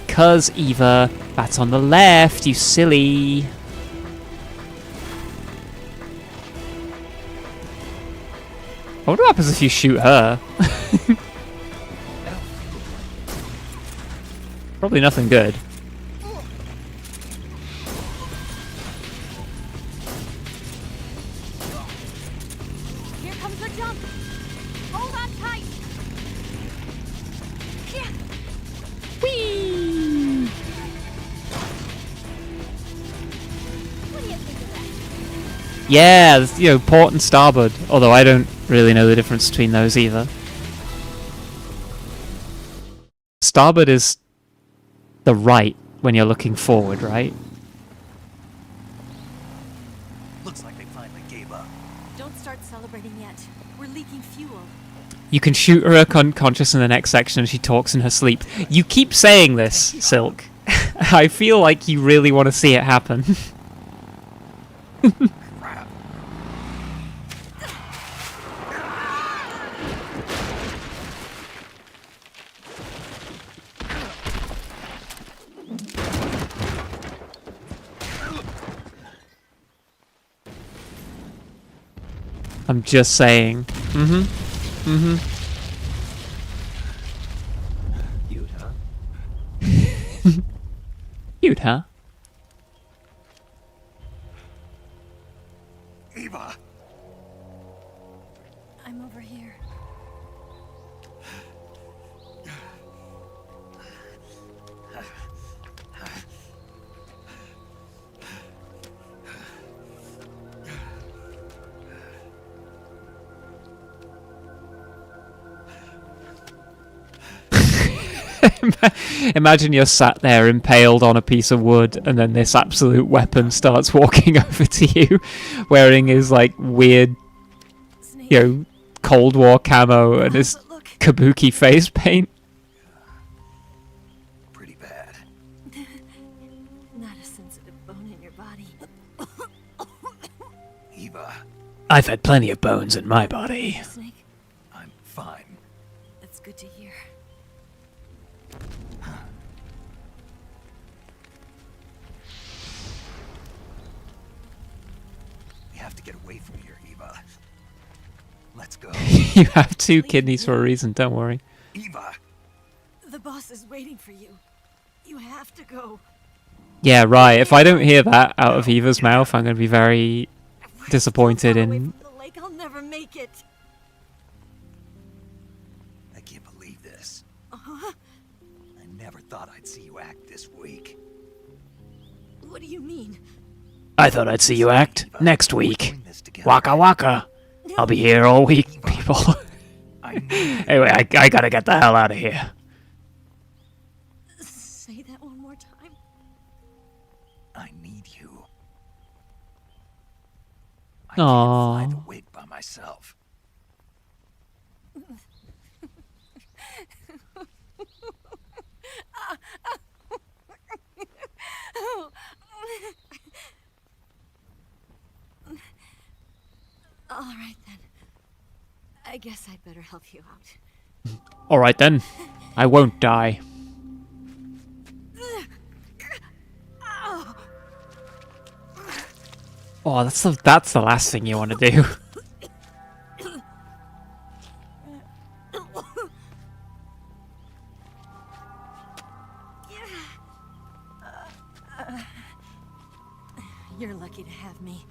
Because, Eva, that's on the left, you silly. I wonder what happens if you shoot her. Probably nothing good. Here comes the jump. Hold on tight. Yeah. Whee! What do you think of that? Yeah, you know, port and starboard. Although I don't really know the difference between those either. Starboard is the right when you're looking forward, right? Looks like they finally gave up. Don't start celebrating yet. We're leaking fuel. You can shoot her unconscious in the next section and she talks in her sleep. You keep saying this, Silk. I feel like you really want to see it happen. Crap. I'm just saying. Cute, huh? Cute, huh? Eva! I'm over here. Imagine you're sat there impaled on a piece of wood and then this absolute weapon starts walking over to you wearing his like weird, you know, Cold War camo and his kabuki face paint. Pretty bad. Not a sensitive bone in your body. Eva, I've had plenty of bones in my body. Snake, I'm fine. that's good to hear. We have to get away from here, Eva. Let's go. You have 2 kidneys for a reason, don't worry. Eva! The boss is waiting for you. You have to go. Yeah, right. If I don't hear that out of Eva's mouth, I'm going to be very disappointed Away in... from the lake, I'll never make it. I can't believe this. Uh-huh. I never thought I'd see you act this weak. What do you mean? I thought I'd see you act next week. Waka waka. I'll be here all week, people. Anyway, I gotta get the hell out of here. Say that one more time. I need you. I Aww. can't fly the wig by myself. All right then. I guess I'd better help you out. Alright then. I won't die. Oh, that's the last thing you want to do. You're lucky to have me.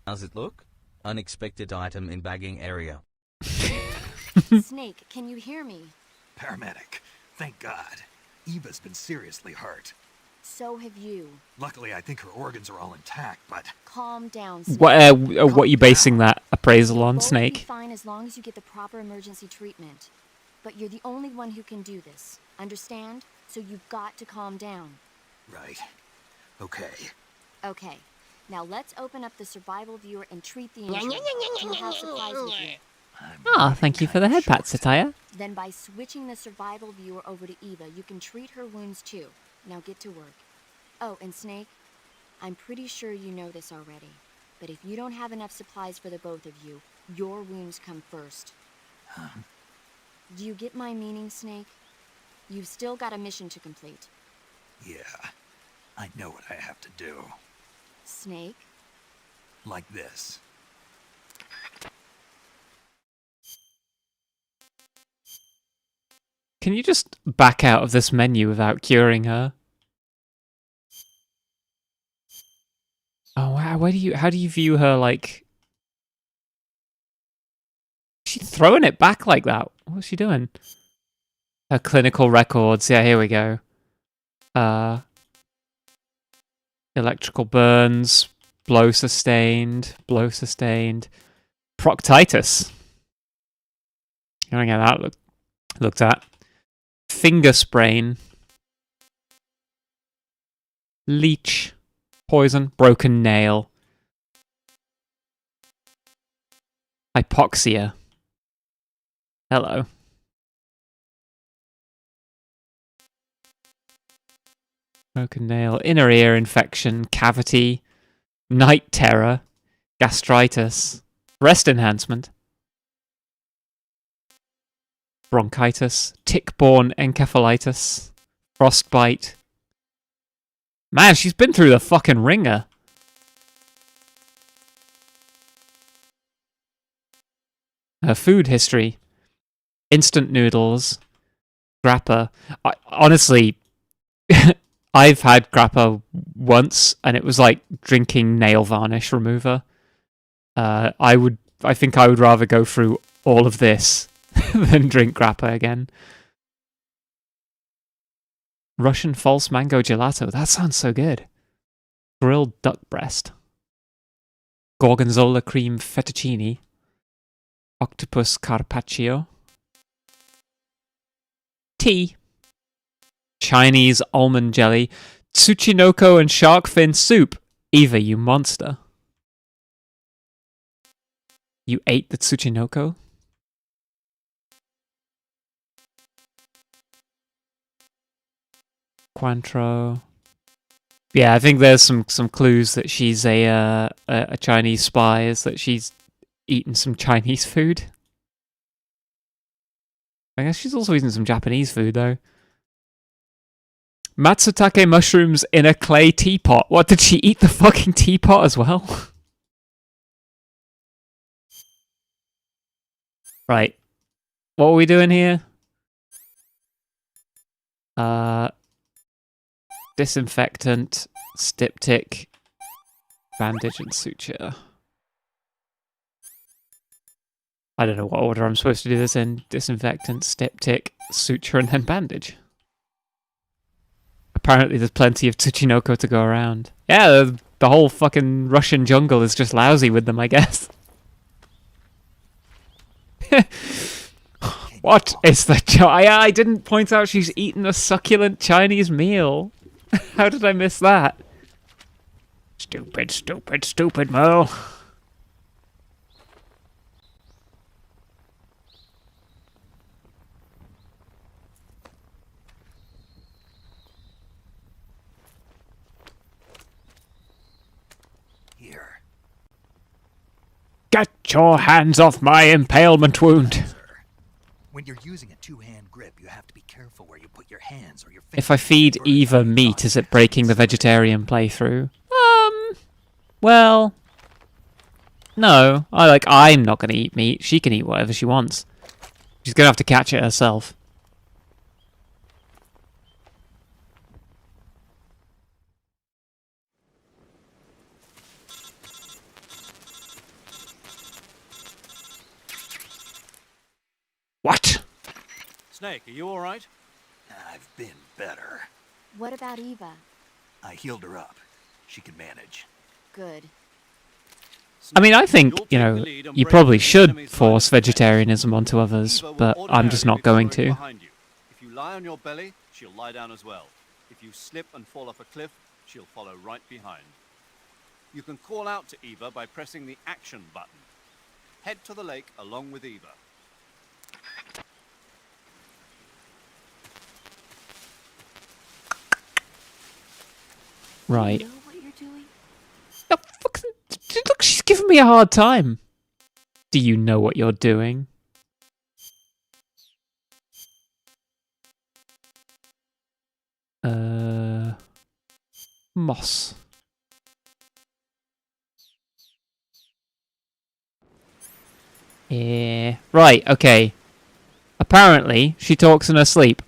How's it look? Unexpected item in bagging area. Snake, can you hear me? Paramedic. Thank God. Eva's been seriously hurt. So have you. Luckily, I think her organs are all intact, but... Calm down, Snake. What are you basing that appraisal on, You'll Snake? be fine as long as you get the proper emergency treatment. But you're the only one who can do this. Understand? So you've got to calm down. Right. Okay. Okay. Now let's open up the survival viewer and treat the injury. You'll have supplies with you. Ah, thank you for the head pat, Satire. Then by switching the survival viewer over to Eva, you can treat her wounds too. Now get to work. Oh, and Snake, I'm pretty sure you know this already, but if you don't have enough supplies for the both of you, your wounds come first. Do you get my meaning, Snake? You've still got a mission to complete. Yeah, I know what I have to do. Snake? Like this. Can you just back out of this menu without curing her? Oh wow, how do you view her, like... She's throwing it back like that. What's she doing? Her clinical records, yeah, here we go. Electrical burns, blow sustained, proctitis. Can I get that looked at? Finger sprain, leech, poison, broken nail, hypoxia. Hello. Broken nail, inner ear infection, cavity, night terror, gastritis, rest enhancement, bronchitis, tick-borne encephalitis, frostbite. Man, she's been through the fucking ringer. Her food history. Instant noodles. Grappa. Honestly, I've had grappa once, and it was like drinking nail varnish remover. I think I would rather go through all of this than drink grappa again. Russian false mango gelato. That sounds so good. Grilled duck breast. Gorgonzola cream fettuccine. Octopus carpaccio. Tea. Chinese almond jelly. Tsuchinoko and shark fin soup. Eva, you monster. You ate the Tsuchinoko? Cointreau. Yeah, I think there's some clues that she's a Chinese spy, is that she's eaten some Chinese food. I guess she's also eaten some Japanese food, though. Matsutake mushrooms in a clay teapot. What, did she eat the fucking teapot as well? Right. What are we doing here? Disinfectant, styptic, bandage and suture. I don't know what order I'm supposed to do this in. Disinfectant, styptic, suture, and then bandage. Apparently there's plenty of Tsuchinoko to go around. Yeah, the whole fucking Russian jungle is just lousy with them, I guess. What is the... I didn't point out she's eaten a succulent Chinese meal. How did I miss that? Stupid, stupid, stupid Mo. Here. Get your hands off my impalement wound. When you're using a two-hand grip, you have to be careful where you put your hands or your fingers. If I feed Eva meat, is it breaking the vegetarian playthrough? Well, no. I'm not going to eat meat. She can eat whatever she wants. She's going to have to catch it herself. What? Snake, are you alright? I've been better. What about Eva? I healed her up. She can manage. Good. I mean, I think, you know, you probably should force vegetarianism onto others, but I'm just not going to. If you lie on your belly, she'll lie down as well. If you slip and fall off a cliff, she'll follow right behind. You can call out to Eva by pressing the action button. Head to the lake along with Eva. Right. You know what you're doing? Oh, fuck. Look, she's giving me a hard time. Do you know what you're doing? Moss. Yeah. Right, okay. Apparently, she talks in her sleep.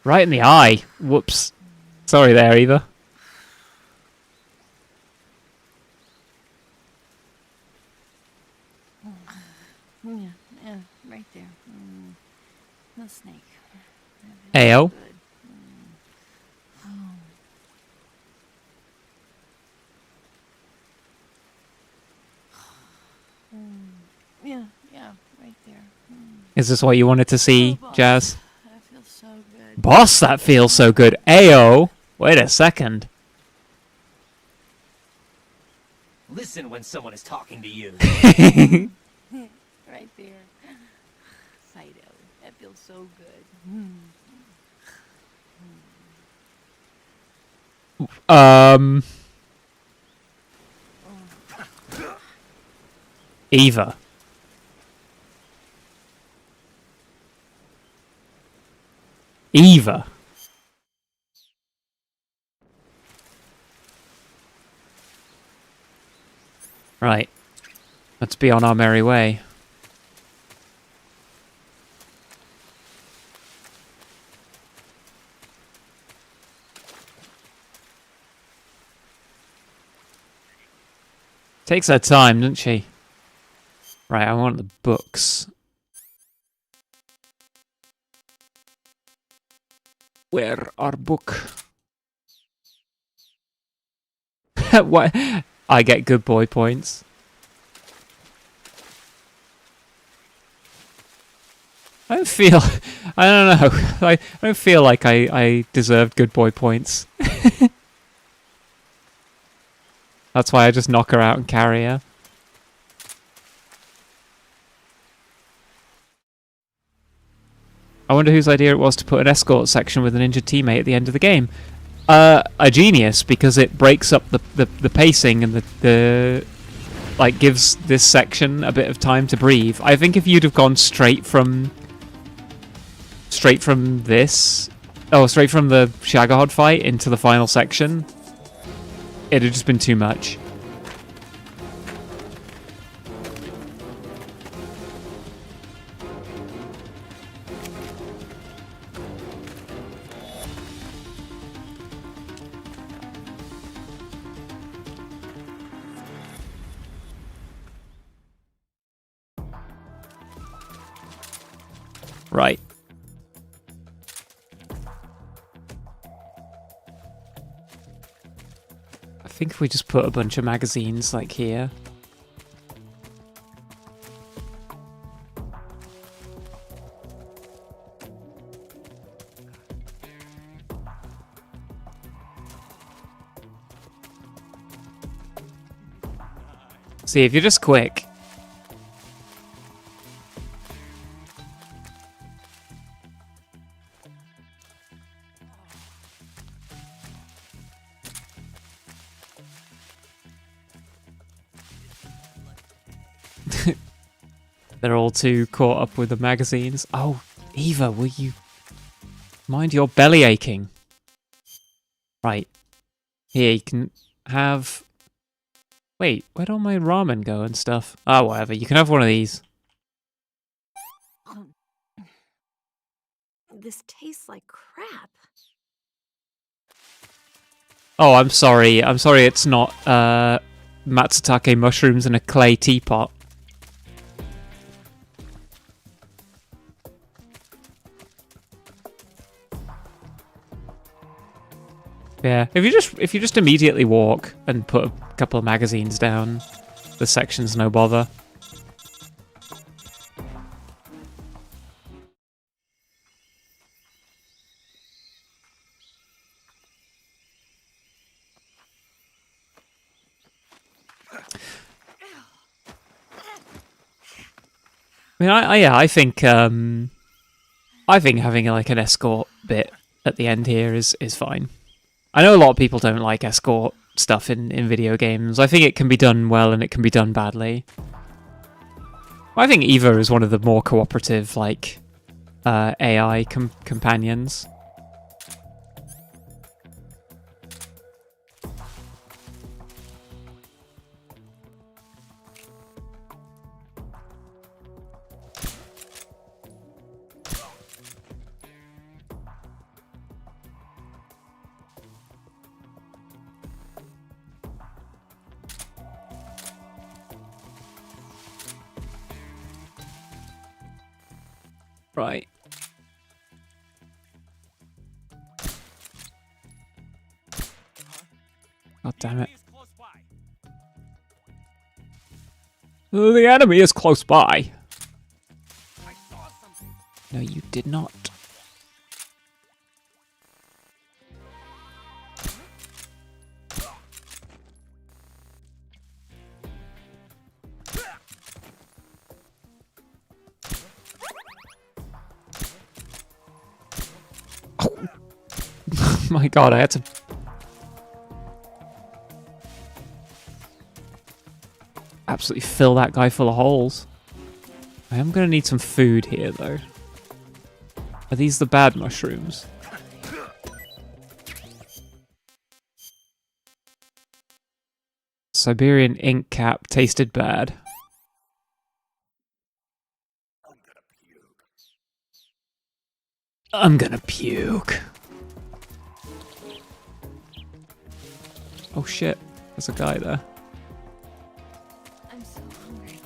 Right in the eye. Whoops. Sorry there, Eva. Yeah, right there. No snake. Ayo. Yeah, right there. Is this what you wanted to see, Oh, boss. Jazz? That feels so good. Boss, that feels so good. Ayo. Wait a second. Listen when someone is talking to you. Right there. Fido. That feels so good. Eva. Eva. Right. Let's be on our merry way. Takes her time, doesn't she? Right, I want the books. Where are book? What? I get good boy points. I don't feel... I don't know. I don't feel like I deserved good boy points. That's why I just knock her out and carry her. I wonder whose idea it was to put an escort section with an injured teammate at the end of the game. A genius, because it breaks up the pacing and the like gives this section a bit of time to breathe. I think if you'd have gone straight from this, straight from the Shagahod fight into the final section, it'd have just been too much. Right. I think if we just put a bunch of magazines like here. See, if you're just quick. They're all too caught up with the magazines. Oh, Eva, will you mind your belly aching? Right. Here, you can have... Wait, where'd all my ramen go and stuff? Ah, whatever. You can have one of these. This tastes like crap. Oh, I'm sorry. I'm sorry it's not Matsutake mushrooms in a clay teapot. Yeah, if you just immediately walk and put a couple of magazines down, the section's no bother. I mean, I think having like an escort bit at the end here is fine. I know a lot of people don't like escort stuff in video games. I think it can be done well and it can be done badly. I think Eva is one of the more cooperative, like, AI companions. Right. God damn it. The enemy is close by. No, you did not. Oh my god, I had to... absolutely fill that guy full of holes. I am going to need some food here, though. Are these the bad mushrooms? Siberian ink cap tasted bad. I'm gonna puke. Oh shit, there's a guy there. I'm so hungry.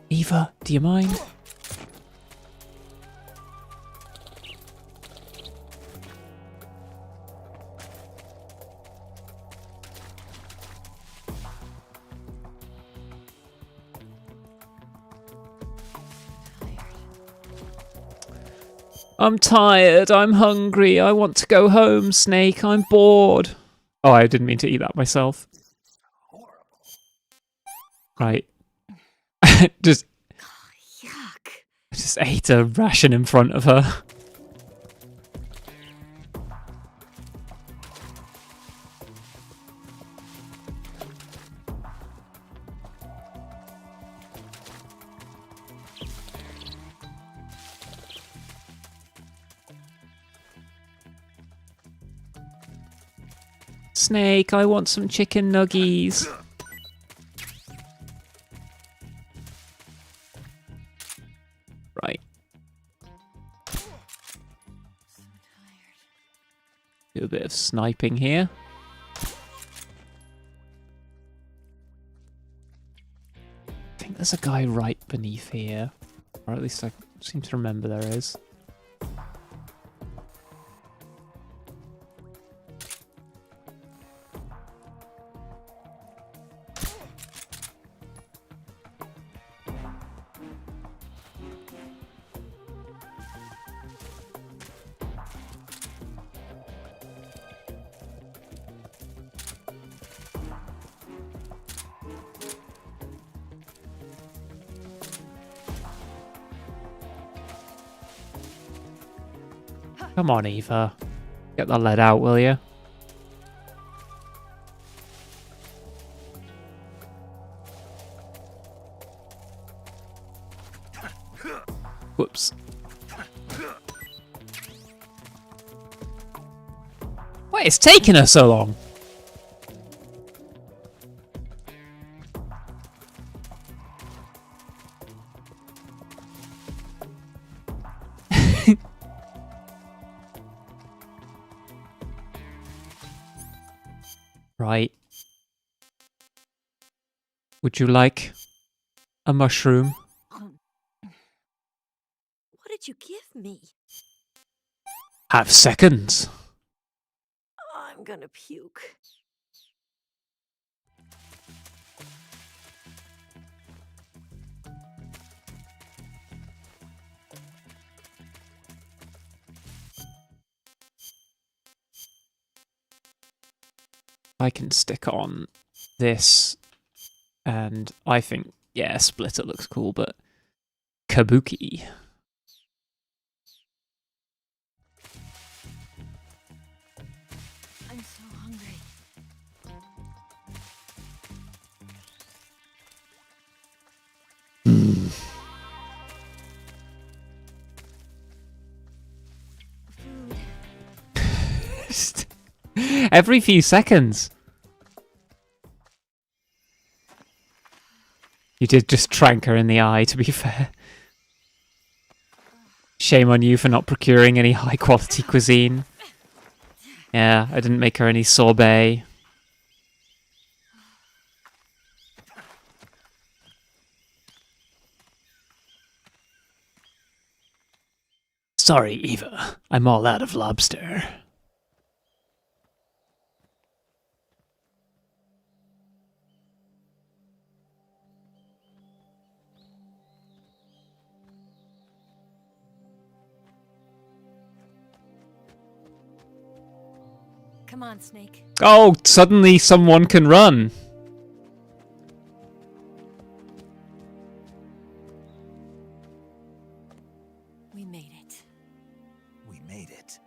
Eva, do you mind? I'm tired, I'm hungry, I want to go home, Snake, I'm bored. Oh, I didn't mean to eat that myself. Right. just ate a ration in front of her. Snake, I want some chicken nuggies. Right. Do a bit of sniping here. I think there's a guy right beneath here. Or at least I seem to remember there is. Come on, Eva. Get the lead out, will you? Whoops. Wait, it's taking her so long. Right. Would you like a mushroom? What did you give me? Have seconds. I'm gonna puke. I can stick on this, and I think, yeah, Splitter looks cool, but Kabuki. I'm so hungry. Every few seconds. You did just trank her in the eye, to be fair. Shame on you for not procuring any high-quality cuisine. Yeah, I didn't make her any sorbet. Sorry, Eva. I'm all out of lobster. Come on, Snake. Oh, suddenly someone can run. We made it. We made it.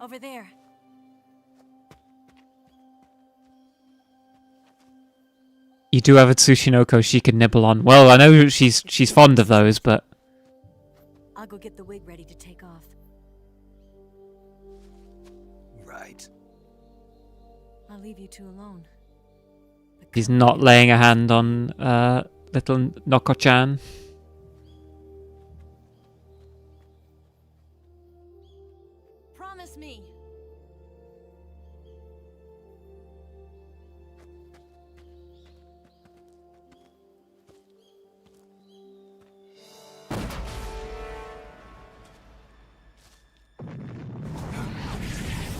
Over there. You do have a Tsushinoko she can nibble on. Well, I know she's fond of those, but I'll go get the wig ready to take off. Right. I'll leave you two alone. she's not laying a hand on little Noko-chan. Promise me.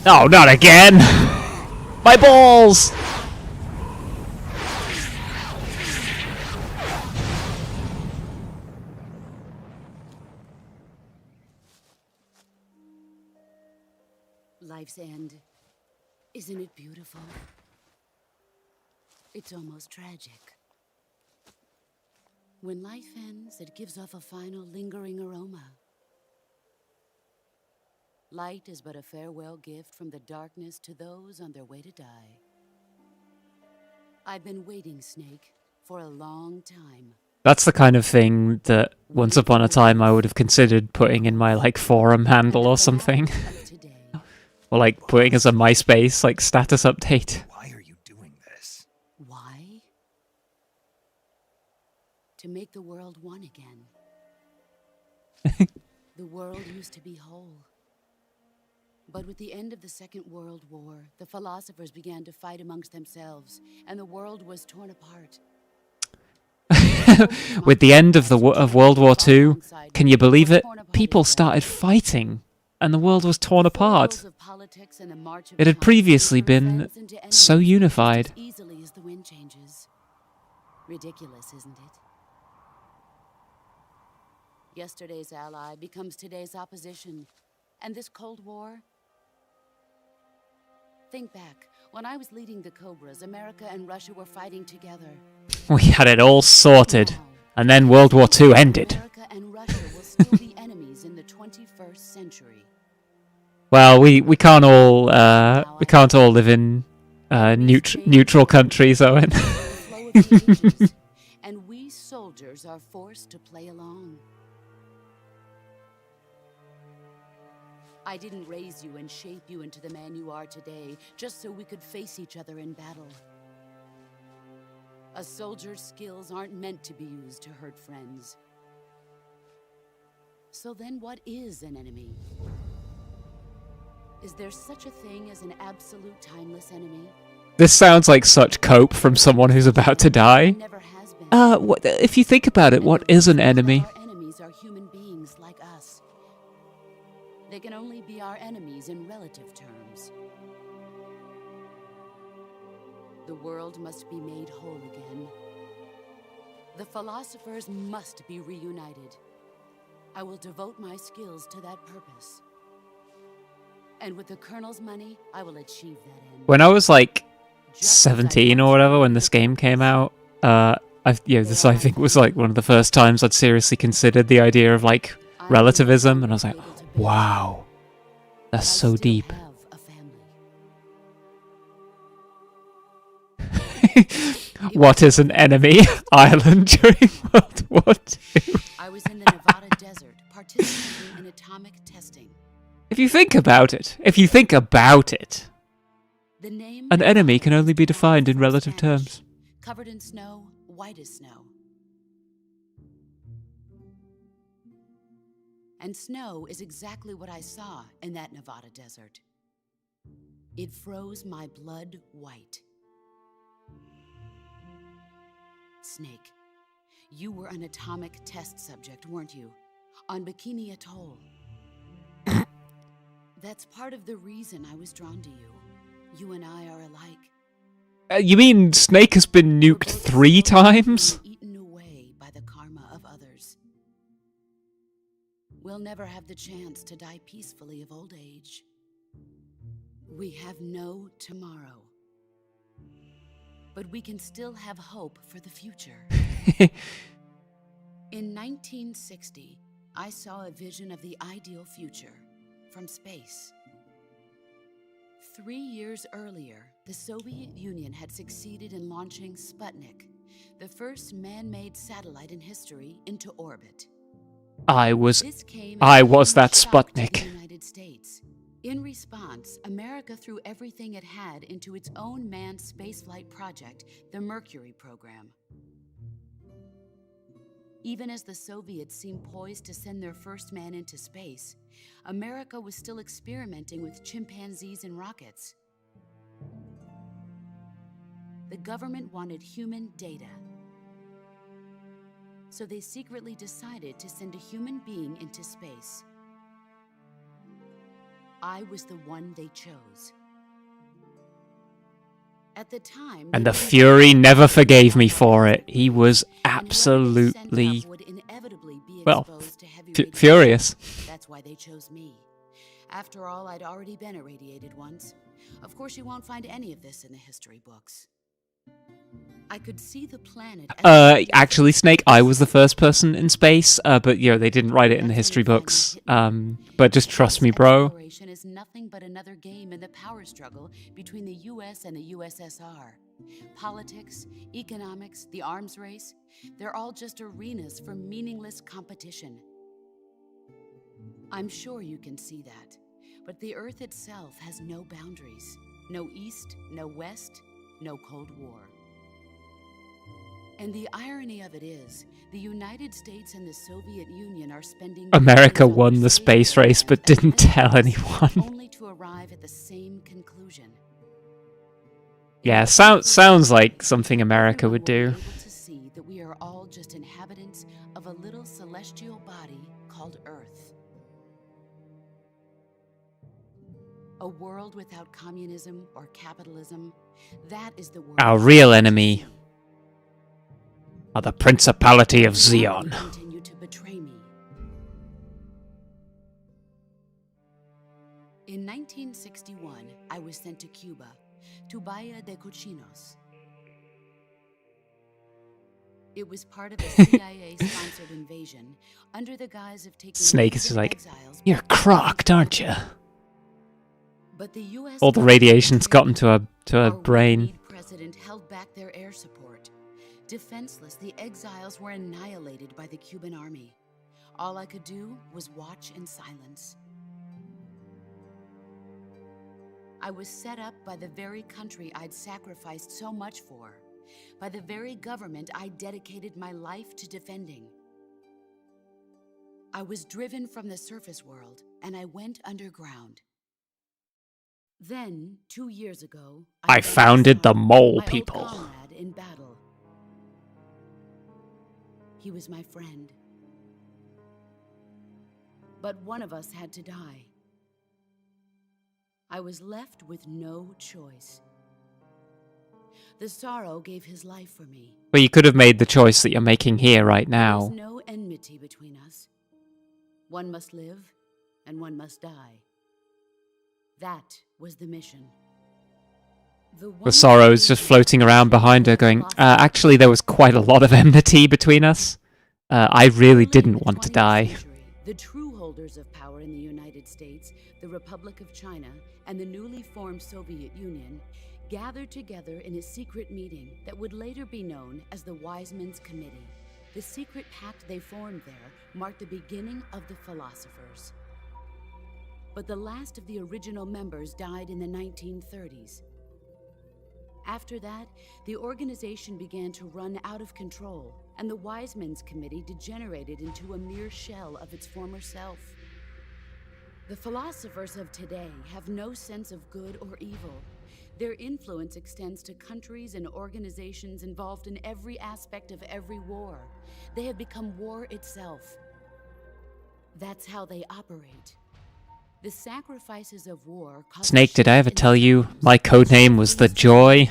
Oh, not again! My balls! Life's end. Isn't it beautiful? It's almost tragic. When life ends, it gives off a final lingering aroma. Light is but a farewell gift from the darkness to those on their way to die. I've been waiting, Snake, for a long time. That's the kind of thing that once upon a time I would have considered putting in my like forum handle or something. Or like putting as a MySpace like status update. Why are you doing this? Why? To make the world one again. The world used to be whole. But with the end of the Second World War, the philosophers began to fight amongst themselves, and the world was torn apart. With the end of World War II, can you believe it? People started fighting, and the world was torn apart. It had previously been so unified. Easily as the wind changes. Ridiculous, isn't it? Yesterday's ally becomes today's opposition, and this Cold War. Think back. When I was leading the Cobras, America and Russia were fighting together. We had it all sorted, and then World War II ended. America and Russia will still be enemies in the 21st century. Well, we can't all live in neutral countries, Owen. And we soldiers are forced to play along. I didn't raise you and shape you into the man you are today, just so we could face each other in battle. A soldier's skills aren't meant to be used to hurt friends. So then what is an enemy? Is there such a thing as an absolute timeless enemy? This sounds like such cope from someone who's about to die. If you think about it, what is an enemy? Our enemies are human beings like us. They can only be our enemies in relative terms. The world must be made whole again. The philosophers must be reunited. I will devote my skills to that purpose. And with the Colonel's money, I will achieve that end. When I was like 17 or whatever, when this game came out, this I think was like one of the first times I'd seriously considered the idea of like relativism, and I was like, wow, that's so deep. What is an enemy? Ireland during World War II. I was in the Nevada desert participating in atomic testing. If you think about it, The name an enemy can only be defined in relative terms. covered in snow, white as snow. And snow is exactly what I saw in that Nevada desert. It froze my blood white. Snake, you were an atomic test subject, weren't you? On Bikini Atoll. That's part of the reason I was drawn to you. You and I are alike. You mean Snake has been nuked 3 times? Eaten away by the karma of others. We'll never have the chance to die peacefully of old age. We have no tomorrow. But we can still have hope for the future. In 1960, I saw a vision of the ideal future from space. 3 years earlier, the Soviet Union had succeeded in launching Sputnik, the first man-made satellite in history, into orbit. I was This came that as a huge shock to Sputnik. the United States. In response, America threw everything it had into its own manned spaceflight project, the Mercury program. Even as the Soviets seemed poised to send their first man into space, America was still experimenting with chimpanzees and rockets. The government wanted human data. So they secretly decided to send a human being into space. I was the one they chose. At the time, And the Fury never forgave me for it. He was absolutely, well, furious. That's why they chose me. After all, I'd already been irradiated once. Of course, you won't find any of this in the history books. I could see the planet. Actually, Snake, I was the first person in space, but you know they didn't write it in the history books. But just trust me, bro. Exploration is nothing but another game in the power struggle between the U.S. and the USSR. Politics, economics, the arms race—they're all just arenas for meaningless competition. I'm sure you can see that, but the Earth itself has no boundaries. No East, no West, no Cold War. And the irony of it is, the United States and the Soviet Union are spending... America won the space race but didn't tell anyone. ...only to arrive at the same conclusion. Yeah, sounds like something America would do. To see that we are all just inhabitants of a little celestial body called Earth. A world without communism or capitalism, that is the world... Our real enemy are the Principality of Zion. Continue to betray me. In 1961, I was sent to Cuba, to Bahia de Cochinos. It was part of a CIA-sponsored invasion under the guise of taking... Snake is just like, you're crocked, aren't you? But the US All the radiation's gotten to her brain. President held back their air support. Defenseless, the exiles were annihilated by the Cuban army. All I could do was watch in silence. I was set up by the very country I'd sacrificed so much for, by the very government I dedicated my life to defending. I was driven from the surface world, and I went underground. Then, 2 years ago, I founded the Mole my People. old comrade in battle. He was my friend. But one of us had to die. I was left with no choice. The sorrow gave his life for me. But you could have made the choice that you're making here right now. There was no enmity between us. One must live, and one must die. That was the mission. The Sorrow's just floating around behind her going, actually there was quite a lot of enmity between us. I really didn't want to die. The true holders of power in the United States, the Republic of China, and the newly formed Soviet Union gathered together in a secret meeting that would later be known as the Wiseman's Committee. The secret pact they formed there marked the beginning of the philosophers. but the last of the original members died in the 1930s. After that, the organization began to run out of control, and the Wise Men's Committee degenerated into a mere shell of its former self. The philosophers of today have no sense of good or evil. Their influence extends to countries and organizations involved in every aspect of every war. They have become war itself. That's how they operate. The sacrifices of war Snake, did I ever tell you my codename was the Joy?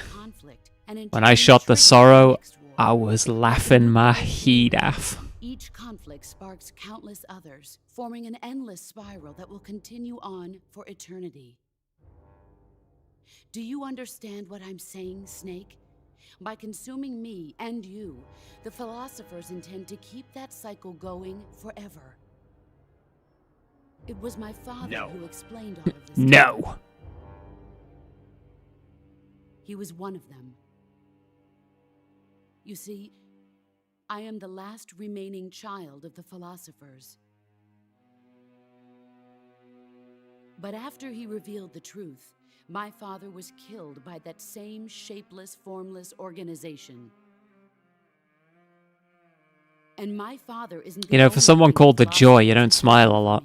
When I shot the Sorrow, I was laughing my head off. Each conflict sparks countless others, forming an endless spiral that will continue on for eternity. Do you understand what I'm saying, Snake? By consuming me and you, the philosophers intend to keep that cycle going forever. It was my father who explained all of this. No. He was one of them. You see, I am the last remaining child of the philosophers. But after he revealed the truth, my father was killed by that same shapeless, formless organization. And my father isn't the You know, for only someone one called the Joy, you philosophers don't smile a lot.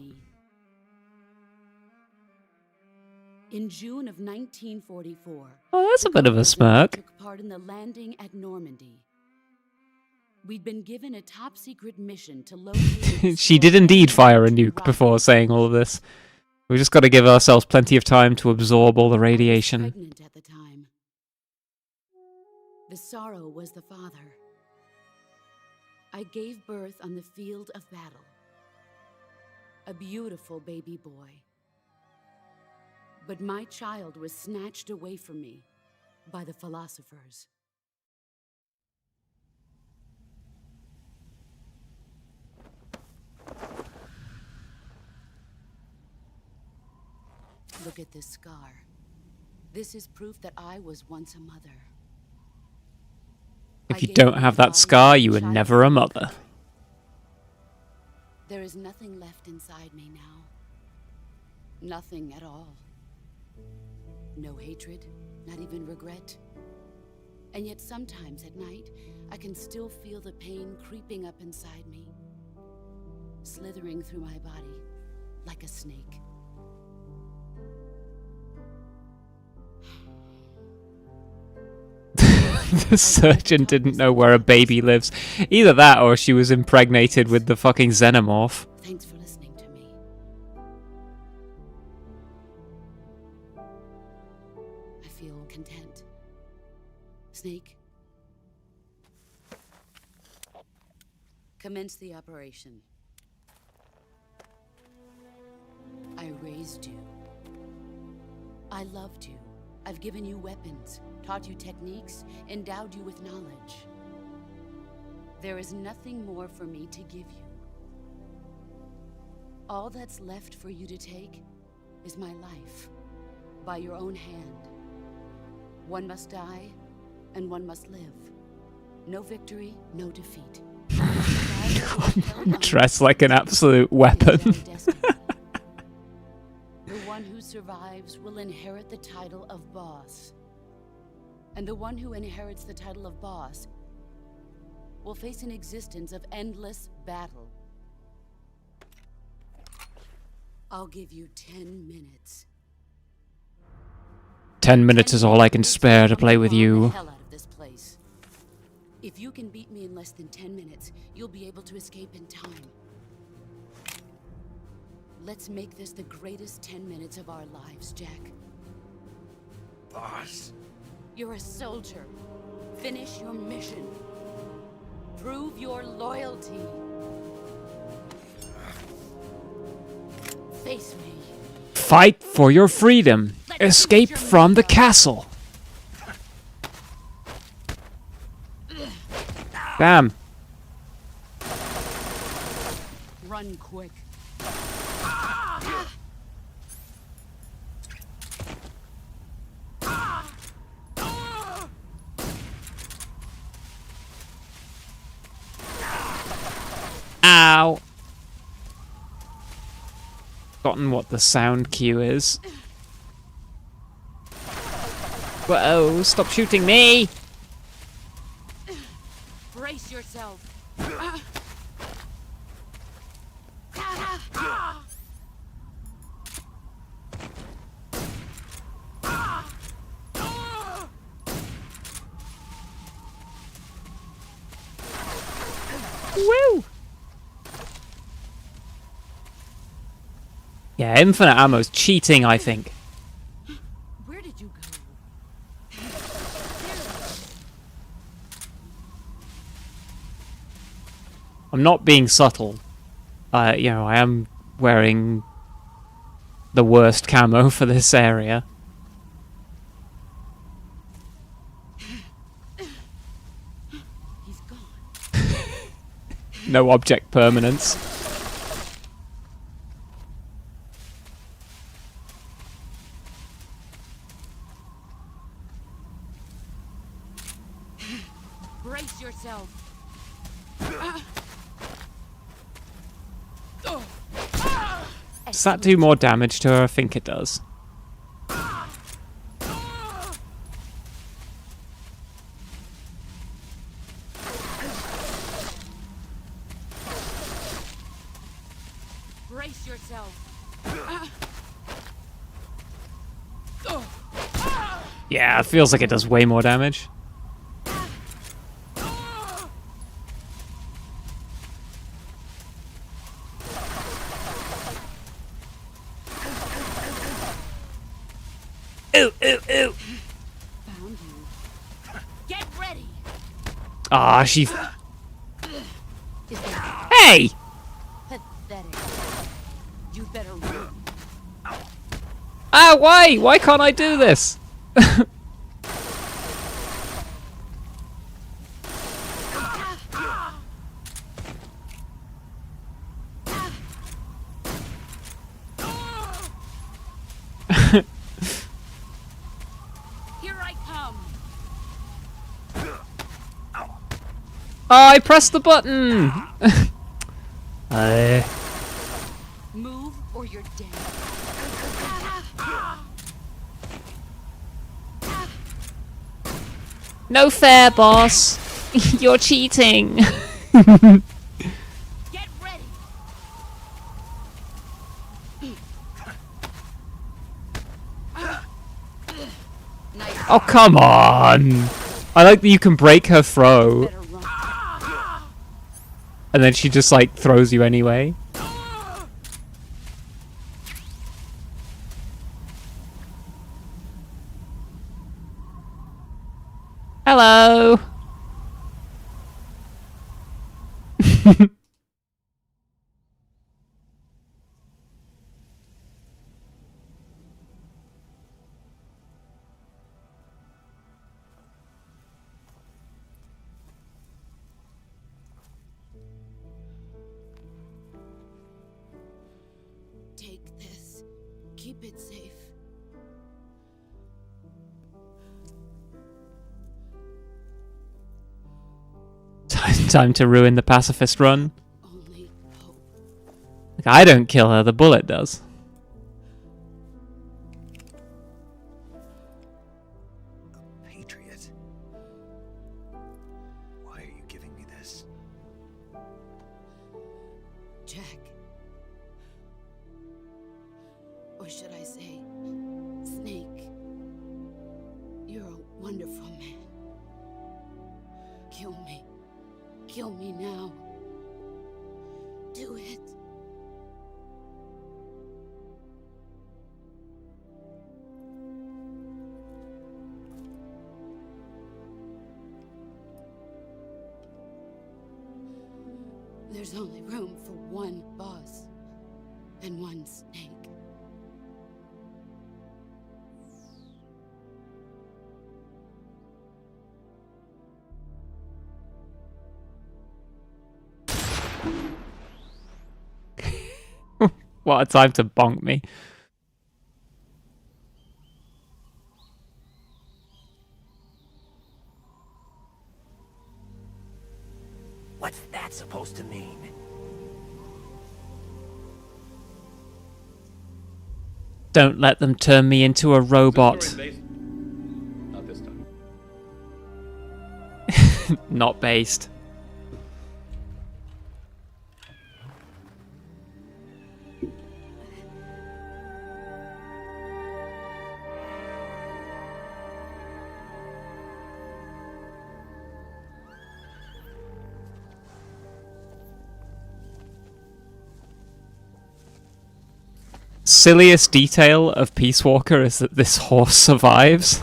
In June of 1944, Oh, that's a bit of a smirk. took part in the landing at Normandy. We'd been given a top-secret mission to locate. She did indeed fire a nuke before saying all of this. We just got to give ourselves plenty of time to absorb all the radiation. Pregnant at the time. The Sorrow was the father. I gave birth on the field of battle. A beautiful baby boy. But my child was snatched away from me by the philosophers. Look at this scar. This is proof that I was once a mother. If you don't have that scar, you were never a mother. There is nothing left inside me now. Nothing at all. No hatred, not even regret. And yet sometimes at night, I can still feel the pain creeping up inside me, slithering through my body like a snake. The surgeon didn't know where a baby lives. Either that or she was impregnated with the fucking xenomorph. Thanks for listening to me. I feel content. Snake, commence the operation. I raised you. I loved you. I've given you weapons, taught you techniques, endowed you with knowledge. There is nothing more for me to give you. All that's left for you to take is my life, by your own hand. One must die, and one must live. No victory, no defeat. Dressed like an absolute weapon. The one who survives will inherit the title of boss. And the one who inherits the title of boss will face an existence of endless battle. I'll give you 10 minutes. 10 minutes is all I can spare to play with you. The hell out of this place. If you can beat me in less than 10 minutes, you'll be able to escape in time. Let's make this the greatest 10 minutes of our lives, Jack. Boss? You're a soldier. Finish your mission. Prove your loyalty. Face me. Fight for your freedom. Escape from the castle. Damn. Run quick. Ow. forgotten what the sound cue is. Whoa, stop shooting me! Brace yourself. Woo! Yeah, infinite ammo's cheating, I think. Where did you go? I'm not being subtle. You know, I am wearing the worst camo for this area. He's gone. No object permanence. Brace yourself. Does that do more damage to her? I think it does. Brace yourself. Yeah, it feels like it does way more damage. Ooh, ooh, ooh. Found you. Get ready. Ah, she... Is that Hey! pathetic? You better run. Ah, why? Why can't I do this? Here I come. Oh, I pressed the button! Move or you're dead. No fair, boss. You're cheating. Get ready. Nice. Oh, come on. I like that you can break her throw. Better run. And then she just, like, throws you anyway. Hello. Take this. Keep it safe. Time to ruin the pacifist run. Only hope. Like, I don't kill her, the bullet does. Patriot. Why are you giving me this? Jack. Or should I say, Snake. You're a wonderful man. Kill me. Kill me now. Do it. There's only room for one boss and one snake. What a time to bonk me. What's that supposed to mean? Don't let them turn me into a robot. Not this time. Not based. Silliest detail of Peace Walker is that this horse survives.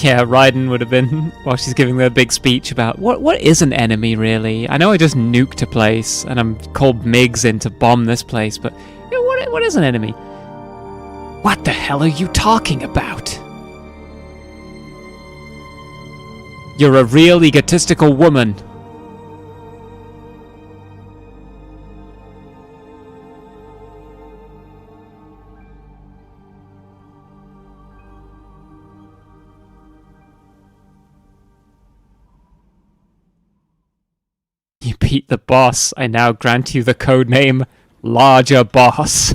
Yeah, Raiden would have been, while she's giving the big speech about, what is an enemy, really? I know I just nuked a place, and I'm called MiGs in to bomb this place, but you know, what is an enemy? What the hell are you talking about? You're a real egotistical woman. You beat the boss. I now grant you the codename Larger Boss.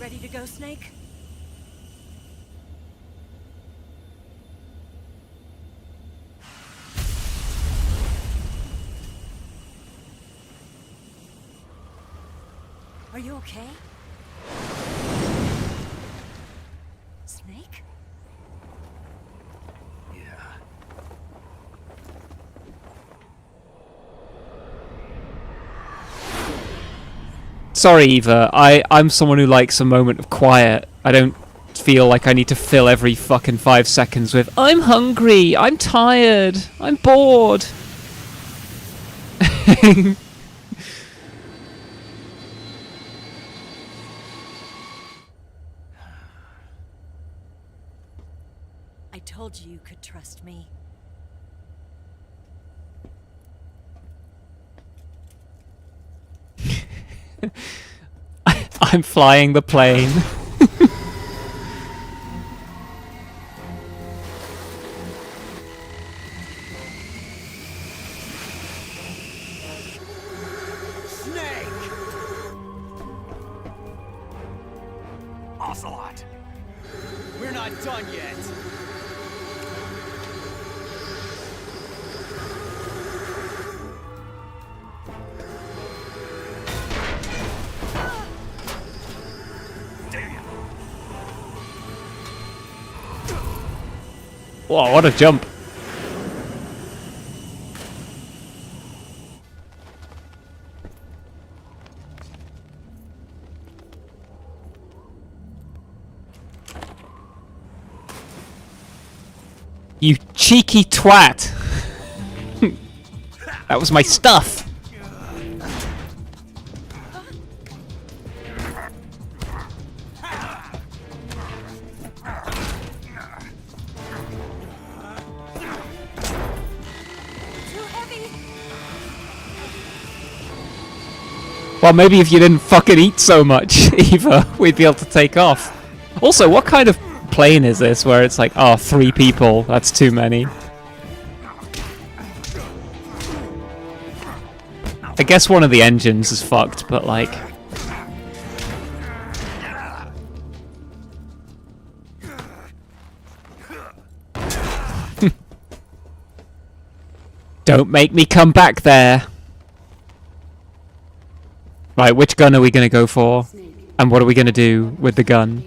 Ready to go, Snake? Are you okay? Snake? Sorry, Eva. I'm someone who likes a moment of quiet. I don't feel like I need to fill every fucking 5 seconds with, I'm hungry, I'm tired, I'm bored. I told you you could trust me. I'm flying the plane. Snake! Ocelot! We're not done yet. Whoa, what a jump. You cheeky twat. That was my stuff. Well, maybe if you didn't fucking eat so much, Eva, we'd be able to take off. Also, what kind of plane is this where it's like, oh, 3 people, that's too many? I guess one of the engines is fucked, but like... Don't make me come back there! Right, which gun are we going to go for? And what are we going to do with the gun?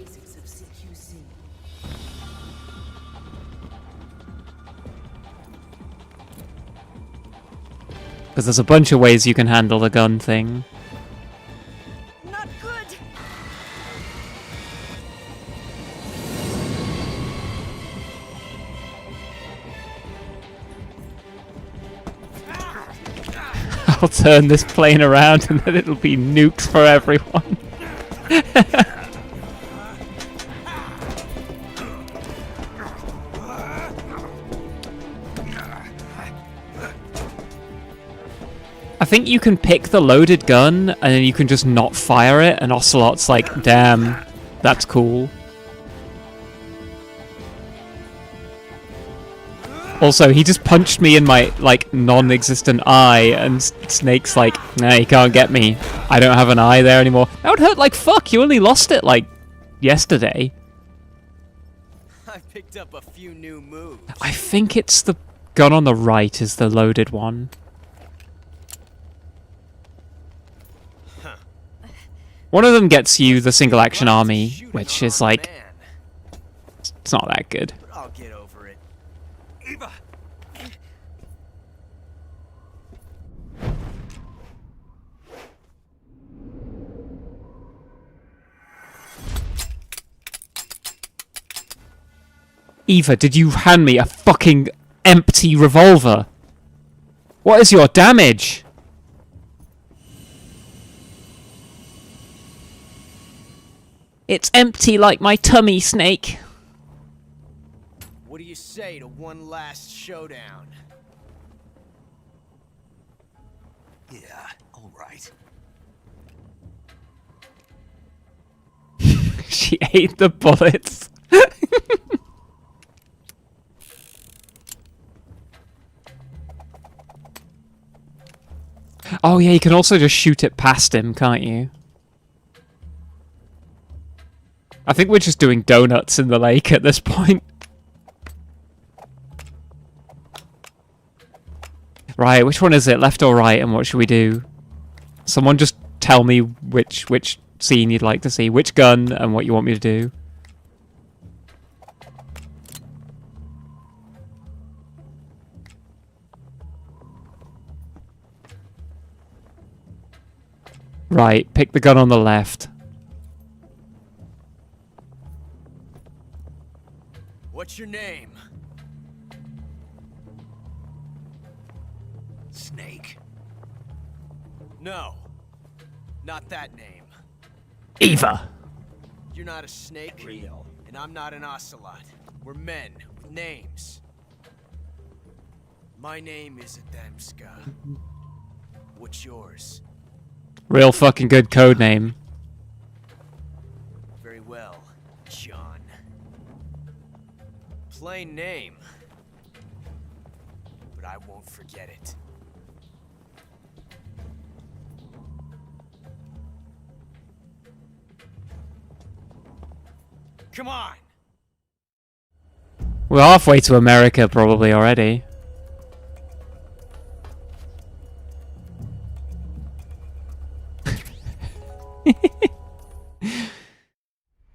Because there's a bunch of ways you can handle the gun thing. Not good. I'll turn this plane around and then it'll be nukes for everyone. I think you can pick the loaded gun and then you can just not fire it, and Ocelot's like, damn, that's cool. Also, he just punched me in my, like, non-existent eye, and Snake's like, nah, you can't get me. I don't have an eye there anymore. That would hurt like fuck, you only lost it, like, yesterday. I picked up a few new moves. I think it's the gun on the right is the loaded one. One of them gets you the single action army, which is like, it's not that good. I'll get over it. Eva! Eva, did you hand me a fucking empty revolver? What is your damage? It's empty like my tummy, Snake. What do you say to one last showdown? Yeah, all right. She ate the bullets. Oh yeah, you can also just shoot it past him, can't you? I think we're just doing donuts in the lake at this point. Right, which one is it? Left or right, and what should we do? Someone just tell me which scene you'd like to see, which gun, and what you want me to do. Right, pick the gun on the left. What's your name? Snake. No. Not that name. Eva! You're not a snake. Real. And I'm not an ocelot. We're men with names. My name is Adamska. What's yours? Real fucking good code name. Very well, John. Plain name. But I won't forget it. Come on! We're halfway to America probably already.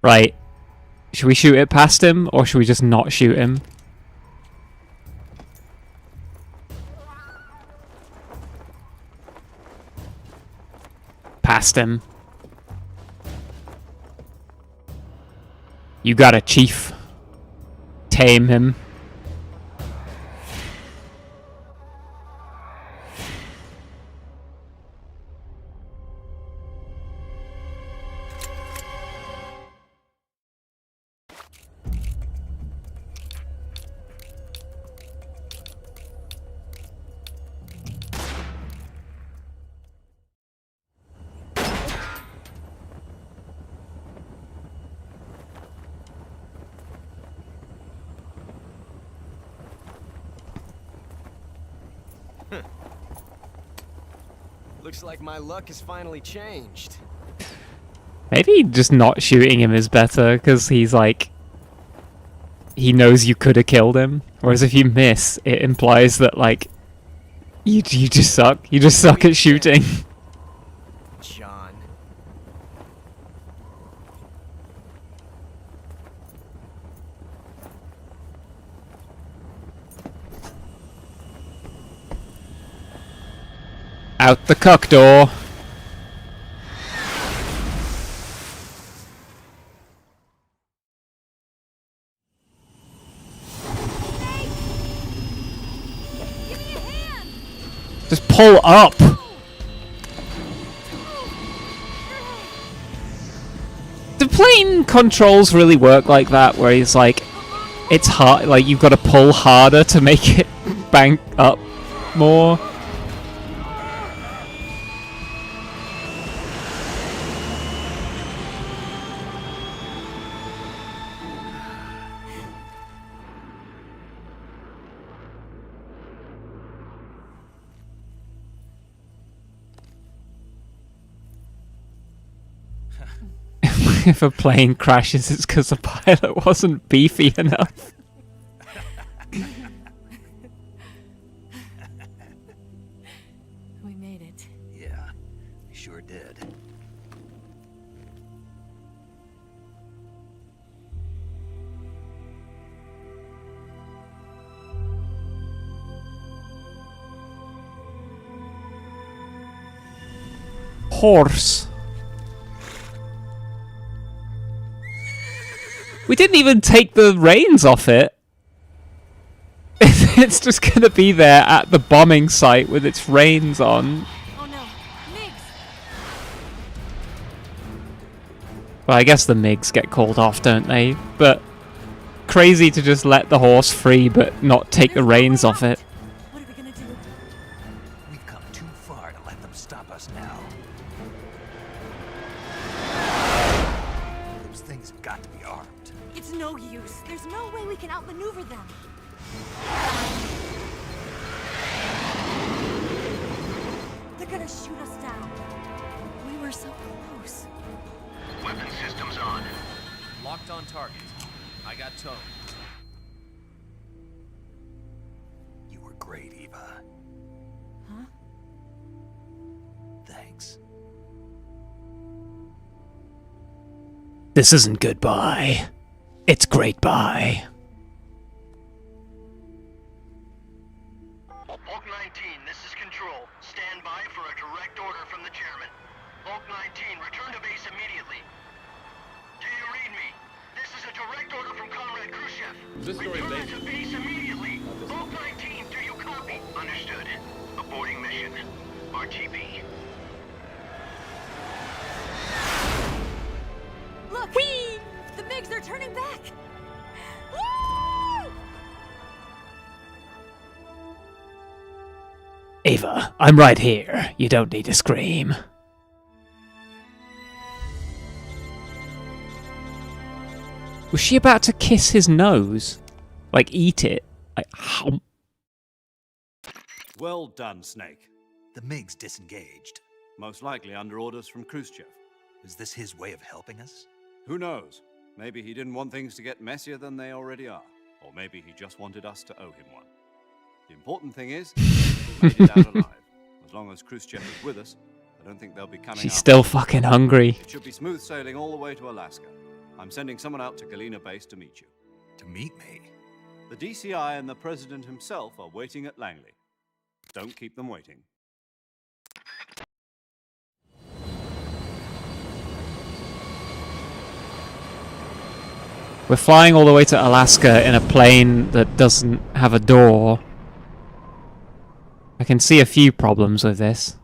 Right. Should we shoot it past him, or should we just not shoot him? Past him. You got it, Chief. Tame him. Looks like my luck has finally changed. Maybe just not shooting him is better, because he's like... He knows you could have killed him. Whereas if you miss, it implies that, like... You just suck. You just suck at shooting. John. Out the cuck door. Just pull up. plane controls really work like that, where it's like, it's hard, like you've got to pull harder to make it bank up more. If a plane crashes, it's because the pilot wasn't beefy enough. We made it. Yeah, we sure did. Horse. We didn't even take the reins off it. It's just gonna be there at the bombing site with its reins on. Oh no, Migs! Well, I guess the MiGs get called off, don't they? But crazy to just let the horse free but not take the reins off it. What are we gonna do? We've come too far to let them stop us now. Those things have got to be armed. It's no use. There's no way we can outmaneuver them. They're gonna shoot us down. We were so close. Weapon systems on. Locked on target. I got towed. You were great, Eva. Huh? Thanks. This isn't goodbye. It's great bye. Bulk 19, this is Control. Stand by for a direct order from the chairman. Bulk 19, return to base immediately. Do you read me? This is a direct order from Comrade Khrushchev. This story return to base immediately. Bulk 19, do you copy? Understood. Aborting mission. RTB. Look! Whee! The MiGs are turning back! Woo! Ava, I'm right here. You don't need to scream. Was she about to kiss his nose? Like, eat it? Like, hum. Well done, Snake. The MiGs disengaged. Most likely under orders from Khrushchev. Is this his way of helping us? Who knows? Maybe he didn't want things to get messier than they already are. Or maybe he just wanted us to owe him one. The important thing is, we made it out alive. As long as Khrushchev is with us, I don't think they'll be coming She's after still us. fucking hungry. It should be smooth sailing all the way to Alaska. I'm sending someone out to Galena Base to meet you. To meet me? The DCI and the President himself are waiting at Langley. Don't keep them waiting. We're flying all the way to Alaska in a plane that doesn't have a door. I can see a few problems with this.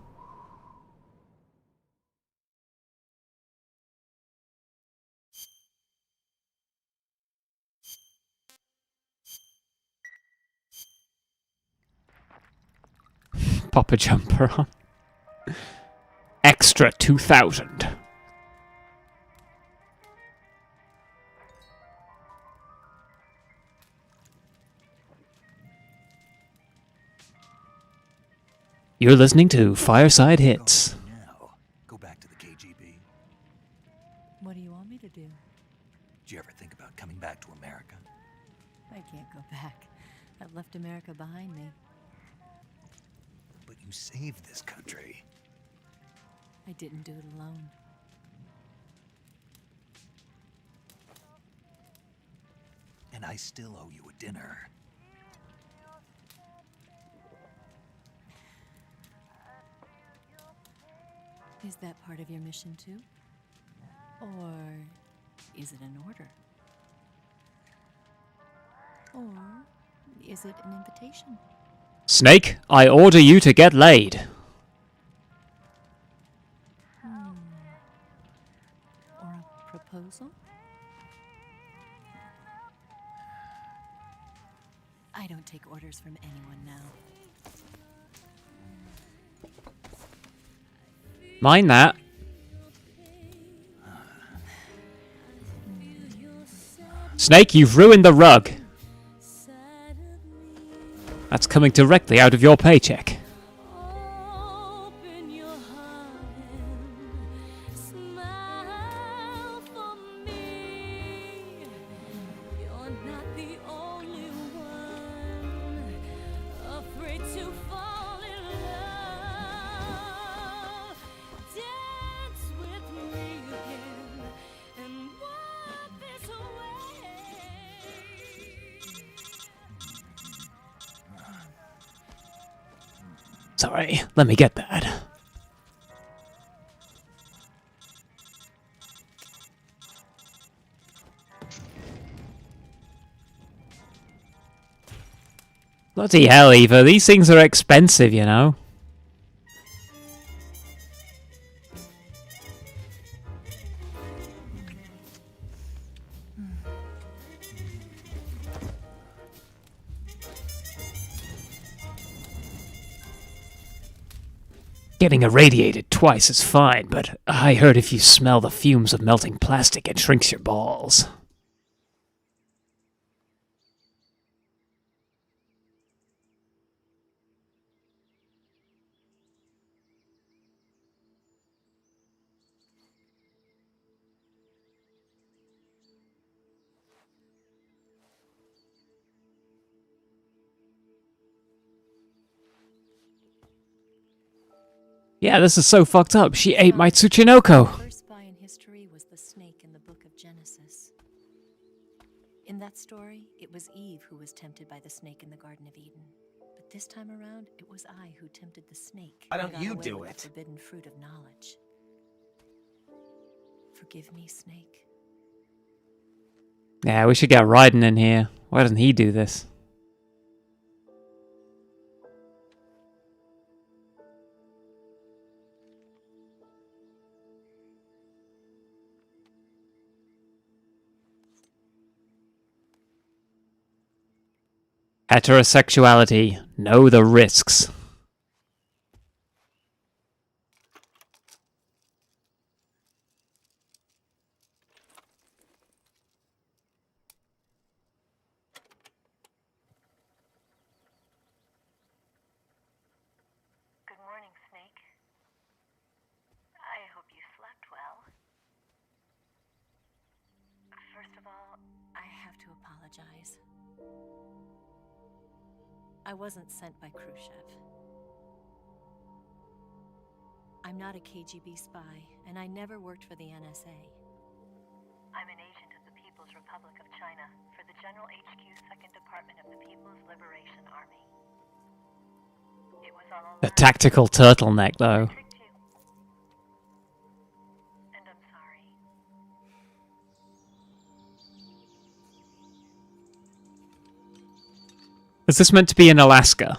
Pop a jumper on. Extra 2,000. You're listening to Fireside Hits. Now, go back to the KGB. What do you want me to do? Did you ever think about coming back to America? I can't go back. I've left America behind me. But you saved this country. I didn't do it alone. And I still owe you a dinner. Is that part of your mission too? Or is it an order? Or is it an invitation? Snake, I order you to get laid. Or a proposal? I don't take orders from anyone now. Mind that. Snake, you've ruined the rug. That's coming directly out of your paycheck. Sorry, let me get that. Bloody hell, Eva, these things are expensive, you know. Getting irradiated twice is fine, but I heard if you smell the fumes of melting plastic, it shrinks your balls. Yeah, this is so fucked up. She ate my Tsuchinoko. The first spy in history was the snake in the book of Genesis. In that story, it was Eve who was tempted by the snake in the Garden of Eden. But this time around, it was I who tempted the snake. Why don't and got you away do with it? The forbidden fruit of knowledge. Forgive me, Snake. Yeah, we should get Raiden in here. Why doesn't he do this? Heterosexuality. Know the risks. Good morning, Snake. I hope you slept well. First of all, I have to apologize. I wasn't sent by Khrushchev. I'm not a KGB spy, and I never worked for the NSA. I'm an agent of the People's Republic of China for the General HQ 2nd Department of the People's Liberation Army. It was all The tactical turtleneck, though. and I'm sorry. Is this meant to be in Alaska?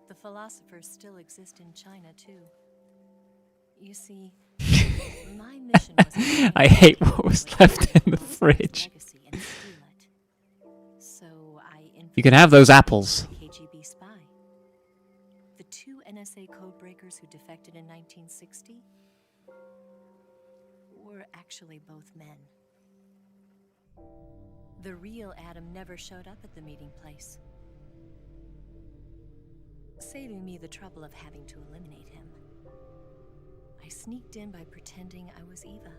The philosophers still exist in China, too. You see, my mission was I hate what was left in the fridge. legacy and steal it. So I You can have those apples. KGB spy. The two NSA codebreakers who defected in 1960 were actually both men. The real Adam never showed up at the meeting place, saving me the trouble of having to eliminate him. I sneaked in by pretending I was Eva.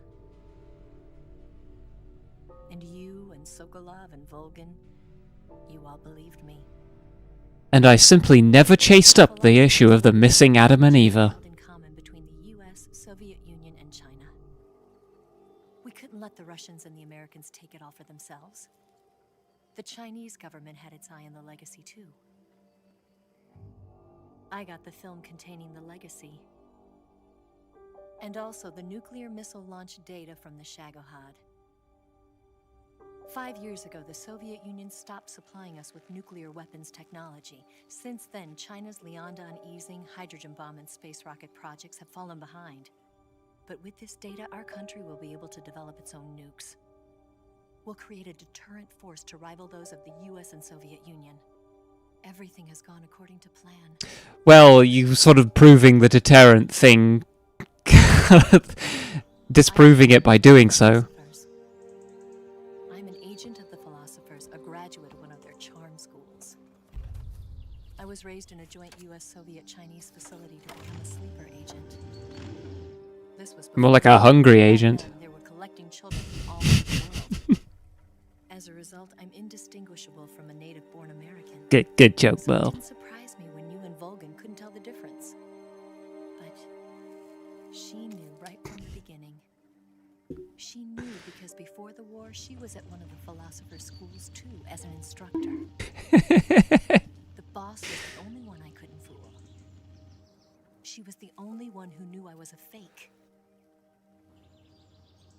And you and Sokolov and Volgin, you all believed me. And I simply never chased up the issue of the missing Adam and Eva. In common between the US, Soviet Union, and China. We couldn't let the Russians and the Americans take it all for themselves. The Chinese government had its eye on the legacy too. I got the film containing the legacy, and also the nuclear missile launch data from the Shagohod. 5 years ago, the Soviet Union stopped supplying us with nuclear weapons technology. Since then, China's Liaodong-Yixing hydrogen bomb and space rocket projects have fallen behind. But with this data, our country will be able to develop its own nukes. We'll create a deterrent force to rival those of the US and Soviet Union. Everything has gone according to plan. Well, you sort of proving the deterrent thing, disproving it by doing so. I'm an agent of the Philosophers, a graduate of one of their charm schools. I was raised in a joint US-Soviet-Chinese facility to become a sleeper agent. This was More like a hungry agent. They were collecting children from all over the world. As a result, I'm indistinguishable from a native-born American. Good joke, So it Will. didn't surprise me when you and Vulcan couldn't tell the difference. But she knew right from the beginning. She knew because before the war, she was at one of the Philosopher's schools too, as an instructor. The boss was the only one I couldn't fool. She was the only one who knew I was a fake.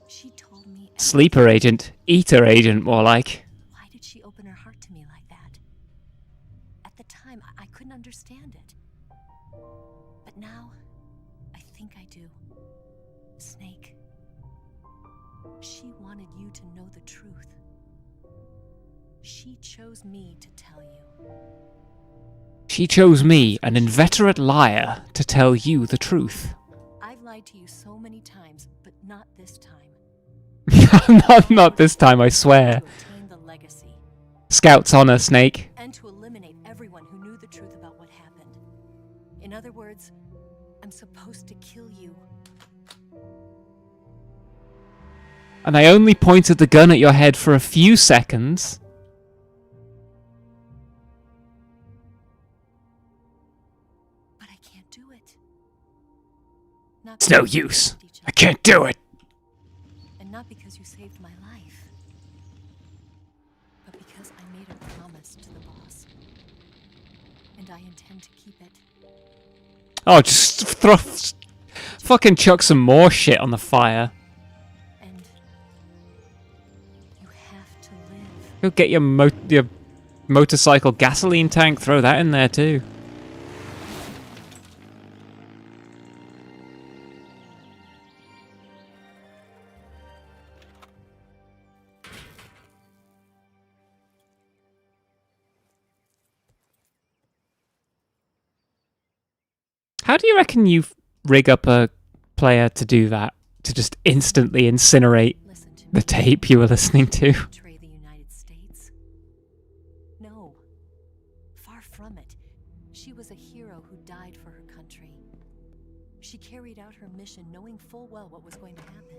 She told me... Sleeper agent. Eater agent, more like. Why did she open her heart to me like that? At the time, I couldn't understand it. But now, I think I do. Snake. She wanted you to know the truth. She chose me to tell you. She chose me, an inveterate liar, to tell you the truth. I've lied to you so many times, but not this time. not this time, I swear. To attain the legacy. Scout's honor, Snake. And to eliminate everyone who knew the truth about what happened. In other words, I'm supposed to kill you. And I only pointed the gun at your head for a few seconds. But I can't do it. It's no use. I can't do it. And not because you saved my life, but because I made a promise to the boss. And I intend to keep it. Oh, just fucking chuck some more shit on the fire. And you have to live. Go get your motorcycle gasoline tank, throw that in there too. How do you reckon you rig up a player to do that? To just instantly incinerate the tape you were listening to? Betray the United States? No. Far from it. She was a hero who died for her country. She carried out her mission knowing full well what was going to happen.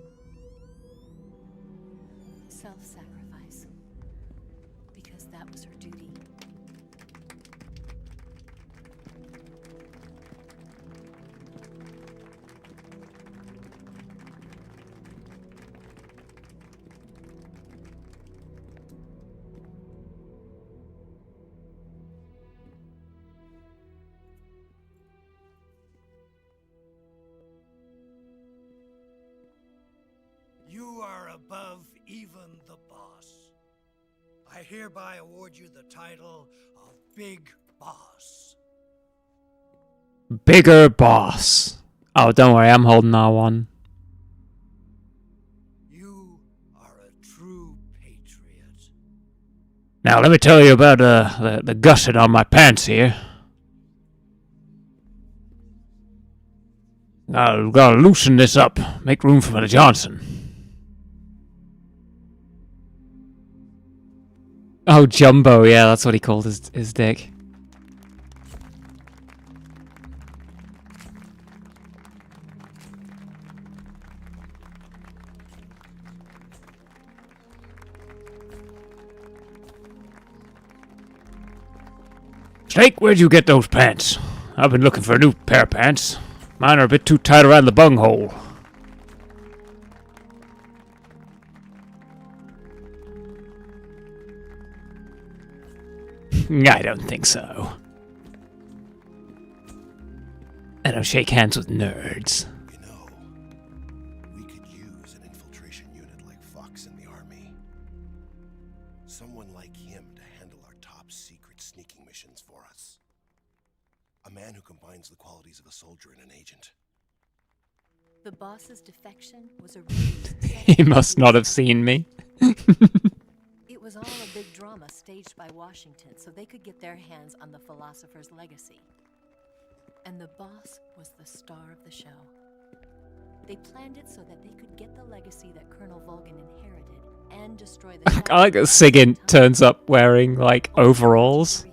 Self-sacrifice. Because that was her duty. You are above even the boss. I hereby award you the title of Big Boss. Bigger boss. Oh, don't worry, I'm holding R1. You are a true patriot. Now let me tell you about the gusset on my pants here. Gotta loosen this up. Make room for the Johnson. Oh, Jumbo, yeah, that's what he called his dick. Snake, where'd you get those pants? I've been looking for a new pair of pants. Mine are a bit too tight around the bunghole. I don't think so. I don't shake hands with nerds. You know, we could use an infiltration unit like Fox in the army. him to handle our top secret sneaking missions for us. A man who combines the qualities of a soldier and an agent. The boss's defection was a He must not have seen me. It was all a big drama staged by Washington so they could get their hands on the philosopher's legacy. And the boss was the star of the show. They planned it so that they could get the legacy that Colonel Volgan inherited and destroy the I like that Sigint turns up wearing, like, overalls.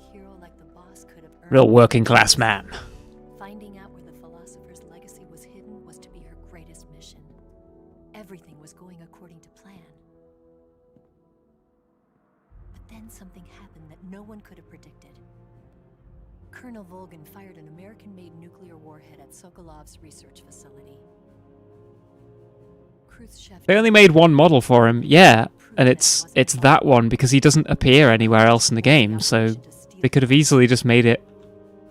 Real working class man. Finding out where the philosopher's legacy was hidden was to be her greatest mission. Everything was going according to plan. But then something happened that no one could have predicted. Colonel Volgan fired an American-made nuclear warhead at Sokolov's research facility. They only made one model for him, yeah, and it's that one because he doesn't appear anywhere else in the game, so they could have easily just made it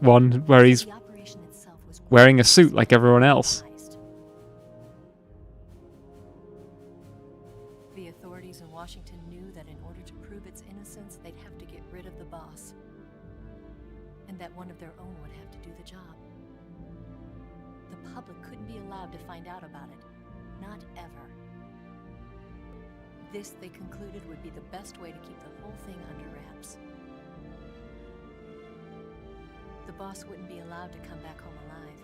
one where he's wearing a suit like everyone else. The authorities in Washington knew that in order to prove its innocence, they'd have to get rid of the boss, and that one of their own would have to do the job. The public couldn't be allowed to find out about it. Not ever. This, they concluded, would be the best way to keep the whole thing under wraps. The boss wouldn't be allowed to come back home alive.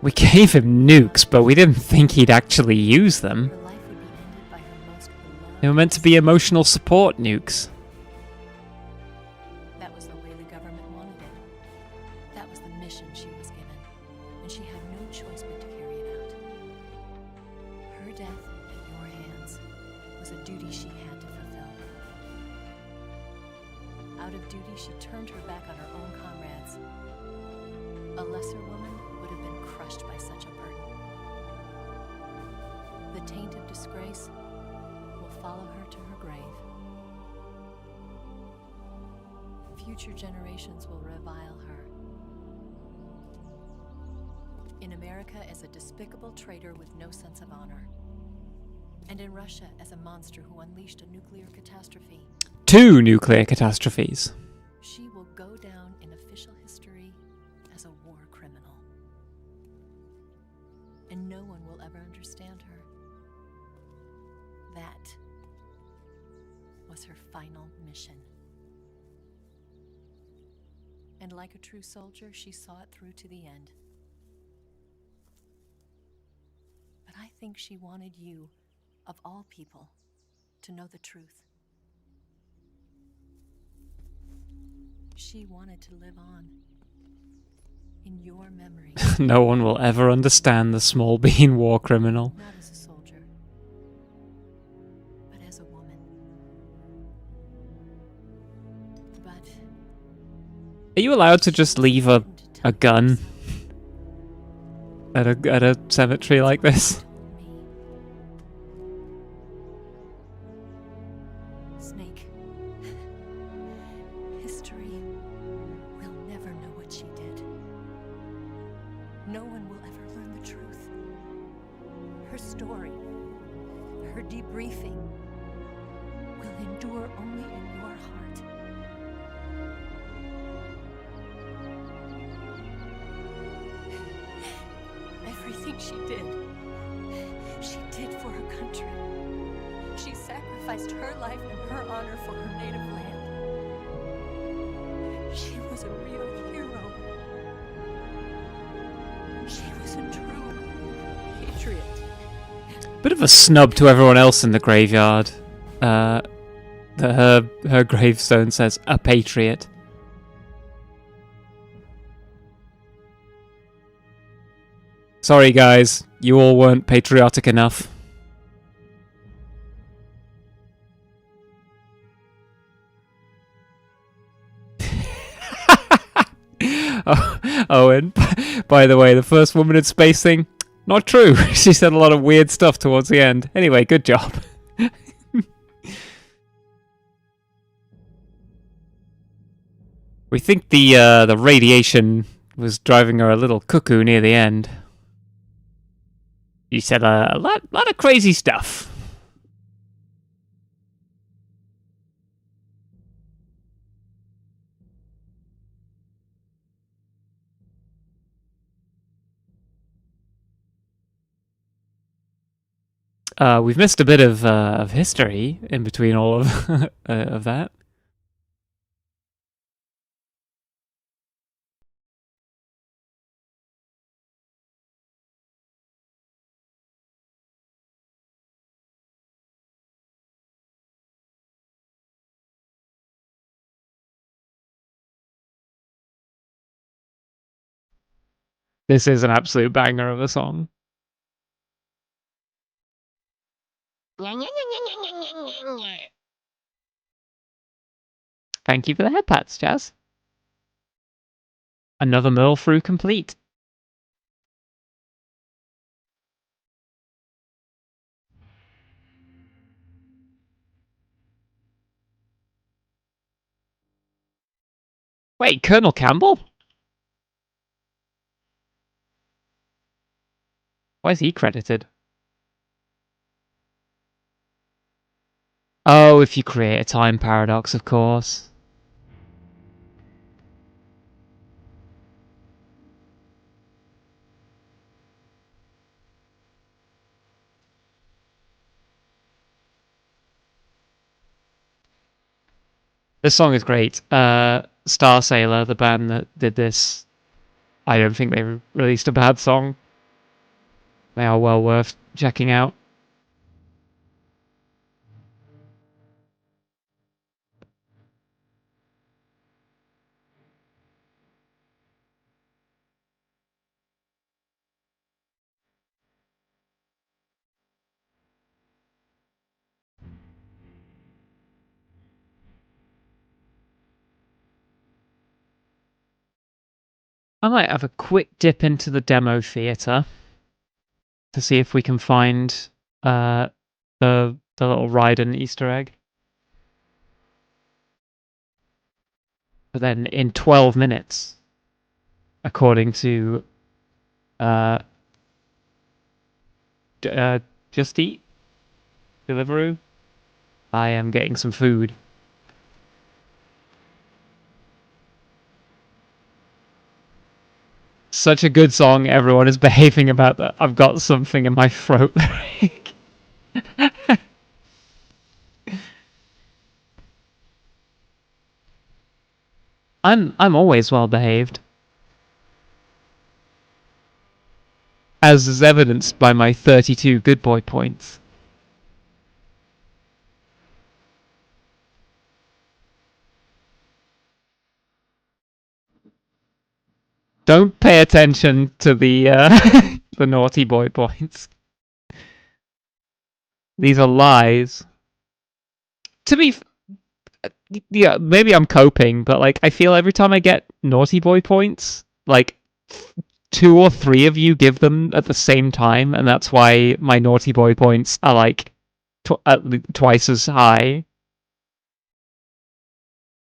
We gave him nukes, but we didn't think he'd actually use them. Her life would be ended by her most beloved. They were meant to be emotional support nukes. That was the way the government wanted it. That was the mission she was given, and she had no choice but to carry it out. Her death at your hands was a duty she had to fulfill. Out of duty, she turned her back on her own comrades. A lesser woman would have been crushed by such a burden. The taint of disgrace will follow her to her grave. Future generations will revile her. In America as a despicable traitor with no sense of honor. And in Russia as a monster who unleashed a nuclear catastrophe. 2 nuclear catastrophes. She will go down in official history as a war criminal. And no one will ever understand her. That was her final mission. And like a true soldier, she saw it through to the end. But I think she wanted you, of all people, to know the truth. She wanted to live on in your memory. No one will ever understand the small bean war criminal. Not as a soldier, but as a woman. But Are you allowed to just leave a gun at a cemetery like this? Snake, history will never know what she did. No one will ever learn the truth. Her story, her debriefing, will endure only in your heart. Everything she did for her country. She sacrificed her life and her honor for her native land. She was a real hero. She was a true patriot. Bit of a snub to everyone else in the graveyard. That her gravestone says a patriot. Sorry guys, you all weren't patriotic enough. Oh, and by the way, the first woman in space thing, not true. She said a lot of weird stuff towards the end. Anyway, good job. We think the radiation was driving her a little cuckoo near the end. She said a lot of crazy stuff. We've missed a bit of history in between all of of that. This is an absolute banger of a song. Thank you for the head pats, Jazz. Another mill through complete. Wait, Colonel Campbell? Why is he credited? Oh, if you create a time paradox, of course. This song is great. Star Sailor, the band that did this, I don't think they released a bad song. They are well worth checking out. I might have a quick dip into the demo theater to see if we can find the little Raiden Easter egg. But then in 12 minutes, according to Just Eat Deliveroo, I am getting some food. Such a good song. Everyone is behaving about that. I've got something in my throat. I'm always well behaved, as is evidenced by my 32 good boy points. Don't pay attention to the the naughty boy points. These are lies. To be, yeah, maybe I'm coping, but like I feel every time I get naughty boy points, like 2 or 3 of you give them at the same time, and that's why my naughty boy points are like twice as high.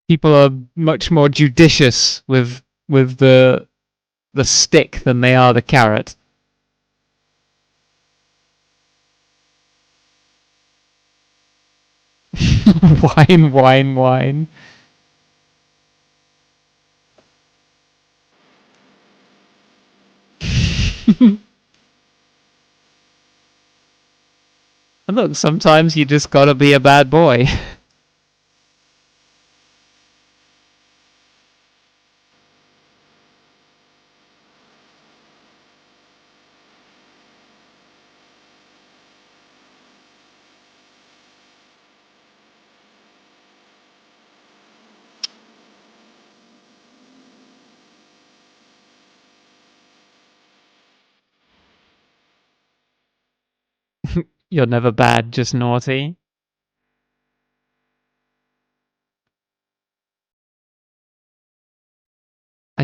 People are much more judicious with the stick than they are the carrot. Wine, wine, wine. And look, sometimes you just gotta be a bad boy. You're never bad, just naughty.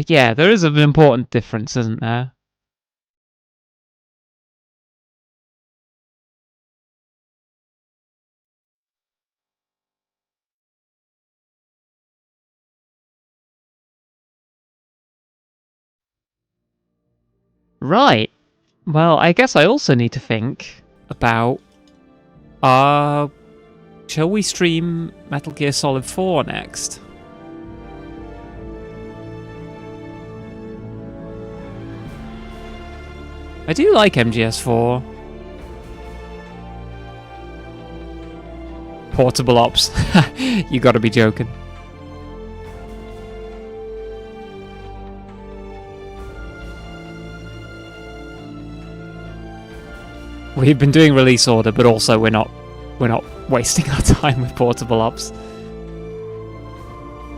Yeah, there is an important difference, isn't there? Right. Well, I guess I also need to think about shall we stream Metal Gear Solid 4 next? I do like MGS4. Portable ops. You gotta be joking. We've been doing release order, but also we're not wasting our time with portable ops.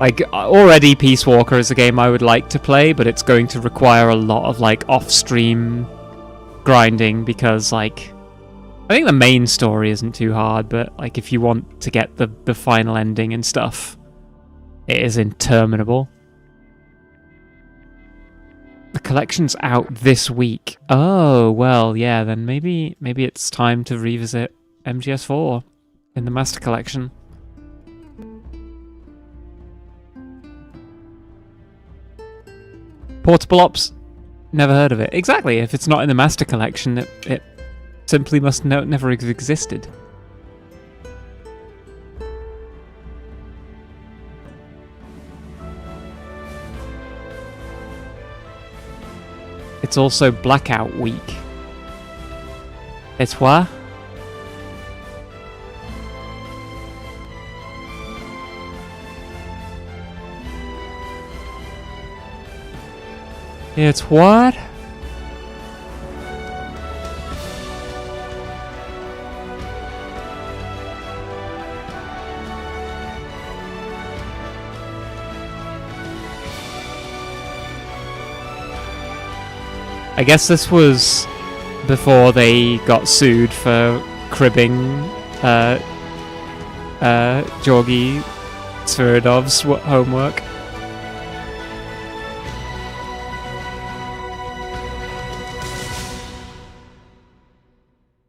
Like, already Peace Walker is a game I would like to play, but it's going to require a lot of, like, off-stream grinding, because, like, I think the main story isn't too hard, but, like, if you want to get the final ending and stuff, it is interminable. The collection's out this week. Oh, well, yeah, then maybe it's time to revisit MGS4 in the Master Collection. Portable Ops? Never heard of it. Exactly, if it's not in the Master Collection, it simply must never have existed. It's also Blackout Week. It's what? It's what? I guess this was before they got sued for cribbing Georgi Sviridov's homework.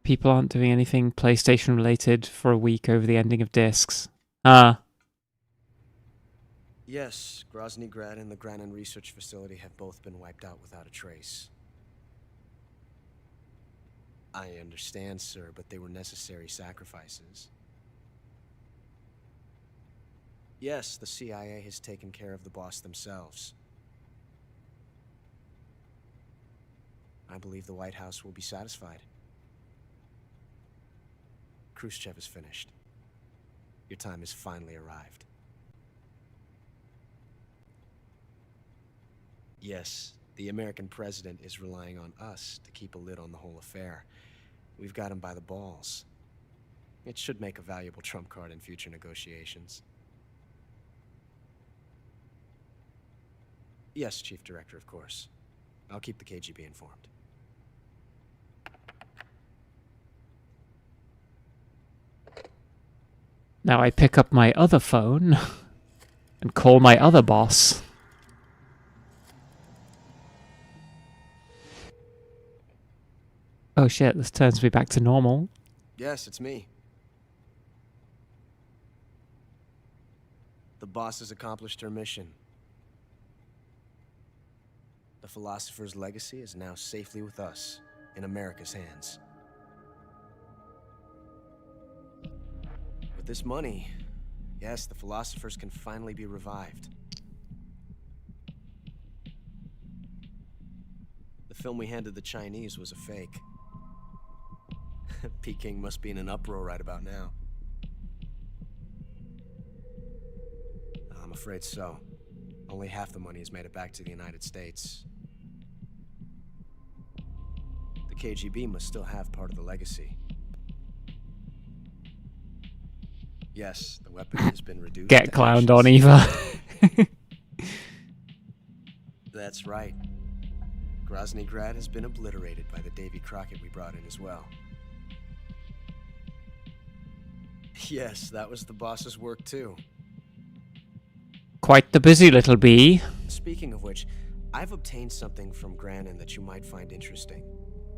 People aren't doing anything PlayStation related for a week over the ending of discs. Yes, Grozny Grad and the Granin Research Facility have both been wiped out without a trace. I understand, sir, but they were necessary sacrifices. Yes, the CIA has taken care of the boss themselves. I believe the White House will be satisfied. Khrushchev is finished. Your time has finally arrived. Yes, the American president is relying on us to keep a lid on the whole affair. We've got him by the balls. It should make a valuable trump card in future negotiations. Yes, Chief Director, of course. I'll keep the KGB informed. Now I pick up my other phone and call my other boss. Oh shit, this turns me back to normal. Yes, it's me. The boss has accomplished her mission. The philosopher's legacy is now safely with us, in America's hands. With this money, yes, the philosophers can finally be revived. The film we handed the Chinese was a fake. Peking must be in an uproar right about now. I'm afraid so. Only half the money has made it back to the United States. The KGB must still have part of the legacy. Yes, the weapon has been reduced. Get clowned on Eva. That's right. Grozny Grad has been obliterated by the Davy Crockett we brought in as well. Yes, that was the boss's work too. Quite the busy little bee. Speaking of which, I've obtained something from Granin that you might find interesting.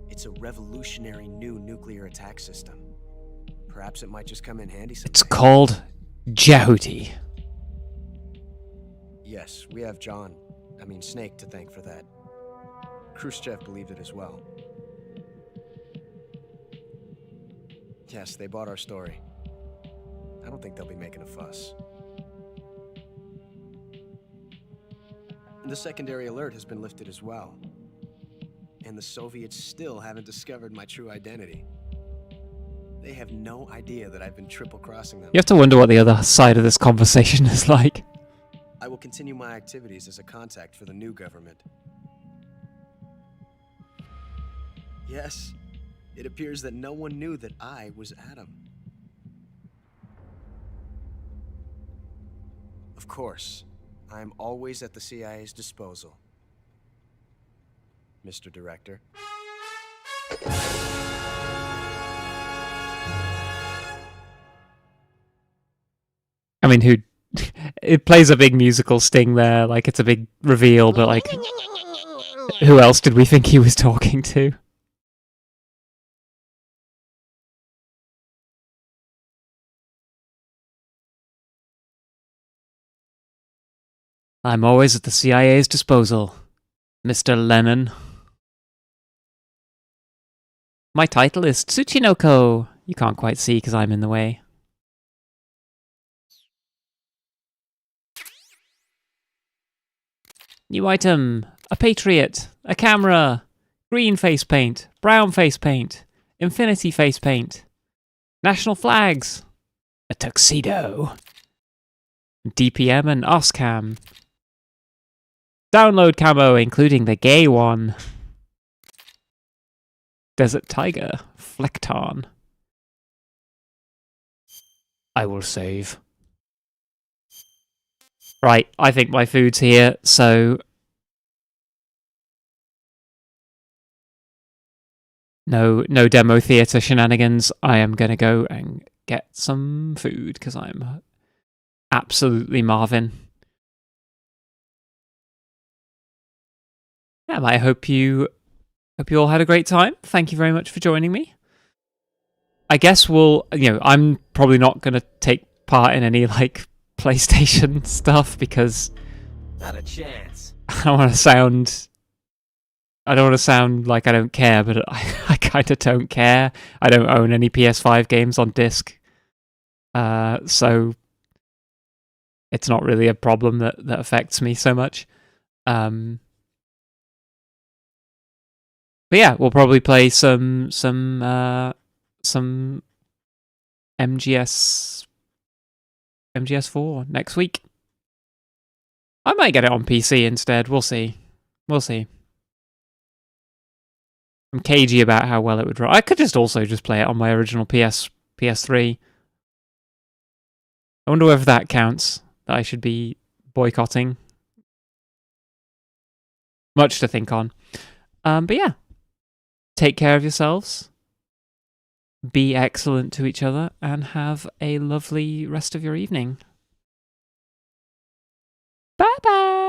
It's a revolutionary new nuclear attack system. Perhaps it might just come in handy someday. It's called Jehudi. Yes, we have Snake to thank for that. Khrushchev believed it as well. Yes, they bought our story. I don't think they'll be making a fuss. The secondary alert has been lifted as well. And the Soviets still haven't discovered my true identity. They have no idea that I've been triple-crossing them. You have to wonder what the other side of this conversation is like. I will continue my activities as a contact for the new government. Yes, it appears that no one knew that I was Adam. Of course, I am always at the CIA's disposal, Mr. Director. I mean, who... It plays a big musical sting there, like it's a big reveal, but like... Who else did we think he was talking to? I'm always at the CIA's disposal, Mr. Lennon. My title is Tsuchinoko. You can't quite see because I'm in the way. New item. A Patriot. A camera. Green face paint. Brown face paint. Infinity face paint. National flags. A tuxedo. DPM and OSCAM. Download camo, including the gay one. Desert Tiger. Flecktarn. I will save. Right, I think my food's here, so... No demo theatre shenanigans. I am going to go and get some food, because I'm absolutely Marvin. Yeah, I hope you all had a great time. Thank you very much for joining me. I guess I'm probably not going to take part in any, like, PlayStation stuff because Not a chance. I don't want to sound like I don't care, but I kind of don't care. I don't own any PS5 games on disc, so it's not really a problem that affects me so much. But yeah, we'll probably play some MGS4 next week. I might get it on PC instead. We'll see. I'm cagey about how well it would run. I could also just play it on my original PS3. I wonder whether that counts, that I should be boycotting. Much to think on. But yeah. Take care of yourselves. Be excellent to each other, and have a lovely rest of your evening. Bye-bye!